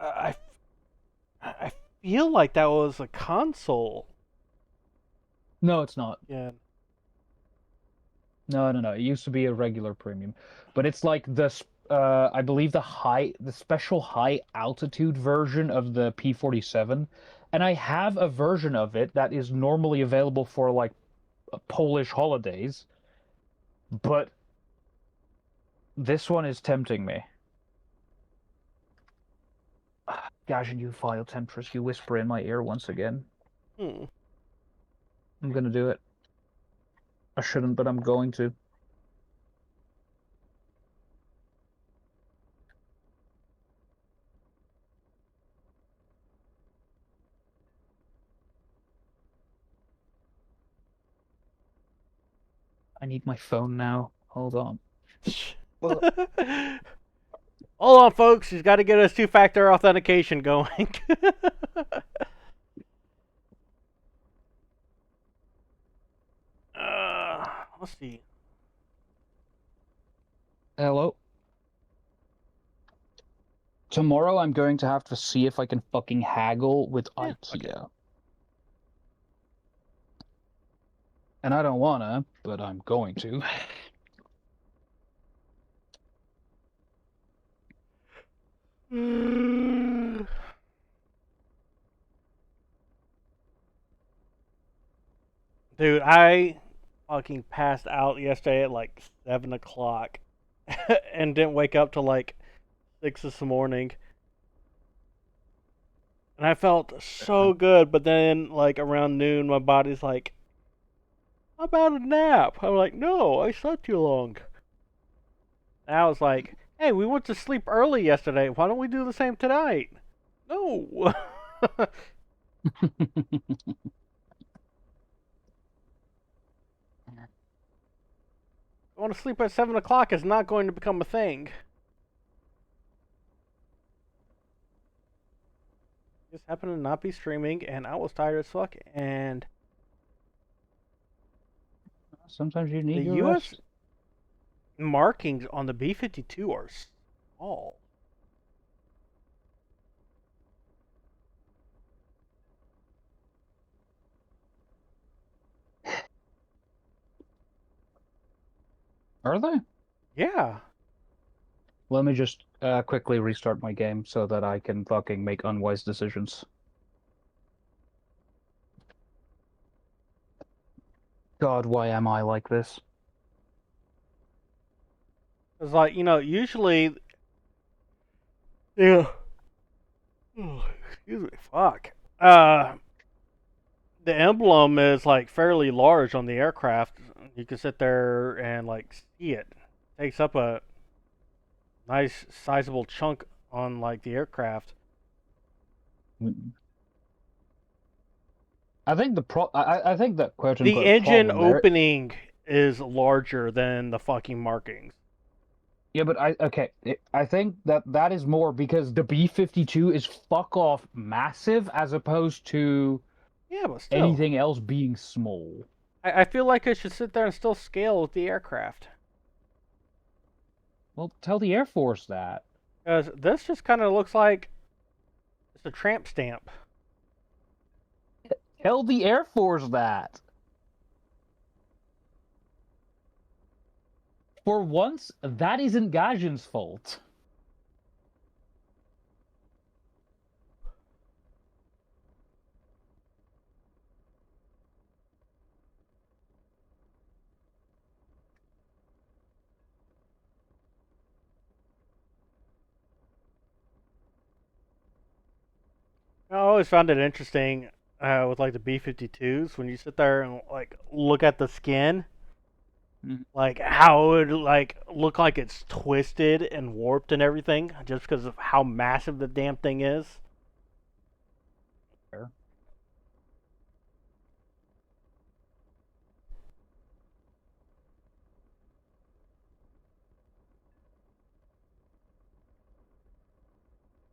I, I feel like that was a console. No, it's not. Yeah. No. It used to be a regular premium, but it's like I believe the special high altitude version of the P47, and I have a version of it that is normally available for like Polish holidays, but this one is tempting me. Gosh, and you file temptress, you whisper in my ear once again. Hmm. I'm gonna do it. I shouldn't, but I'm going to. I need my phone now. Hold on. Hold on, folks. He's got to get his two-factor authentication going. Let's see. Hello. Tomorrow I'm going to have to see if I can fucking haggle with Yeah, IKEA. And I don't wanna, but I'm going to. Dude, I fucking passed out yesterday at like 7 o'clock and didn't wake up till like 6 this morning. And I felt so good, but then like around noon, my body's like, how about a nap? I'm like, no, I slept too long. And I was like, hey, we went to sleep early yesterday. Why don't we do the same tonight? No. Going to sleep at 7 o'clock is not going to become a thing. Just happened to not be streaming, and I was tired as fuck. And Sometimes you need the your U.S. rest. markings on the B-52 are small. Are they? Yeah. Let me just quickly restart my game so that I can fucking make unwise decisions. God, why am I like this? It's like, usually... Yeah. Oh, excuse me. Fuck. The emblem is, like, fairly large on the aircraft. You can sit there and, like, see it. Takes up a nice, sizable chunk on, like, the aircraft. I think I think that quote The unquote engine problem there. opening is larger than the fucking markings. Yeah, but I think that is more because the B-52 is fuck off massive as opposed to Yeah, but still. anything else being small. I feel like it should sit there and still scale with the aircraft. Well, tell the Air Force that. Because this just kind of looks like it's a tramp stamp. Tell the Air Force that. For once, that isn't Gajan's fault. I always found it interesting with like the B-52s when you sit there and like look at the skin. Mhm. Like how it would like look like it's twisted and warped and everything, just because of how massive the damn thing is. Fair.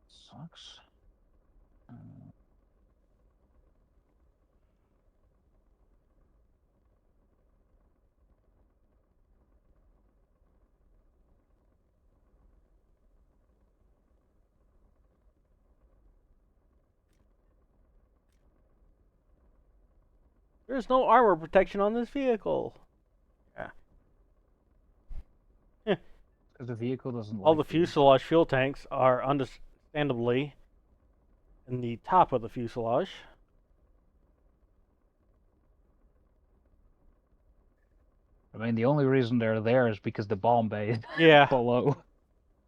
Sucks. There's no armor protection on this vehicle. Yeah. Because the vehicle doesn't All like the you. fuselage fuel tanks are understandably in the top of the fuselage. I mean, the only reason they're there is because the bomb bay is Yeah. below.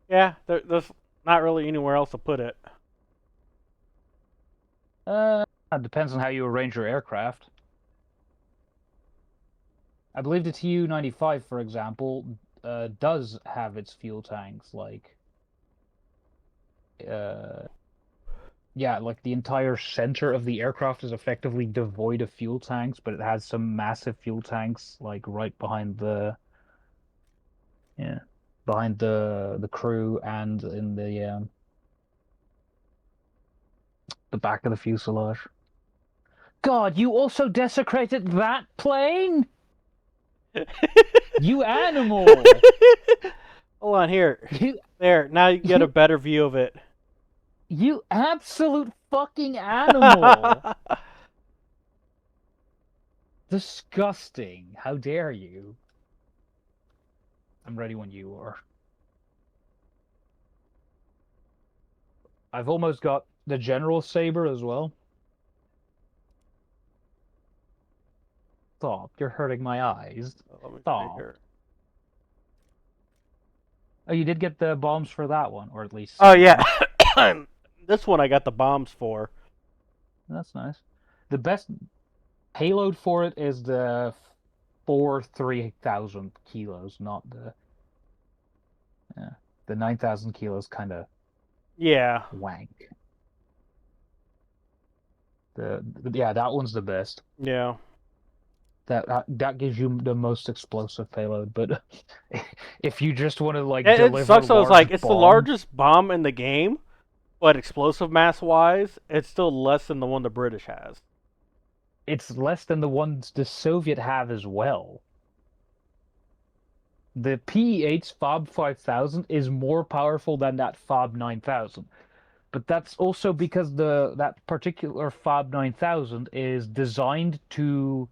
Yeah, there's not really anywhere else to put it. It depends on how you arrange your aircraft. I believe the Tu-95, for example, does have its fuel tanks, like, yeah, like the entire center of the aircraft is effectively devoid of fuel tanks, but it has some massive fuel tanks, like right behind yeah, behind the crew and in the back of the fuselage. God, you also desecrated that plane? You animal! Hold on here. You There, now you get a better view of it. you absolute fucking animal! Disgusting. How dare you? I'm ready when you are. I've almost got the General Saber as well. Stop, you're hurting my eyes. Let me see Stop. here. Oh, you did get the bombs for that one, or at least Oh some. yeah. This one I got the bombs for. That's nice. The best payload for it is the 3,000 kilos, not the 9,000 kilos kind of Yeah. wank. Yeah, that one's the best. Yeah. That gives you the most explosive payload, but if you just want to like It deliver sucks though, it's like large it's the bombs, largest bomb in the game, but explosive mass wise, it's still less than the one the British has. it's less than the ones the Soviet have as well. The PE-8's FOB 5000 is more powerful than that FOB 9000. But that's also because that particular FOB 9000 is designed to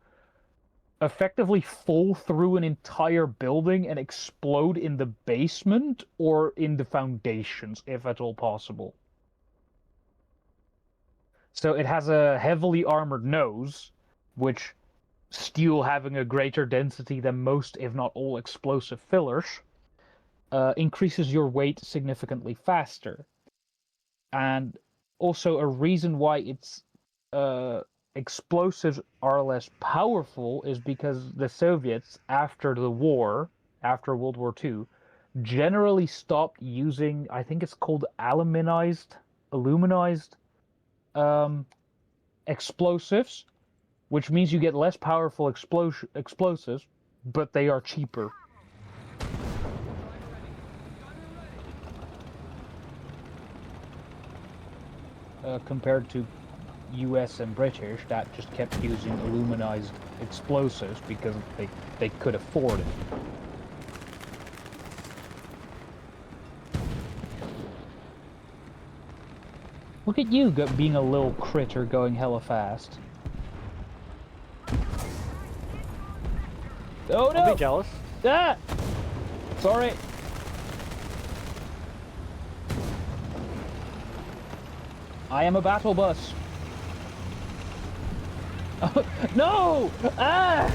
effectively fall through an entire building and explode in the basement or in the foundations, if at all possible. So it has a heavily armored nose, which steel having a greater density than most, if not all, explosive fillers, increases your weight significantly faster. And also a reason why its explosives are less powerful is because the Soviets, after the war, after World War II, generally stopped using, I think it's called aluminized explosives, which means you get less powerful explosives, but they are cheaper. Compared to US and British that just kept using aluminized explosives because they could afford it. Look at you being a little critter going hella fast. Oh no! Don't be jealous. Ah! Sorry. I am a battle bus. No! Ah!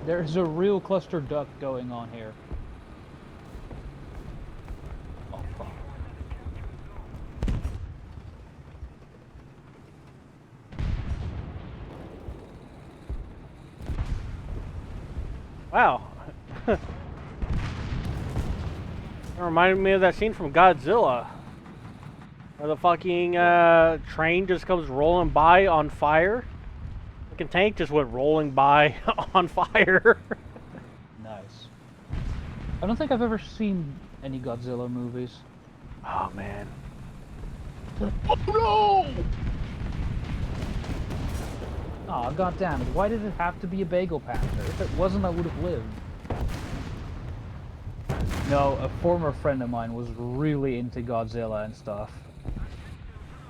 There's a real cluster duck going on here. Oh fuck. Wow. It reminded me of that scene from Godzilla. Where the fucking train just comes rolling by on fire. The fucking tank just went rolling by on fire. Nice. I don't think I've ever seen any Godzilla movies. Oh man. Oh no! Aw, goddammit, why did it have to be a bagel panther? If it wasn't, I would have lived. No, a former friend of mine was really into Godzilla and stuff.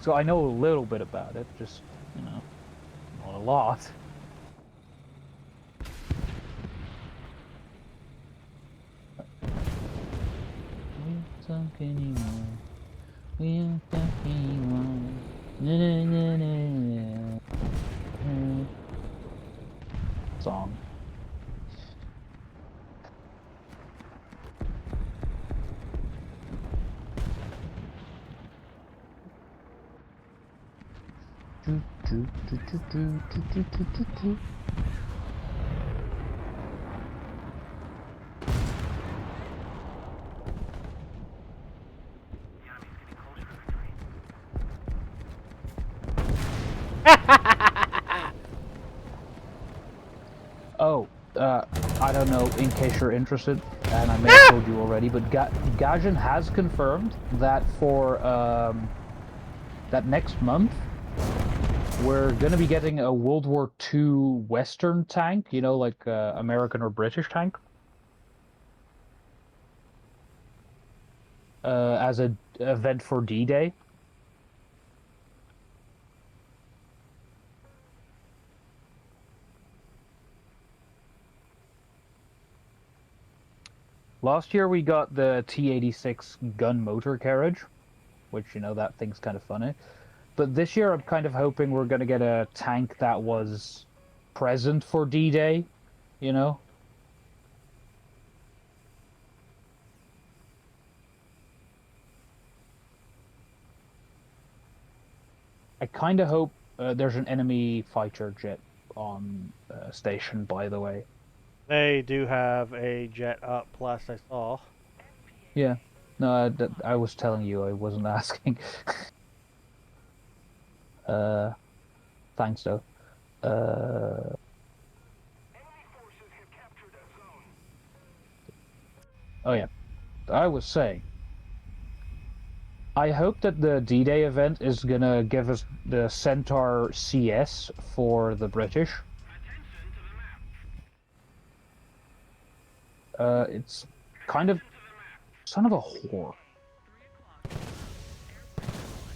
So I know a little bit about it, just, you know, not a lot. We don't talk anymore. We don't talk anymore. Na, na, na, na, na. Song. Do, do, do, do, do, do, do, do, do. Oh, I don't know, in case you're interested, and I may have told you already, but Gaijin has confirmed that for that next month, we're gonna be getting a World War II Western tank, you know, like American or British tank, as a event for D-Day. Last year we got the T-86 gun motor carriage, which, you know, that thing's kind of funny. But this year I'm kind of hoping we're going to get a tank that was present for D-Day, you know? I kind of hope there's an enemy fighter jet on station, by the way. They do have a jet up, plus I saw. Yeah. No, I was telling you, I wasn't asking. Thanks, though. Enemy forces have captured a zone. Oh yeah, I was saying, I hope that the D-Day event is gonna give us the Centaur CS for the British. It's kind of son of a whore.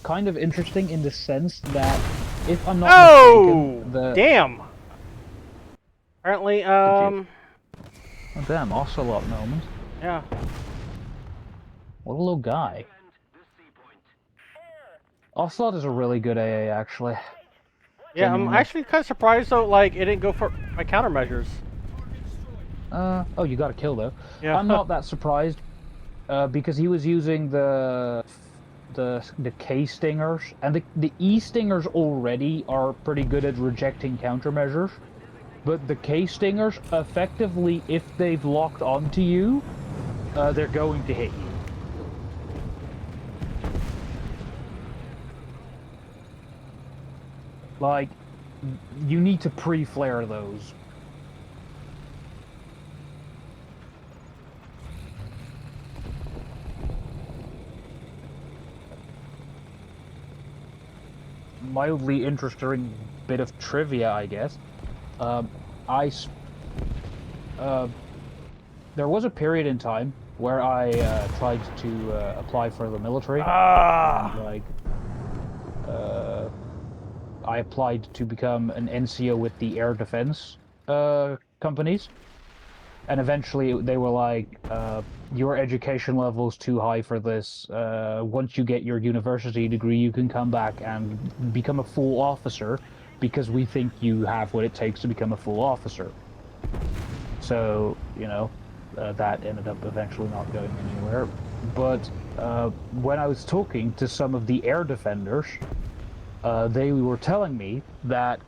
Kind of interesting in the sense that, if I'm not mistaken, the Damn! Apparently, oh damn, Ocelot moment. yeah. What a little guy. Ocelot is a really good AA, actually. Yeah, I'm Genuinely. actually kind of surprised though, like, it didn't go for my countermeasures. Oh, you got a kill though. Yeah. I'm not that surprised, because he was using the K stingers, and the E stingers already are pretty good at rejecting countermeasures, but the K stingers, effectively, if they've locked onto you, they're going to hit you. Like, you need to pre-flare those. Mildly interesting bit of trivia, I guess. There was a period in time where I tried to apply for the military. Ah! And, like, I applied to become an NCO with the air defense companies, and eventually they were like, your education level is too high for this. Once you get your university degree, you can come back and become a full officer, because we think you have what it takes to become a full officer. So, you know, that ended up eventually not going anywhere. But when I was talking to some of the air defenders, they were telling me that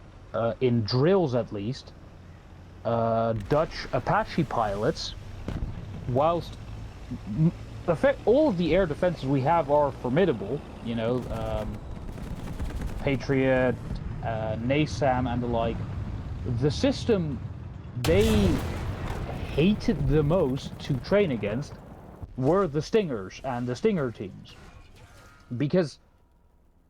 in drills, at least, Dutch Apache pilots, whilst all of the air defenses we have are formidable, you know, Patriot, NASAM, and the like, the system they hated the most to train against were the Stingers and the Stinger teams. Because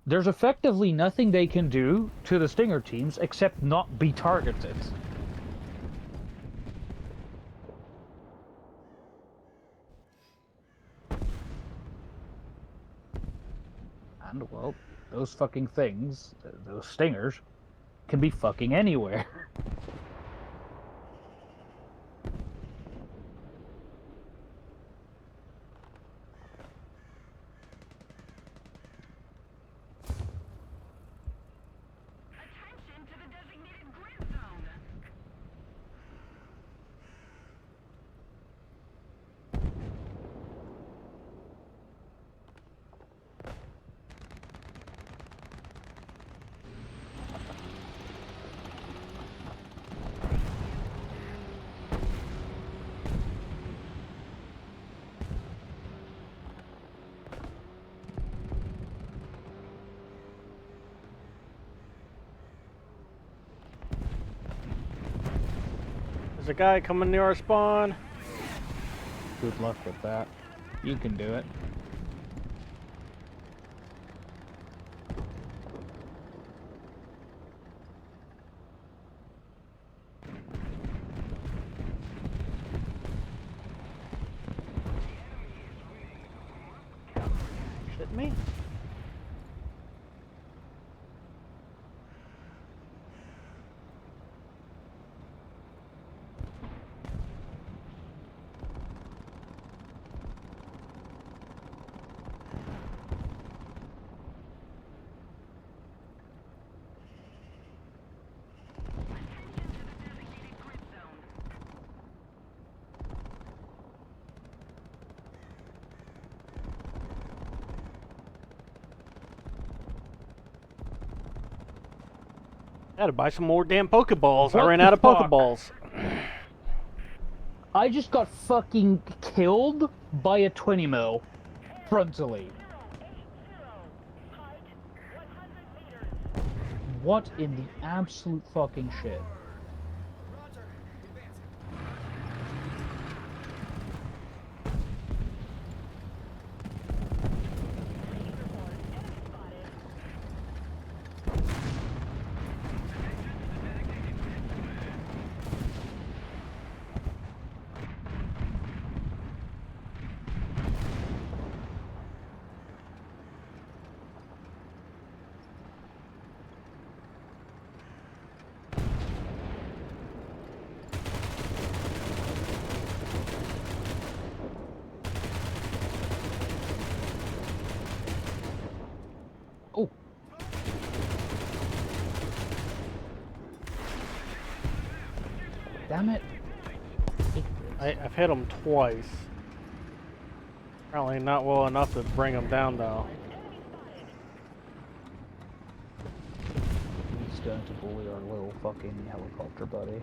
there's effectively nothing they can do to the Stinger teams except not be targeted. And, well, those fucking things, those Stingers, can be fucking anywhere. Attention to the designated grid zone. There's a guy coming near our spawn. Good luck with that. You can do it. Shit me? I had to buy some more damn Pokeballs. I What ran the out of fuck? Pokeballs. I just got fucking killed by a 20 mil frontally. What in the absolute fucking shit? Oh. Damn it. I've hit him twice. Apparently not well enough to bring him down though. He's going to bully our little fucking helicopter buddy.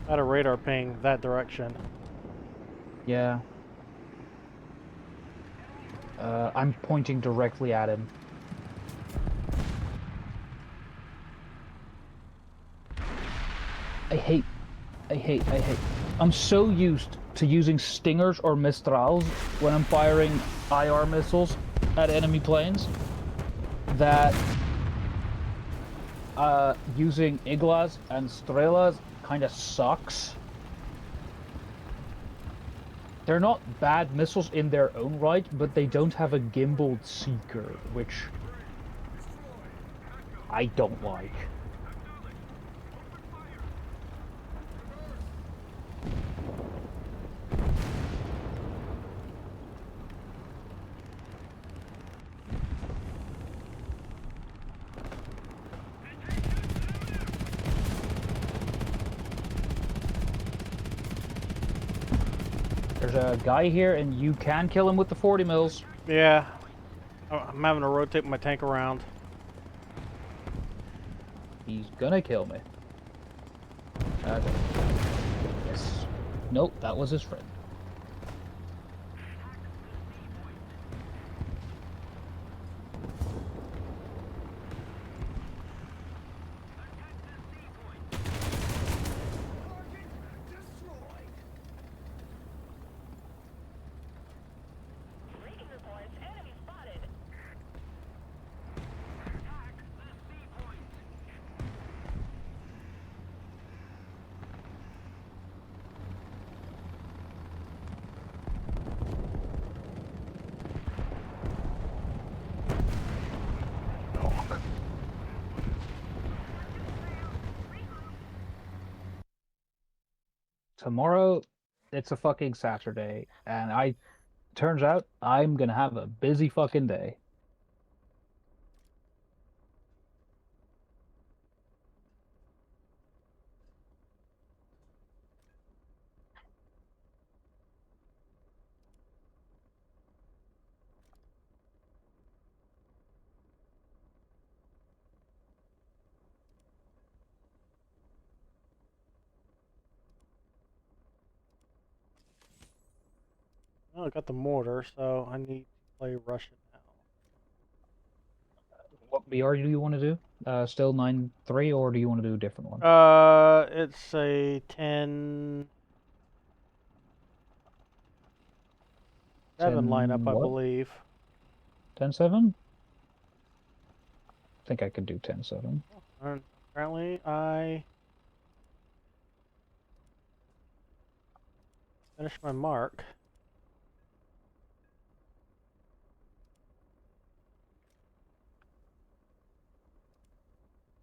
I had a radar ping that direction. Yeah. I'm pointing directly at him. I hate. I'm so used to using Stingers or Mistrals when I'm firing IR missiles at enemy planes that using Iglas and Strelas kind of sucks. They're not bad missiles in their own right, but they don't have a gimbaled seeker, which I don't like. There's a guy here, and you can kill him with the 40 mils. Yeah. I'm having to rotate my tank around. He's gonna kill me. Okay. Yes. Nope, that was his friend. Breaking reports, enemy spotted. Tomorrow, it's a fucking Saturday, and turns out I'm gonna have a busy fucking day. Oh, I got the mortar, so I need to play Russian now. What BR do you want to do? Still 9-3, or do you want to do a different one? It's a 10-7 lineup, 10 I what? believe. 10-7? I think I could do 10-7. And apparently, I finished my mark.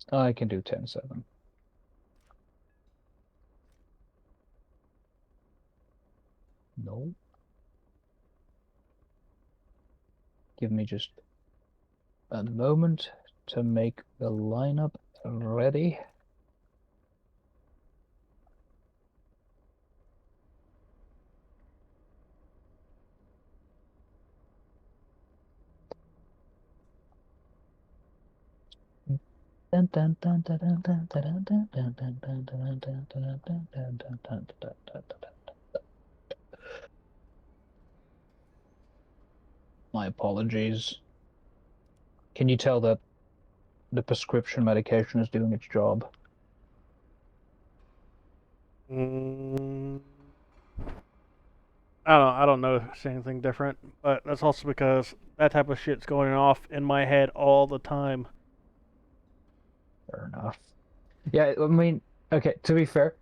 I can do 10-7. No. Give me just a moment to make the lineup ready. My apologies. Can you tell that the prescription medication is doing its job? Mm, I don't notice anything different, but that's also because that type of shit's going off in my head all the time. Fair enough. Yeah, I mean, okay, to be fair,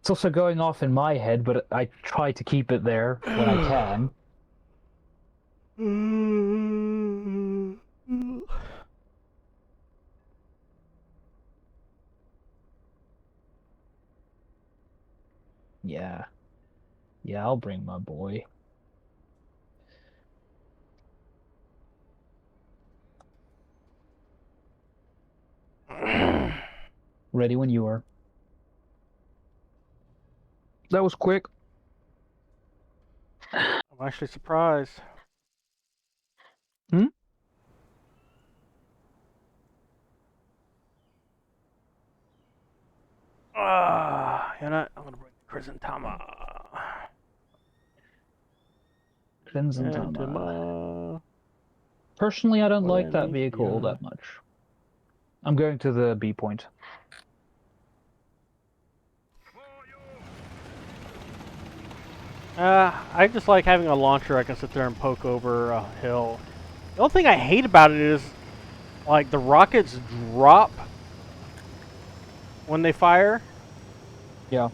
it's also going off in my head, but I try to keep it there when I can. Yeah. Yeah, I'll bring my boy. Ready when you are. That was quick. I'm actually surprised. Hmm? You know, I'm gonna bring Chrysanthema. Crimson Chrysanthema. Personally, I don't like that Valencia. vehicle all that much. I'm going to the B point. I just like having a launcher I can sit there and poke over a hill. The only thing I hate about it is, like, the rockets drop when they fire. Yeah.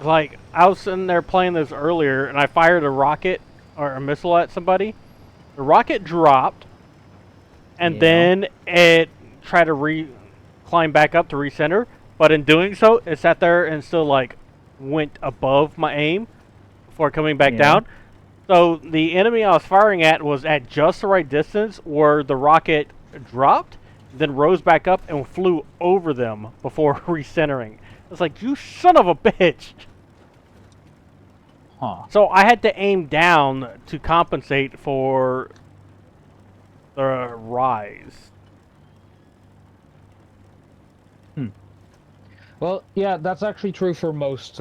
Like, I was sitting there playing this earlier, and I fired a rocket or a missile at somebody. The rocket dropped, and Yeah. then it tried to climb back up to recenter. But in doing so, it sat there and still, like, went above my aim before coming back Yeah. down. So the enemy I was firing at was at just the right distance where the rocket dropped, then rose back up and flew over them before recentering. It's like, you son of a bitch! Huh. So I had to aim down to compensate for the rise. Well, yeah, that's actually true for most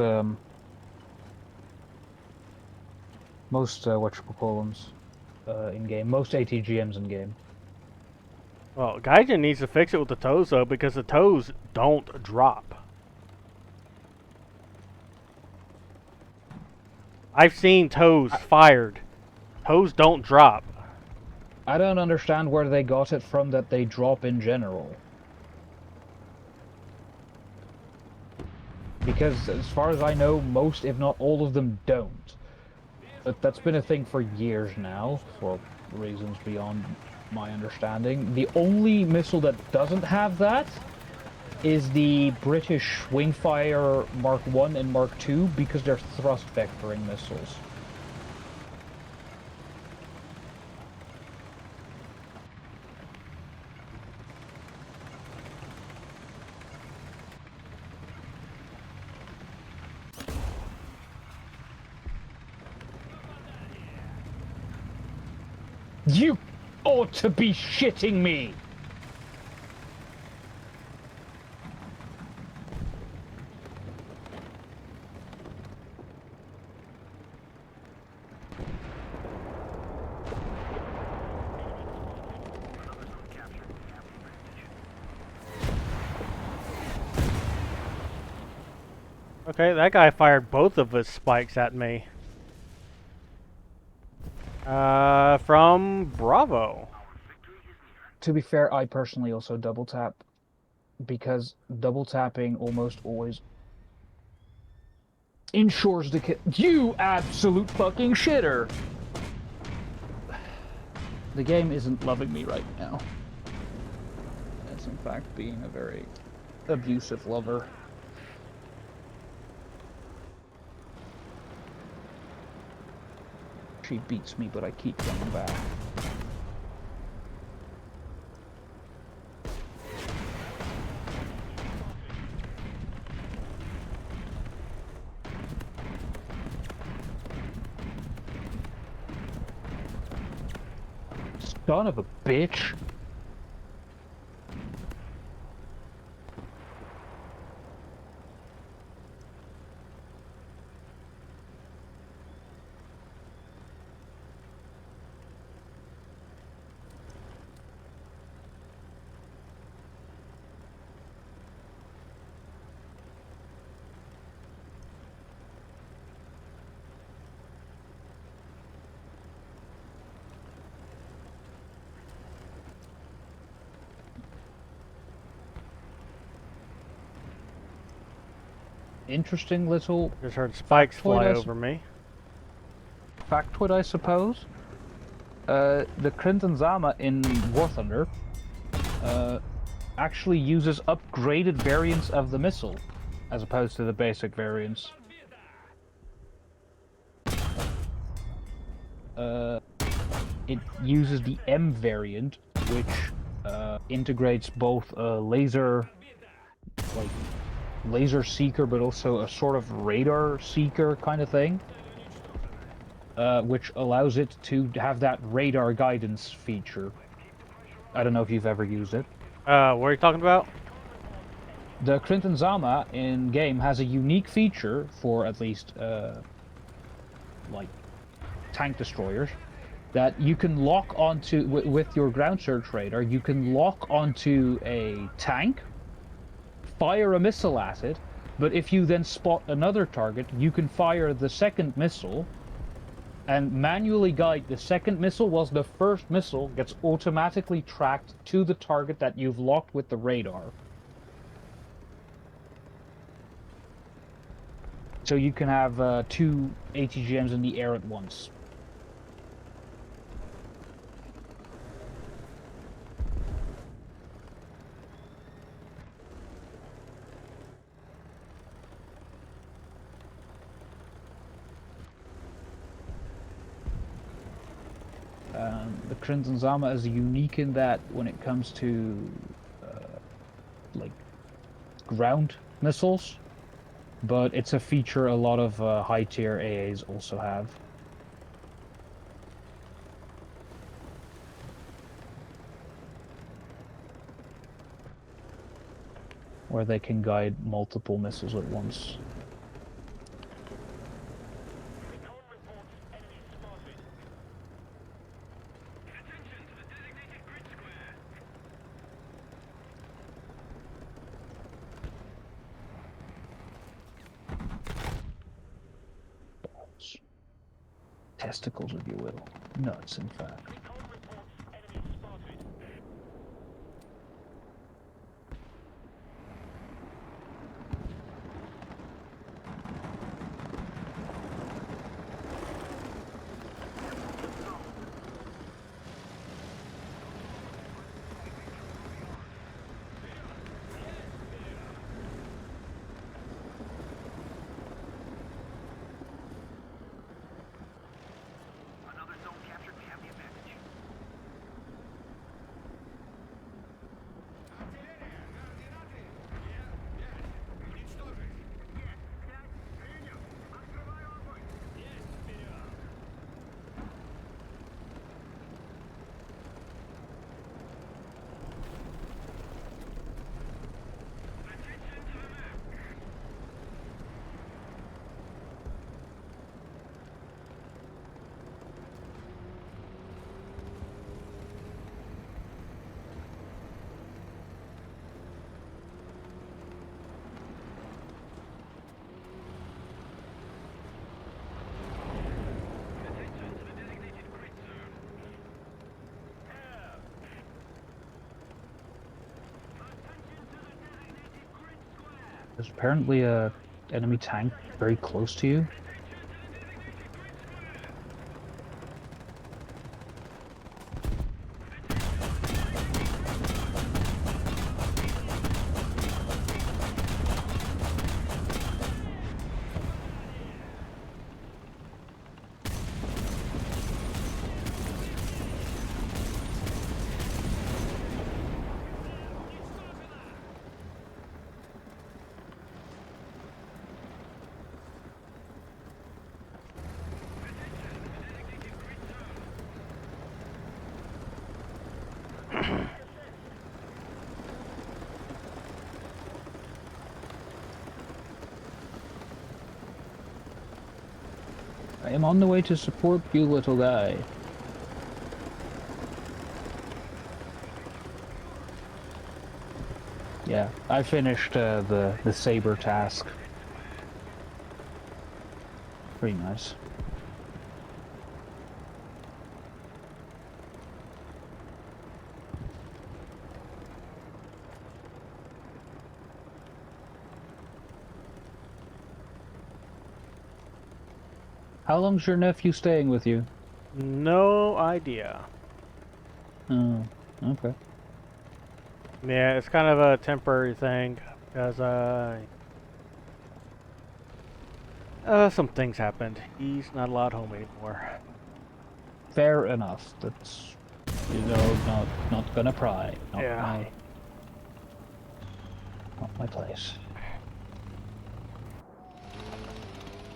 whatchamacallums in game. Most ATGMs in game. Well, Gaijin needs to fix it with the toes though, because the toes don't drop. I've seen toes fired. Toes don't drop. I don't understand where they got it from that they drop in general. Because as far as I know, most, if not all of them, don't. But that's been a thing for years now, for reasons beyond my understanding. The only missile that doesn't have that is the British Wingfire Mark 1 and Mark 2 because they're thrust vectoring missiles. You ought to be shitting me! Okay, that guy fired both of his spikes at me. From Bravo. To be fair, I personally also double tap because double tapping almost always ensures the kill. You absolute fucking shitter! The game isn't loving me right now. It's in fact being a very abusive lover. She beats me, but I keep coming back. Son of a bitch! Interesting little Just heard spikes factoid, fly I over me. factoid, I suppose. The Clinton Zama in War Thunder actually uses upgraded variants of the missile, as opposed to the basic variants. It uses the M variant, which integrates both a laser seeker, but also a sort of radar seeker kind of thing, which allows it to have that radar guidance feature. I don't know if you've ever used it. What are you talking about? The Clinton Zama in game has a unique feature for at least like tank destroyers that you can lock onto with your ground search radar. You can lock onto a tank, fire a missile at it, but if you then spot another target, you can fire the second missile and manually guide the second missile whilst the first missile gets automatically tracked to the target that you've locked with the radar. So you can have two ATGMs in the air at once. The Crimson Zama is unique in that when it comes to like ground missiles, but it's a feature a lot of high-tier AAs also have. Where they can guide multiple missiles at once. Recon reports enemy spotted. Attention to the designated grid square. Testicles, if you will. Nuts, in fact. Recon reports enemy spotted. Another zone captured. We have the advantage. Attention to the map. Attention to the designated grid zone. Attention to the designated grid square. There's apparently a enemy tank very close to you. Attention to the designated grid square. I am on the way to support you, little guy. Yeah, I finished the saber task. Pretty nice. How long's your nephew staying with you? No idea. Oh, okay. Yeah, it's kind of a temporary thing because some things happened. He's not allowed home anymore. Fair enough. That's, you know, not gonna pry. Yeah. Not my place.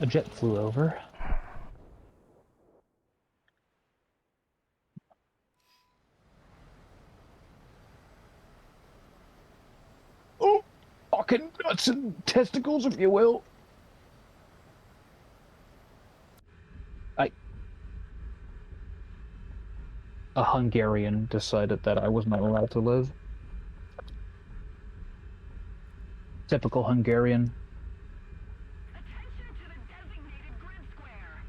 A jet flew over. Oh, fucking nuts and testicles, if you will. A Hungarian decided that I was not allowed to live. Typical Hungarian. Attention to the designated grid square.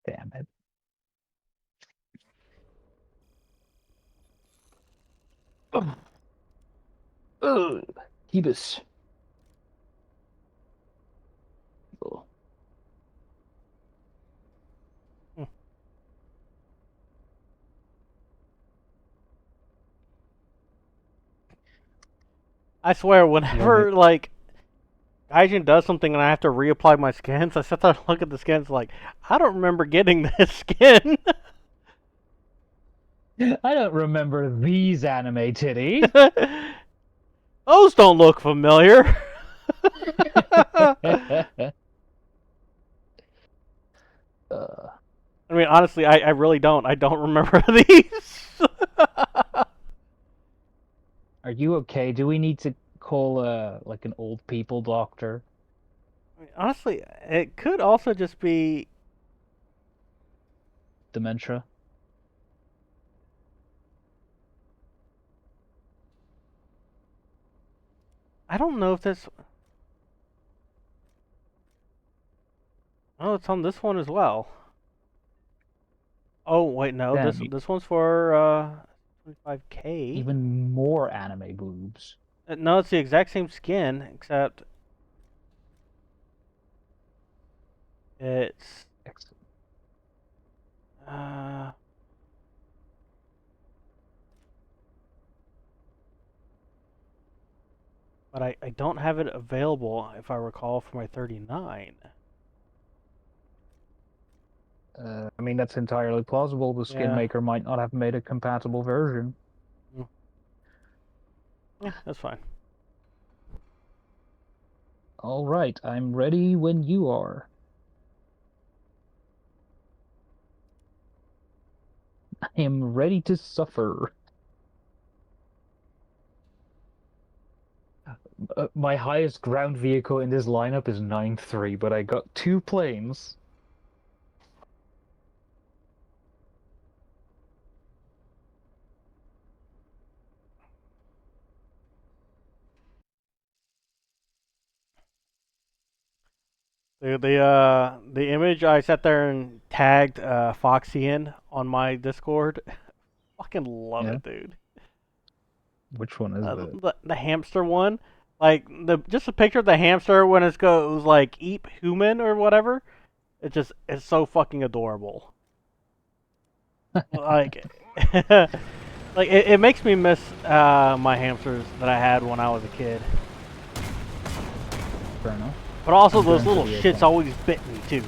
Damn it. Ugh. Ugh. Hebus. Oh. I swear, whenever Limit. like Gaijin does something and I have to reapply my skins, I sit there and look at the skins like, I don't remember getting this skin. I don't remember these anime titties. Those don't look familiar. I mean, honestly, I really don't. I don't remember these. Are you okay? Do we need to call like an old people doctor? I mean, honestly, it could also just be. Dementia? I don't know if this. Oh, it's on this one as well. Oh wait, no. Damn, This one's for 25K. even more anime boobs. No, it's the exact same skin except it's Excellent. but I don't have it available if I recall for my 39. I mean, that's entirely plausible. The skin Yeah. maker might not have made a compatible version. Yeah, that's fine. All right, I'm ready when you are. I am ready to suffer. My highest ground vehicle in this lineup is 9-3, but I got 2 planes. The image I sat there and tagged Foxy in on my Discord. Fucking love Yeah? it, dude. Which one is it? The hamster one, like just a picture of the hamster when it goes like eat human or whatever. It's so fucking adorable. Like, like it makes me miss my hamsters that I had when I was a kid. Fair enough. But also I'm those going to little the shits account. always bit me too.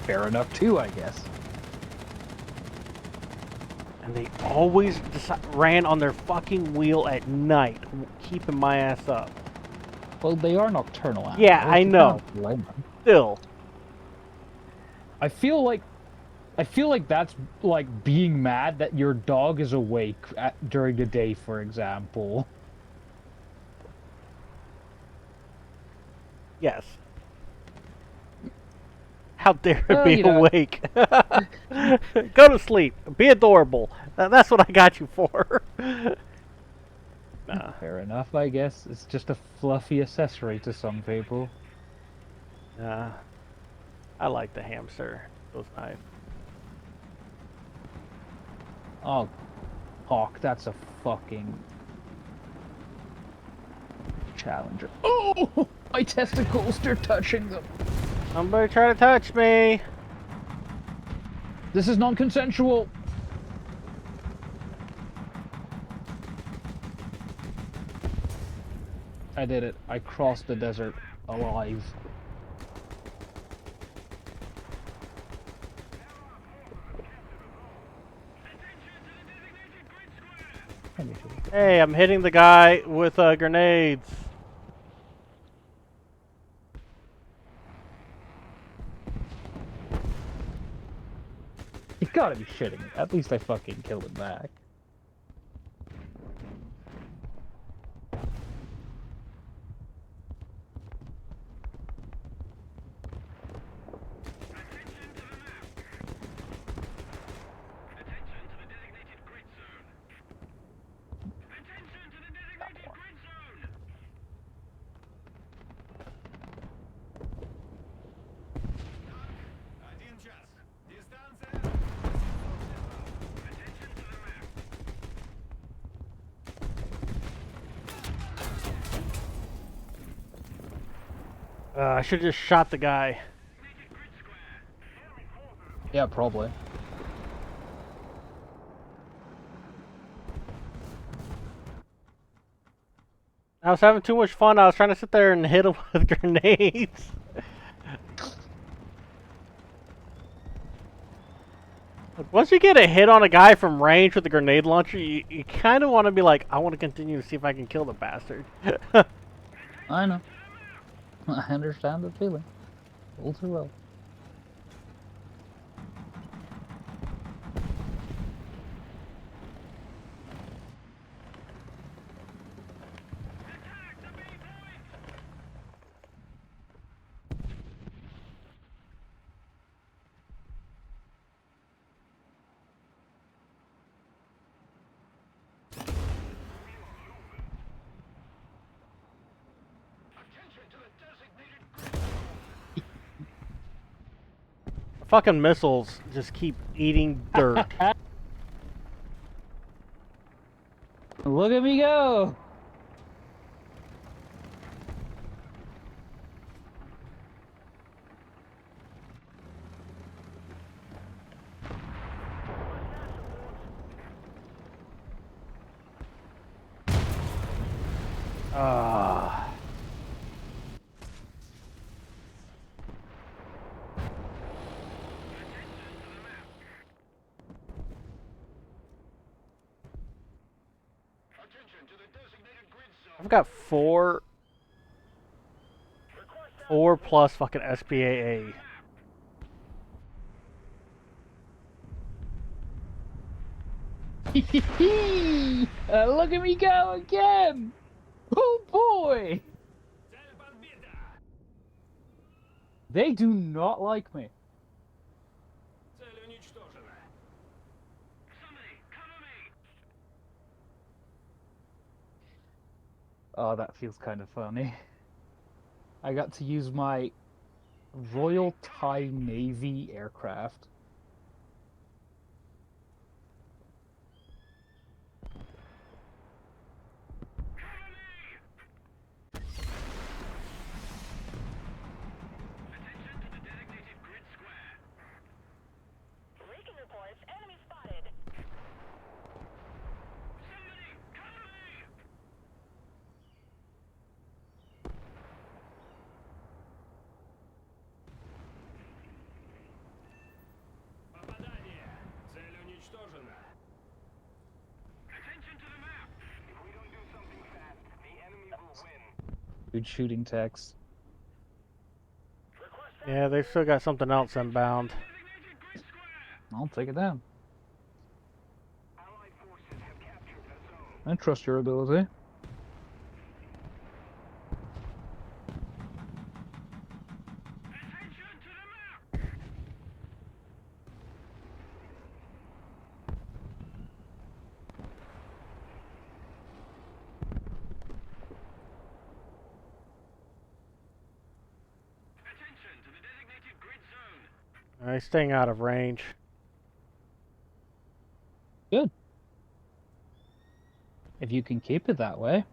Fair enough too, I guess. And they always ran on their fucking wheel at night, keeping my ass up. Well, they are nocturnal animals. Yeah, I you know. can't blame them. Still. I feel like that's like being mad that your dog is awake during the day, for example. Yes. How dare it Well, be you know. awake? Go to sleep. Be adorable. That's what I got you for. Nah. Fair enough, I guess. It's just a fluffy accessory to some people. Nah. I like the hamster. It was nice. Oh, Hawk, that's a fucking challenger. Oh, my testicles, they're touching them. Somebody try to touch me. This is non-consensual. I did it. I crossed the desert alive. Hey, I'm hitting the guy with grenades. You gotta be shitting me. At least I fucking killed him back. I should have just shot the guy. Yeah, probably. I was having too much fun. I was trying to sit there and hit him with grenades. Like, once you get a hit on a guy from range with a grenade launcher, you kind of want to be like, I want to continue to see if I can kill the bastard. I know. I understand the feeling. All too well. Fucking missiles just keep eating dirt. Look at me go! Ah. I've got four plus fucking SPAA. Look at me go again! Oh boy! They do not like me. Oh, that feels kind of funny. I got to use my Royal Thai Navy aircraft. Beacon reports enemy spotted. Good shooting text. Yeah, they've still got something else inbound. I'll take it down. I trust your ability. Alright, staying out of range. Good. If you can keep it that way.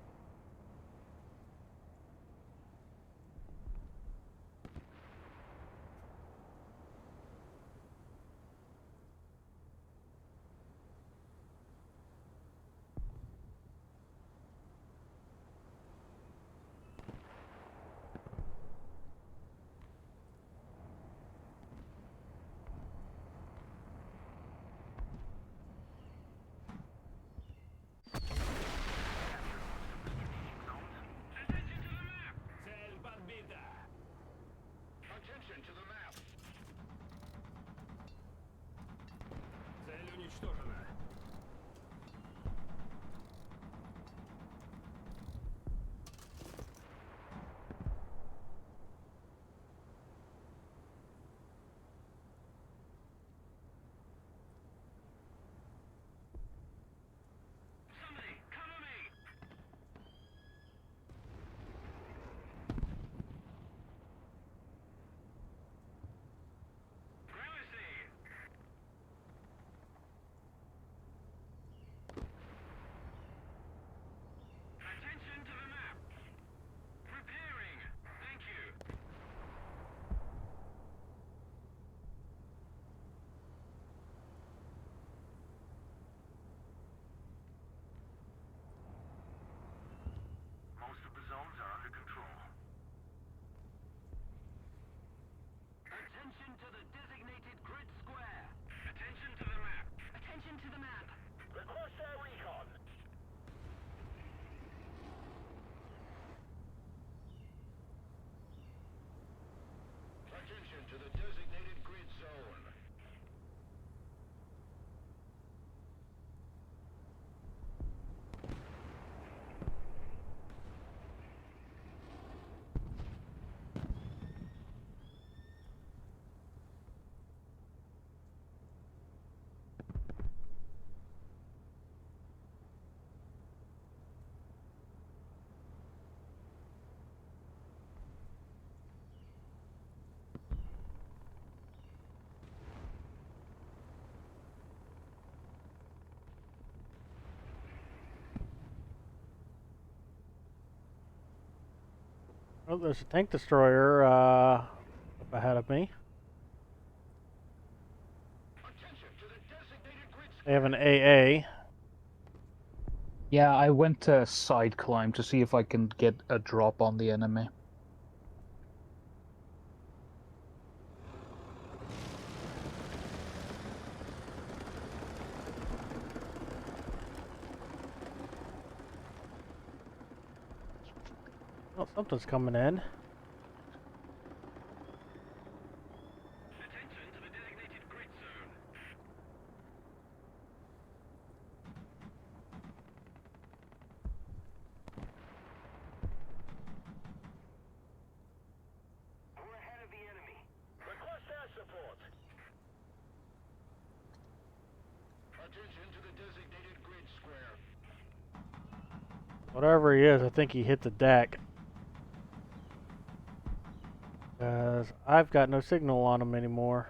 Oh, there's a tank destroyer up ahead of me. They have an AA. Yeah, I went to side climb to see if I can get a drop on the enemy. Oh, something's coming in. Attention to the designated grid zone. We're ahead of the enemy. Request air support. Attention to the designated grid square. Whatever he is, I think he hit the deck. Because I've got no signal on him anymore.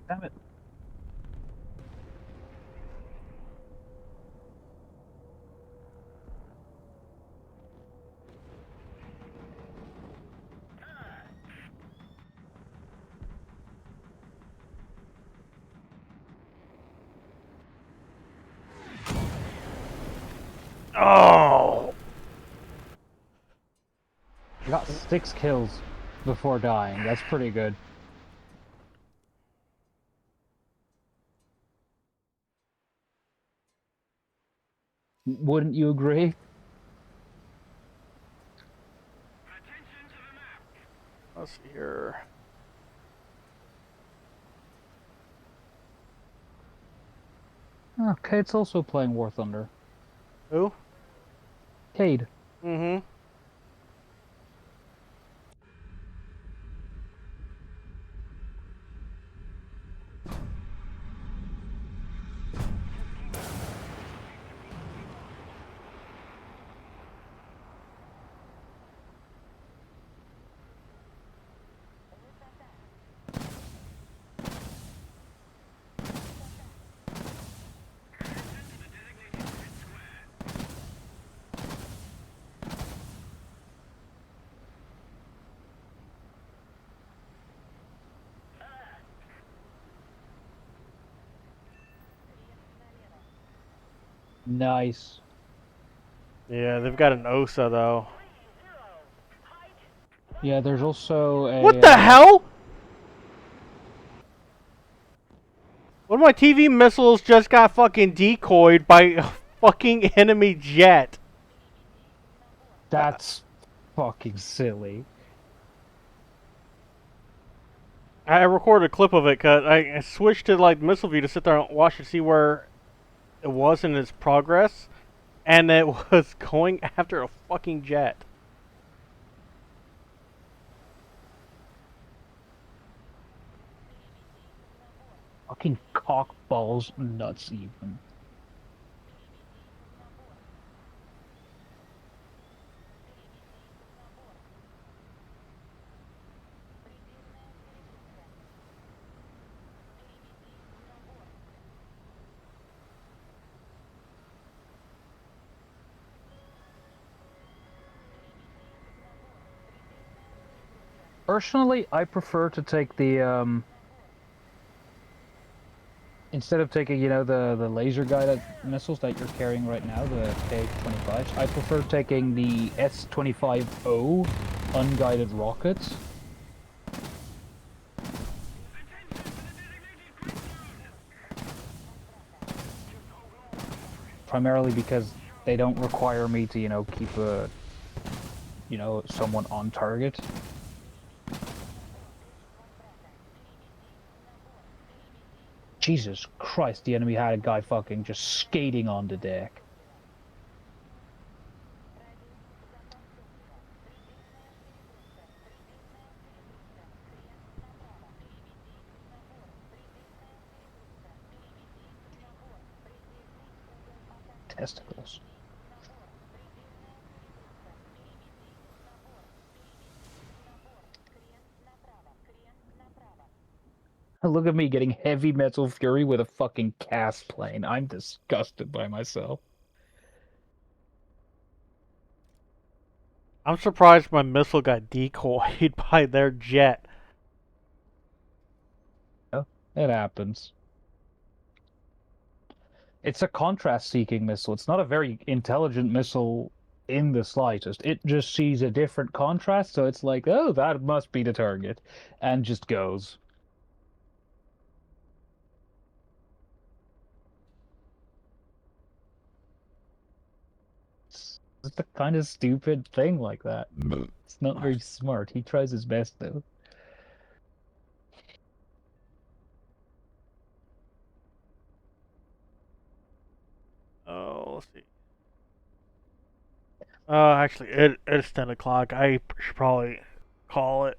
Damn it. Oh! I got 6 kills before dying. That's pretty good. Wouldn't you agree? Attention to the map. Let's see here. Oh, Cade's also playing War Thunder. Who? Cade. Mm-hmm. Nice. Yeah, they've got an OSA though. Yeah, there's also a... What the hell? One of my TV missiles just got fucking decoyed by a fucking enemy jet. That's fucking silly. I recorded a clip of it because I switched to like missile view to sit there and watch to see where it was in its progress, and it was going after a fucking jet. Fucking cock balls nuts even. Personally, I prefer to take the instead of taking, you know, the laser guided missiles that you're carrying right now, the K-25s, I prefer taking the S-25O unguided rockets. Primarily because they don't require me to, you know, keep a, you know, someone on target. Jesus Christ, the enemy had a guy fucking just skating on the deck. Testicles. Look at me getting heavy metal fury with a fucking cast plane. I'm disgusted by myself. I'm surprised my missile got decoyed by their jet. Oh, it happens. It's a contrast-seeking missile. It's not a very intelligent missile in the slightest. It just sees a different contrast, so it's like, oh, that must be the target, and just goes. It's a kind of stupid thing like that. It's not very smart. He tries his best, though. Oh, let's see. Actually, it's 10 o'clock. I should probably call it.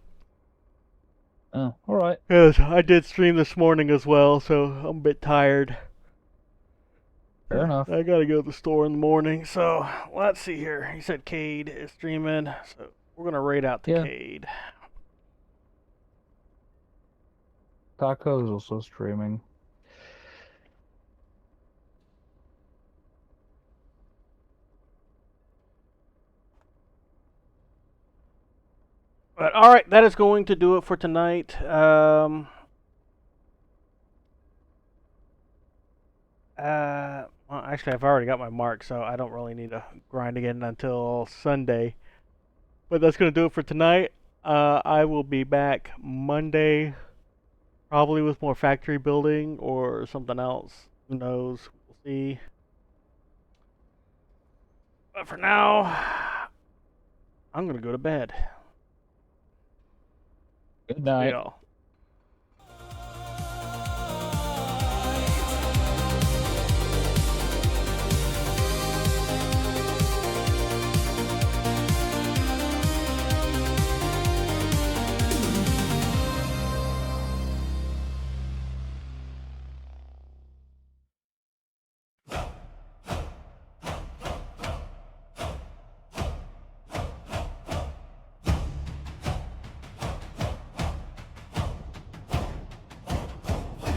Oh, alright. Because I did stream this morning as well, so I'm a bit tired. Fair enough. I gotta go to the store in the morning, so let's see here. He said Cade is streaming, so we're gonna raid out to Yeah. Cade. Taco is also streaming. But alright, that is going to do it for tonight. Well, actually, I've already got my mark, so I don't really need to grind again until Sunday. But that's going to do it for tonight. I will be back Monday, probably with more factory building or something else. Who knows? We'll see. But for now, I'm going to go to bed. Good night. See y'all.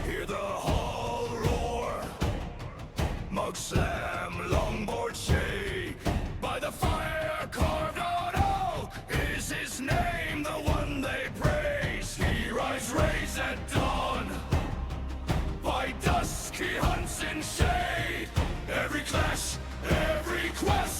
Hear the hull roar, mug slam, longboard shake. By the fire carved on oak is his name, the one they praise. He rides rays at dawn, by dusk he hunts in shade. Every clash, every quest.